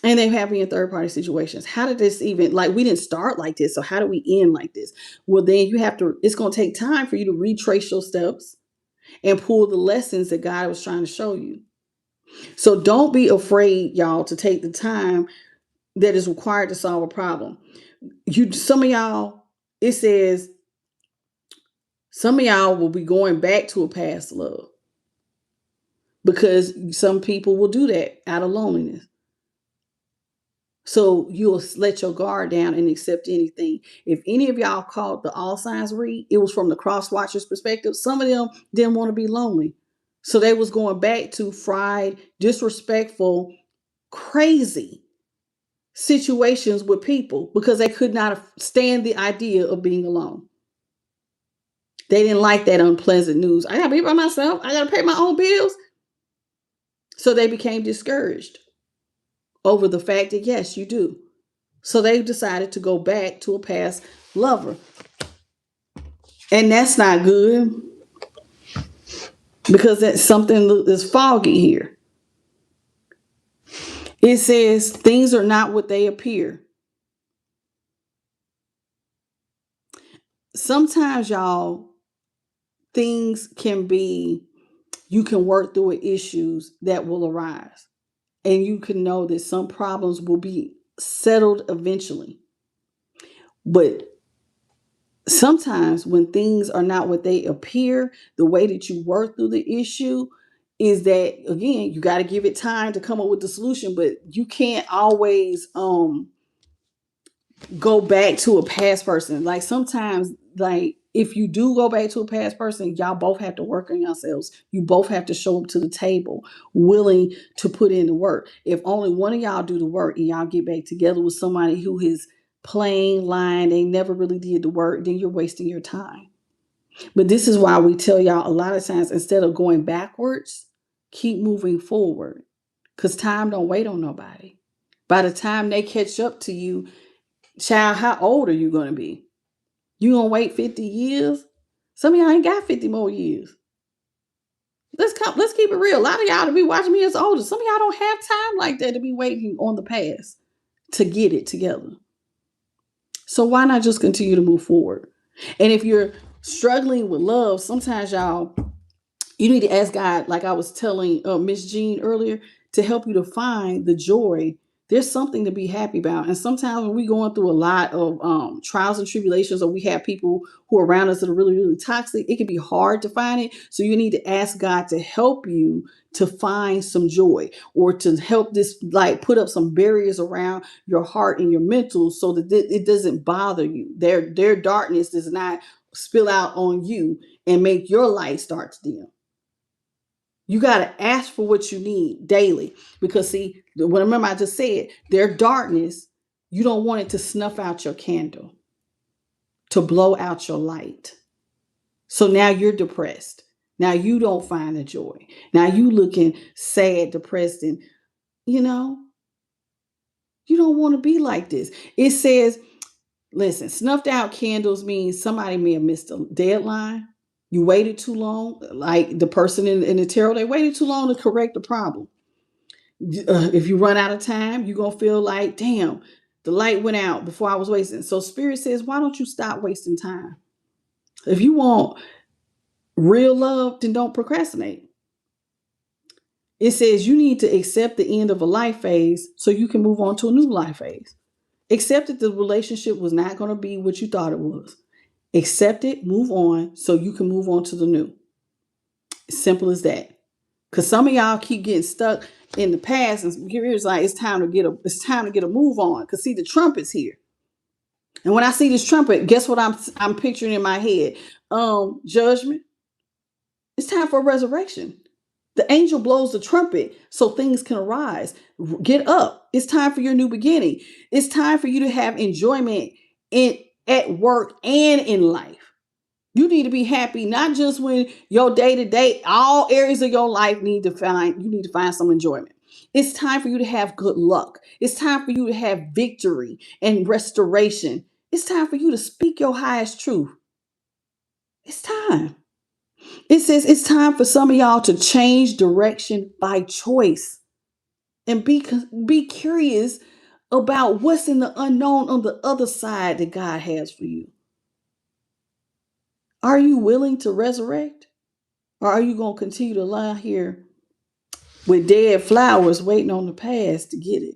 and they're happy in third party situations. How did this even, like, we didn't start like this. So how do we end like this? Well, then it's going to take time for you to retrace your steps and pull the lessons that God was trying to show you. So don't be afraid, y'all, to take the time that is required to solve a problem. Some of y'all, it says, some of y'all will be going back to a past love because some people will do that out of loneliness. So you'll let your guard down and accept anything. If any of y'all called the all signs read, it was from the cross watcher's perspective. Some of them didn't want to be lonely. So they was going back to fried, disrespectful, crazy situations with people because they could not stand the idea of being alone. They didn't like that unpleasant news. I gotta be by myself. I gotta pay my own bills. So they became discouraged over the fact that, yes, you do. So they decided to go back to a past lover. And that's not good because that's something that's foggy here. It says things are not what they appear. Sometimes, y'all, things can be, you can work through issues that will arise. And you can know that some problems will be settled eventually. But sometimes when things are not what they appear, the way that you work through the issue is that, again, you got to give it time to come up with the solution, but you can't always go back to a past person. Like sometimes, like if you do go back to a past person, y'all both have to work on yourselves. You both have to show up to the table willing to put in the work. If only one of y'all do the work and y'all get back together with somebody who is plain lying, they never really did the work, then you're wasting your time. But this is why we tell y'all a lot of times, instead of going backwards, keep moving forward. Because time don't wait on nobody. By the time they catch up to you, child, how old are you going to be? You going to wait 50 years? Some of y'all ain't got 50 more years. Let's keep it real. A lot of y'all to be watching me as older. Some of y'all don't have time like that to be waiting on the past to get it together. So why not just continue to move forward? And if you're struggling with love, sometimes y'all, you need to ask God, like I was telling Miss Jean earlier, to help you to find the joy. There's something to be happy about. And sometimes when we're going through a lot of trials and tribulations, or we have people who are around us that are really, really toxic, it can be hard to find it. So you need to ask God to help you to find some joy, or to help this, like, put up some barriers around your heart and your mental so that it doesn't bother you. Their darkness does not spill out on you and make your light start to dim. You got to ask for what you need daily, because see, what remember I just said, their darkness, you don't want it to snuff out your candle, to blow out your light. So now you're depressed. Now you don't find the joy. Now you looking sad, depressed, and you know, you don't want to be like this. It says, listen, snuffed out candles means somebody may have missed a deadline. You waited too long, like the person in the tarot, they waited too long to correct the problem. If you run out of time, you're going to feel like, damn, the light went out before I was wasting. So Spirit says, why don't you stop wasting time? If you want real love, then don't procrastinate. It says you need to accept the end of a life phase so you can move on to a new life phase. Accept that the relationship was not going to be what you thought it was. Accept it, move on so you can move on to the new. Simple as that. Because some of y'all keep getting stuck in the past, and here's like it's time to get a move on. Because see, the trumpet's here, and when I see this trumpet, guess what I'm picturing in my head? Judgment. It's time for a resurrection. The angel blows the trumpet so things can arise. Get up. It's time for your new beginning. It's time for you to have enjoyment at work and in life. You need to be happy, not just when your day to day, all areas of your life you need to find some enjoyment. It's time for you to have good luck. It's time for you to have victory and restoration. It's time for you to speak your highest truth. It's time. It says it's time for some of y'all to change direction by choice and be curious about what's in the unknown on the other side that God has for you. Are you willing to resurrect? Or are you going to continue to lie here with dead flowers waiting on the past to get it?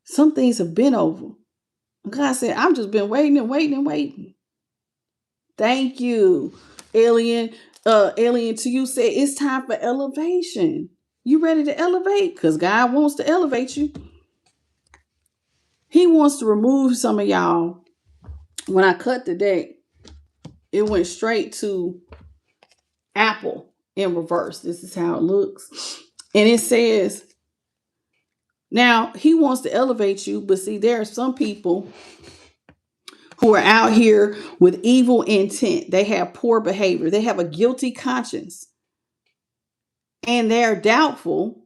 Some things have been over. God said, I've just been waiting and waiting and waiting. Thank you, Alien. Alien to you said it's time for elevation. You ready to elevate? Because God wants to elevate you. He wants to remove some of y'all. When I cut the deck, it went straight to Apple in reverse. This is how it looks. And it says, now he wants to elevate you, but see, there are some people who are out here with evil intent. They have poor behavior. They have a guilty conscience. And they're doubtful.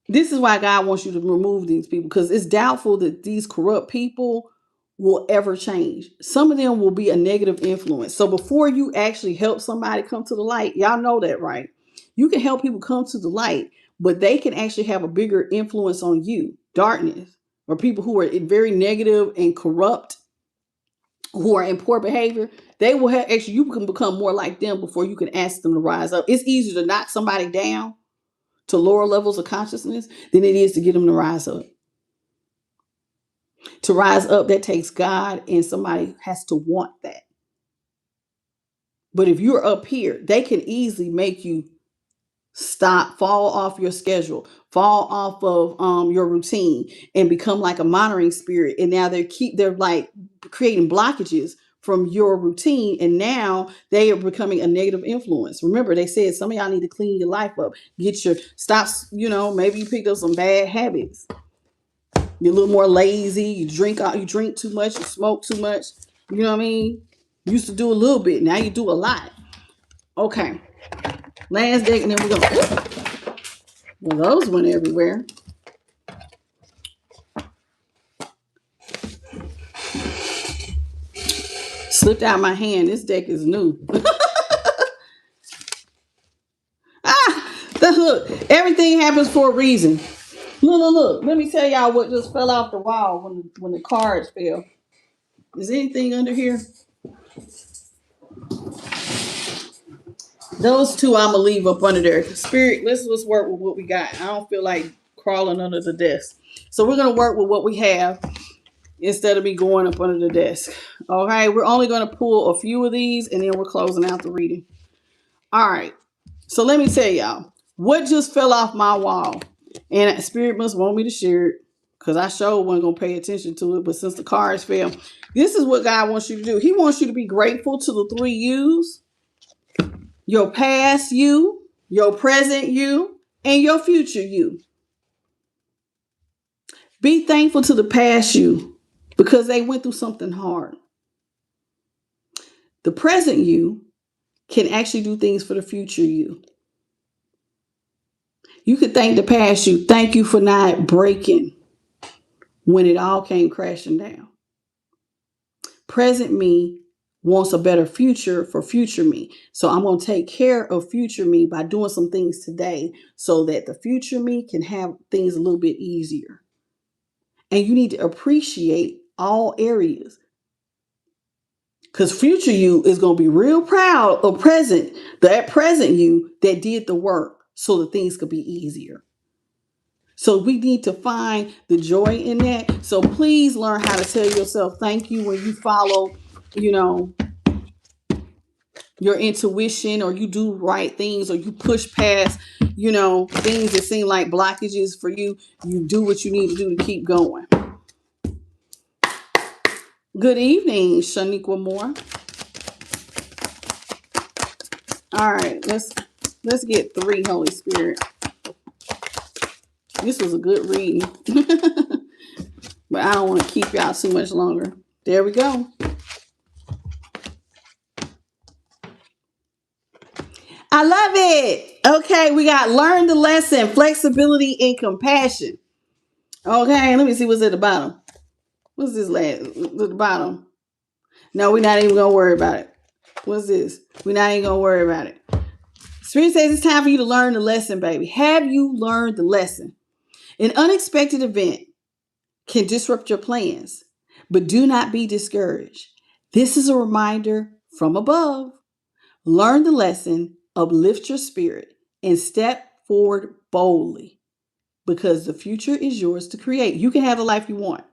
This is why God wants you to remove these people, because it's doubtful that these corrupt people will ever change. Some of them will be a negative influence. So before you actually help somebody come to the light, y'all know that, right? You can help people come to the light, but they can actually have a bigger influence on you. Darkness, or people who are very negative and corrupt, who are in poor behavior, they will have, actually, you can become more like them before you can ask them to rise up. It's easier to knock somebody down to lower levels of consciousness than it is to get them to rise up. To rise up, that takes God, and somebody has to want that. But if you're up here, they can easily make you fall off your schedule, fall off of your routine, and become like a monitoring spirit. And now they're like creating blockages from your routine, and now they are becoming a negative influence. Remember, they said some of y'all need to clean your life up. Maybe you picked up some bad habits. You're a little more lazy. You drink too much. You smoke too much. You know what I mean? Used to do a little bit. Now you do a lot. Okay. Last deck, and then we go. Well, those went everywhere. Slipped out my hand. This deck is new. Look, everything happens for a reason. Look. Let me tell y'all what just fell off the wall when the cards fell. Is anything under here? Those two I'm gonna leave up under there. Spirit, let's work with what we got. I don't feel like crawling under the desk. So we're gonna work with what we have instead of me going up under the desk. All right, we're only gonna pull a few of these and then we're closing out the reading. All right. So let me tell y'all what just fell off my wall. And Spirit must want me to share it because I sure wasn't going to pay attention to it. But since the cards fell, this is what God wants you to do. He wants you to be grateful to the 3 U's: your past you, your present you, and your future you. Be thankful to the past you because they went through something hard. The present you can actually do things for the future you. You could thank the past you. Thank you for not breaking when it all came crashing down. Present me wants a better future for future me. So I'm going to take care of future me by doing some things today so that the future me can have things a little bit easier. And you need to appreciate all areas. Because future you is going to be real proud of that present you that did the work so that things could be easier. So we need to find the joy in that. So please learn how to tell yourself thank you when you follow, your intuition, or you do right things, or you push past, things that seem like blockages for you. You do what you need to do to keep going. Good evening, Shaniqua Moore. All right, let's get 3, Holy Spirit. This was a good reading. But I don't want to keep y'all too much longer. There we go. I love it. Okay, we got learn the lesson, flexibility and compassion. Okay, let me see what's at the bottom. What's this last at the bottom? No, we're not even going to worry about it. What's this? We're not even going to worry about it. Spirit says it's time for you to learn the lesson, baby. Have you learned the lesson? An unexpected event can disrupt your plans, but do not be discouraged. This is a reminder from above. Learn the lesson, uplift your spirit, and step forward boldly because the future is yours to create. You can have the life you want.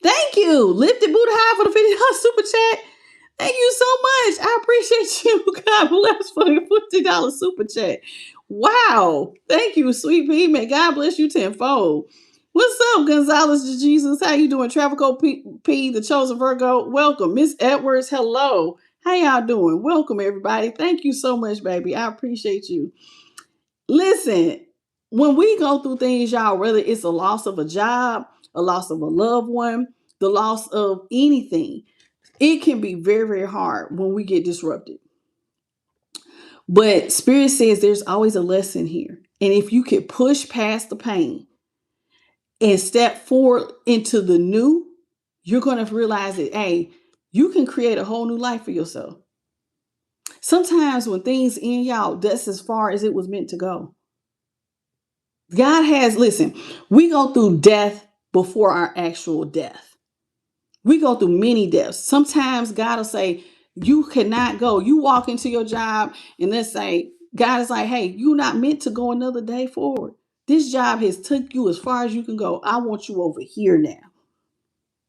Thank you. Lifted Buddha High for the $50 super chat. Thank you so much. I appreciate you. God bless for the $50 super chat. Wow. Thank you, sweet pea. May God bless you tenfold. What's up, Gonzalez to Jesus? How you doing? Travel Code P, the Chosen Virgo. Welcome. Miss Edwards, hello. How y'all doing? Welcome, everybody. Thank you so much, baby. I appreciate you. Listen, when we go through things, y'all, whether it's a loss of a job, a loss of a loved one, the loss of anything, it can be very, very hard when we get disrupted. But Spirit says there's always a lesson here. And if you could push past the pain and step forward into the new, you're going to realize that, hey, you can create a whole new life for yourself. Sometimes when things end, y'all, that's as far as it was meant to go. Listen, we go through death before our actual death. We go through many deaths. Sometimes God will say, you cannot go. You walk into your job and let's say, God is like, hey, you're not meant to go another day forward. This job has took you as far as you can go. I want you over here now.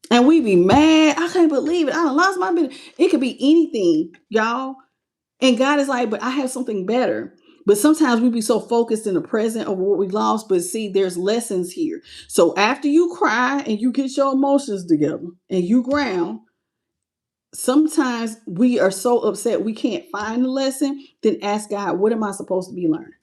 And we be mad. I can't believe it. I done lost my business. It could be anything, y'all. And God is like, but I have something better. But sometimes we be so focused in the present of what we lost. But see, there's lessons here. So after you cry and you get your emotions together and you ground, sometimes we are so upset we can't find the lesson. Then ask God, what am I supposed to be learning?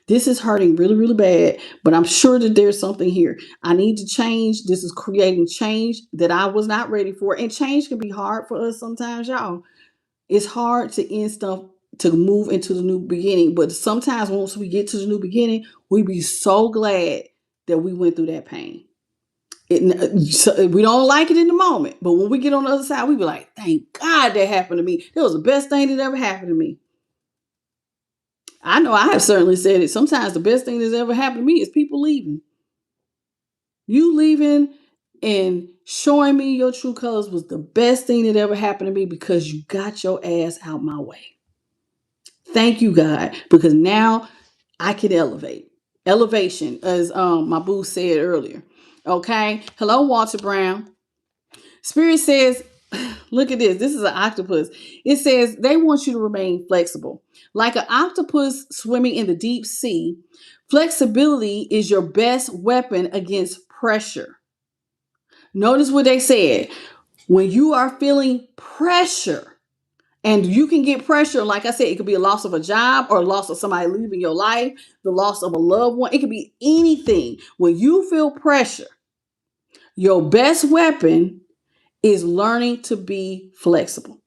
This is hurting really, really bad, but I'm sure that there's something here. I need to change. This is creating change that I was not ready for. And change can be hard for us sometimes, y'all. It's hard to end stuff to move into the new beginning. But sometimes once we get to the new beginning, we be so glad that we went through that pain. We don't like it in the moment, but when we get on the other side, we be like, thank God that happened to me. That was the best thing that ever happened to me. I know I have certainly said it. Sometimes the best thing that's ever happened to me is people leaving. You leaving and showing me your true colors was the best thing that ever happened to me because you got your ass out my way. Thank you, God, because now I can elevate. Elevation, as my boo said earlier. Okay. Hello, Walter Brown. Spirit says, look at this. This is an octopus. It says they want you to remain flexible. Like an octopus swimming in the deep sea, flexibility is your best weapon against pressure. Notice what they said. When you are feeling pressure, and you can get pressure, like I said, it could be a loss of a job or a loss of somebody leaving your life, the loss of a loved one. It could be anything. When you feel pressure, your best weapon is learning to be flexible.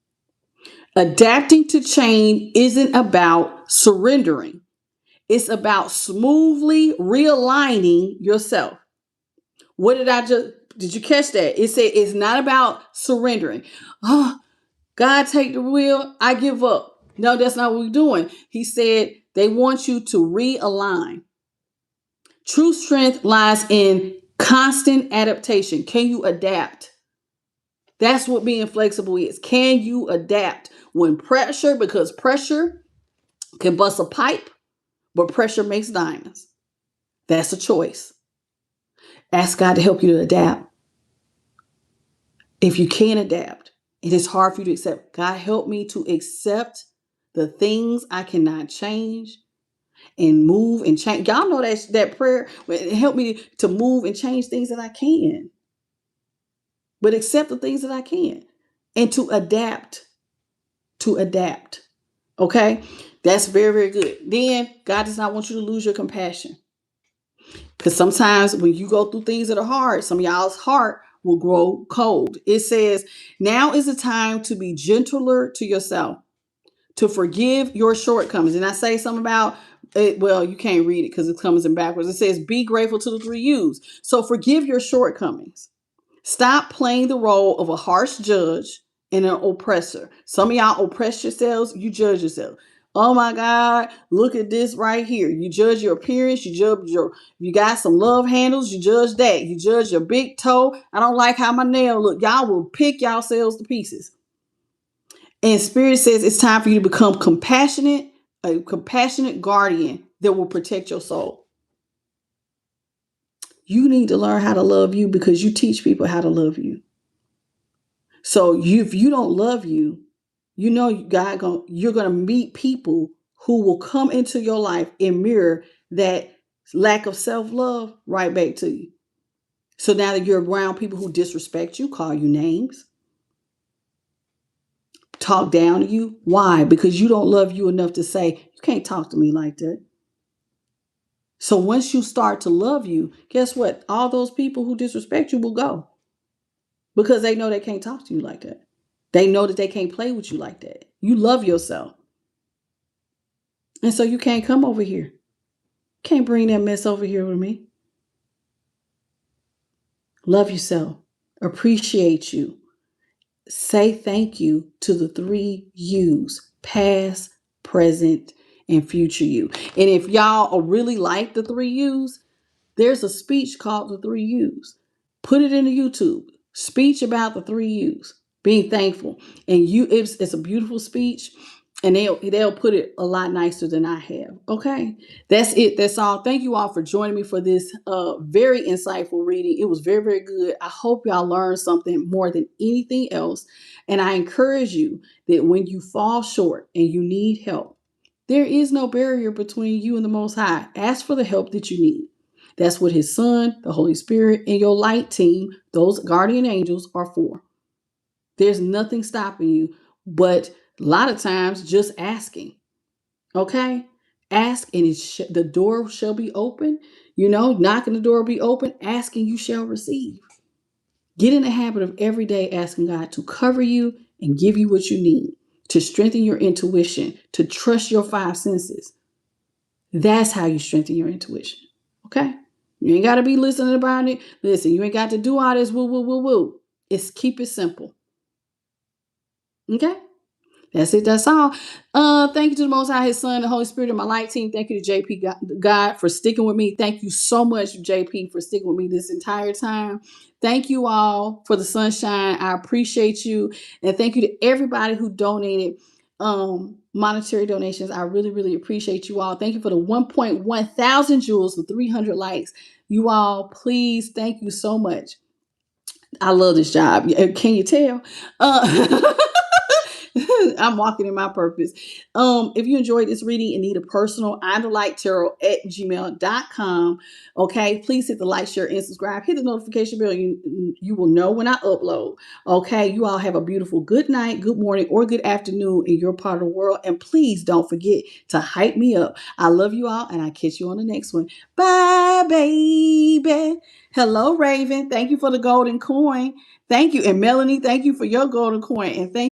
Adapting to change isn't about surrendering. It's about smoothly realigning yourself. What did you catch that? It said it's not about surrendering. Oh, God, take the wheel. I give up. No, that's not what we're doing. He said they want you to realign. True strength lies in constant adaptation. Can you adapt? That's what being flexible is. Can you adapt when pressure, because pressure can bust a pipe, but pressure makes diamonds. That's a choice. Ask God to help you to adapt. If you can't adapt, it is hard for you to accept. God, help me to accept the things I cannot change and move and change. Y'all know that prayer. Help me to move and change things that I can, but accept the things that I can and to adapt. To adapt. Okay? That's very, very good. Then God does not want you to lose your compassion. Because sometimes when you go through things that are hard, some of y'all's heart will grow cold. It says, now is the time to be gentler to yourself, to forgive your shortcomings. And I say something about it, well, you can't read it because it comes in backwards. It says, be grateful to the three U's. So forgive your shortcomings. Stop playing the role of a harsh judge and an oppressor. Some of y'all oppress yourselves, you judge yourself. Oh my God, look at this right here. You judge your appearance, you got some love handles, you judge that. You judge your big toe. I don't like how my nail look. Y'all will pick yourselves to pieces. And Spirit says it's time for you to become compassionate, a compassionate guardian that will protect your soul. You need to learn how to love you because you teach people how to love you. So if you don't love you, you know you're gonna meet people who will come into your life and mirror that lack of self-love right back to you. So now that you're around people who disrespect you, call you names, talk down to you. Why? Because you don't love you enough to say, you can't talk to me like that. So once you start to love you, guess what? All those people who disrespect you will go because they know they can't talk to you like that. They know that they can't play with you like that. You love yourself. And so you can't come over here. Can't bring that mess over here with me. Love yourself. Appreciate you. Say thank you to the three U's: past, present, and future you. And if y'all really like the three U's, there's a speech called the three U's. Put it into YouTube. Speech about the three U's. Being thankful. And it's a beautiful speech. And they'll put it a lot nicer than I have. Okay. That's it. That's all. Thank you all for joining me for this very insightful reading. It was very, very good. I hope y'all learned something more than anything else. And I encourage you that when you fall short and you need help, there is no barrier between you and the Most High. Ask for the help that you need. That's what His Son, the Holy Spirit, and your light team, those guardian angels, are for. There's nothing stopping you, but a lot of times just asking. Okay? Ask and the door shall be open. Knock and the door will be open. Ask and you shall receive. Get in the habit of every day asking God to cover you and give you what you need, to strengthen your intuition, to trust your five senses. That's how you strengthen your intuition. Okay? You ain't got to be listening about it. Listen, you ain't got to do all this woo, woo, woo, woo. Keep it simple. Okay? That's it. That's all. Thank you to the Most High, His Son, the Holy Spirit, and my light team. Thank you to JP God for sticking with me. Thank you so much, JP, for sticking with me this entire time. Thank you all for the sunshine. I appreciate you. And thank you to everybody who donated monetary donations. I really, really appreciate you all. Thank you for the 1.1 thousand jewels with 300 likes. You all, please, thank you so much. I love this job. Can you tell? I'm walking in my purpose. If you enjoyed this reading and need a personal, imthelighttarot@gmail.com. Okay, please hit the like, share, and subscribe. Hit the notification bell. You will know when I upload. Okay, you all have a beautiful good night, good morning, or good afternoon in your part of the world. And please don't forget to hype me up. I love you all, and I'll catch you on the next one. Bye, baby. Hello, Raven. Thank you for the golden coin. Thank you. And Melanie, thank you for your golden coin. And thank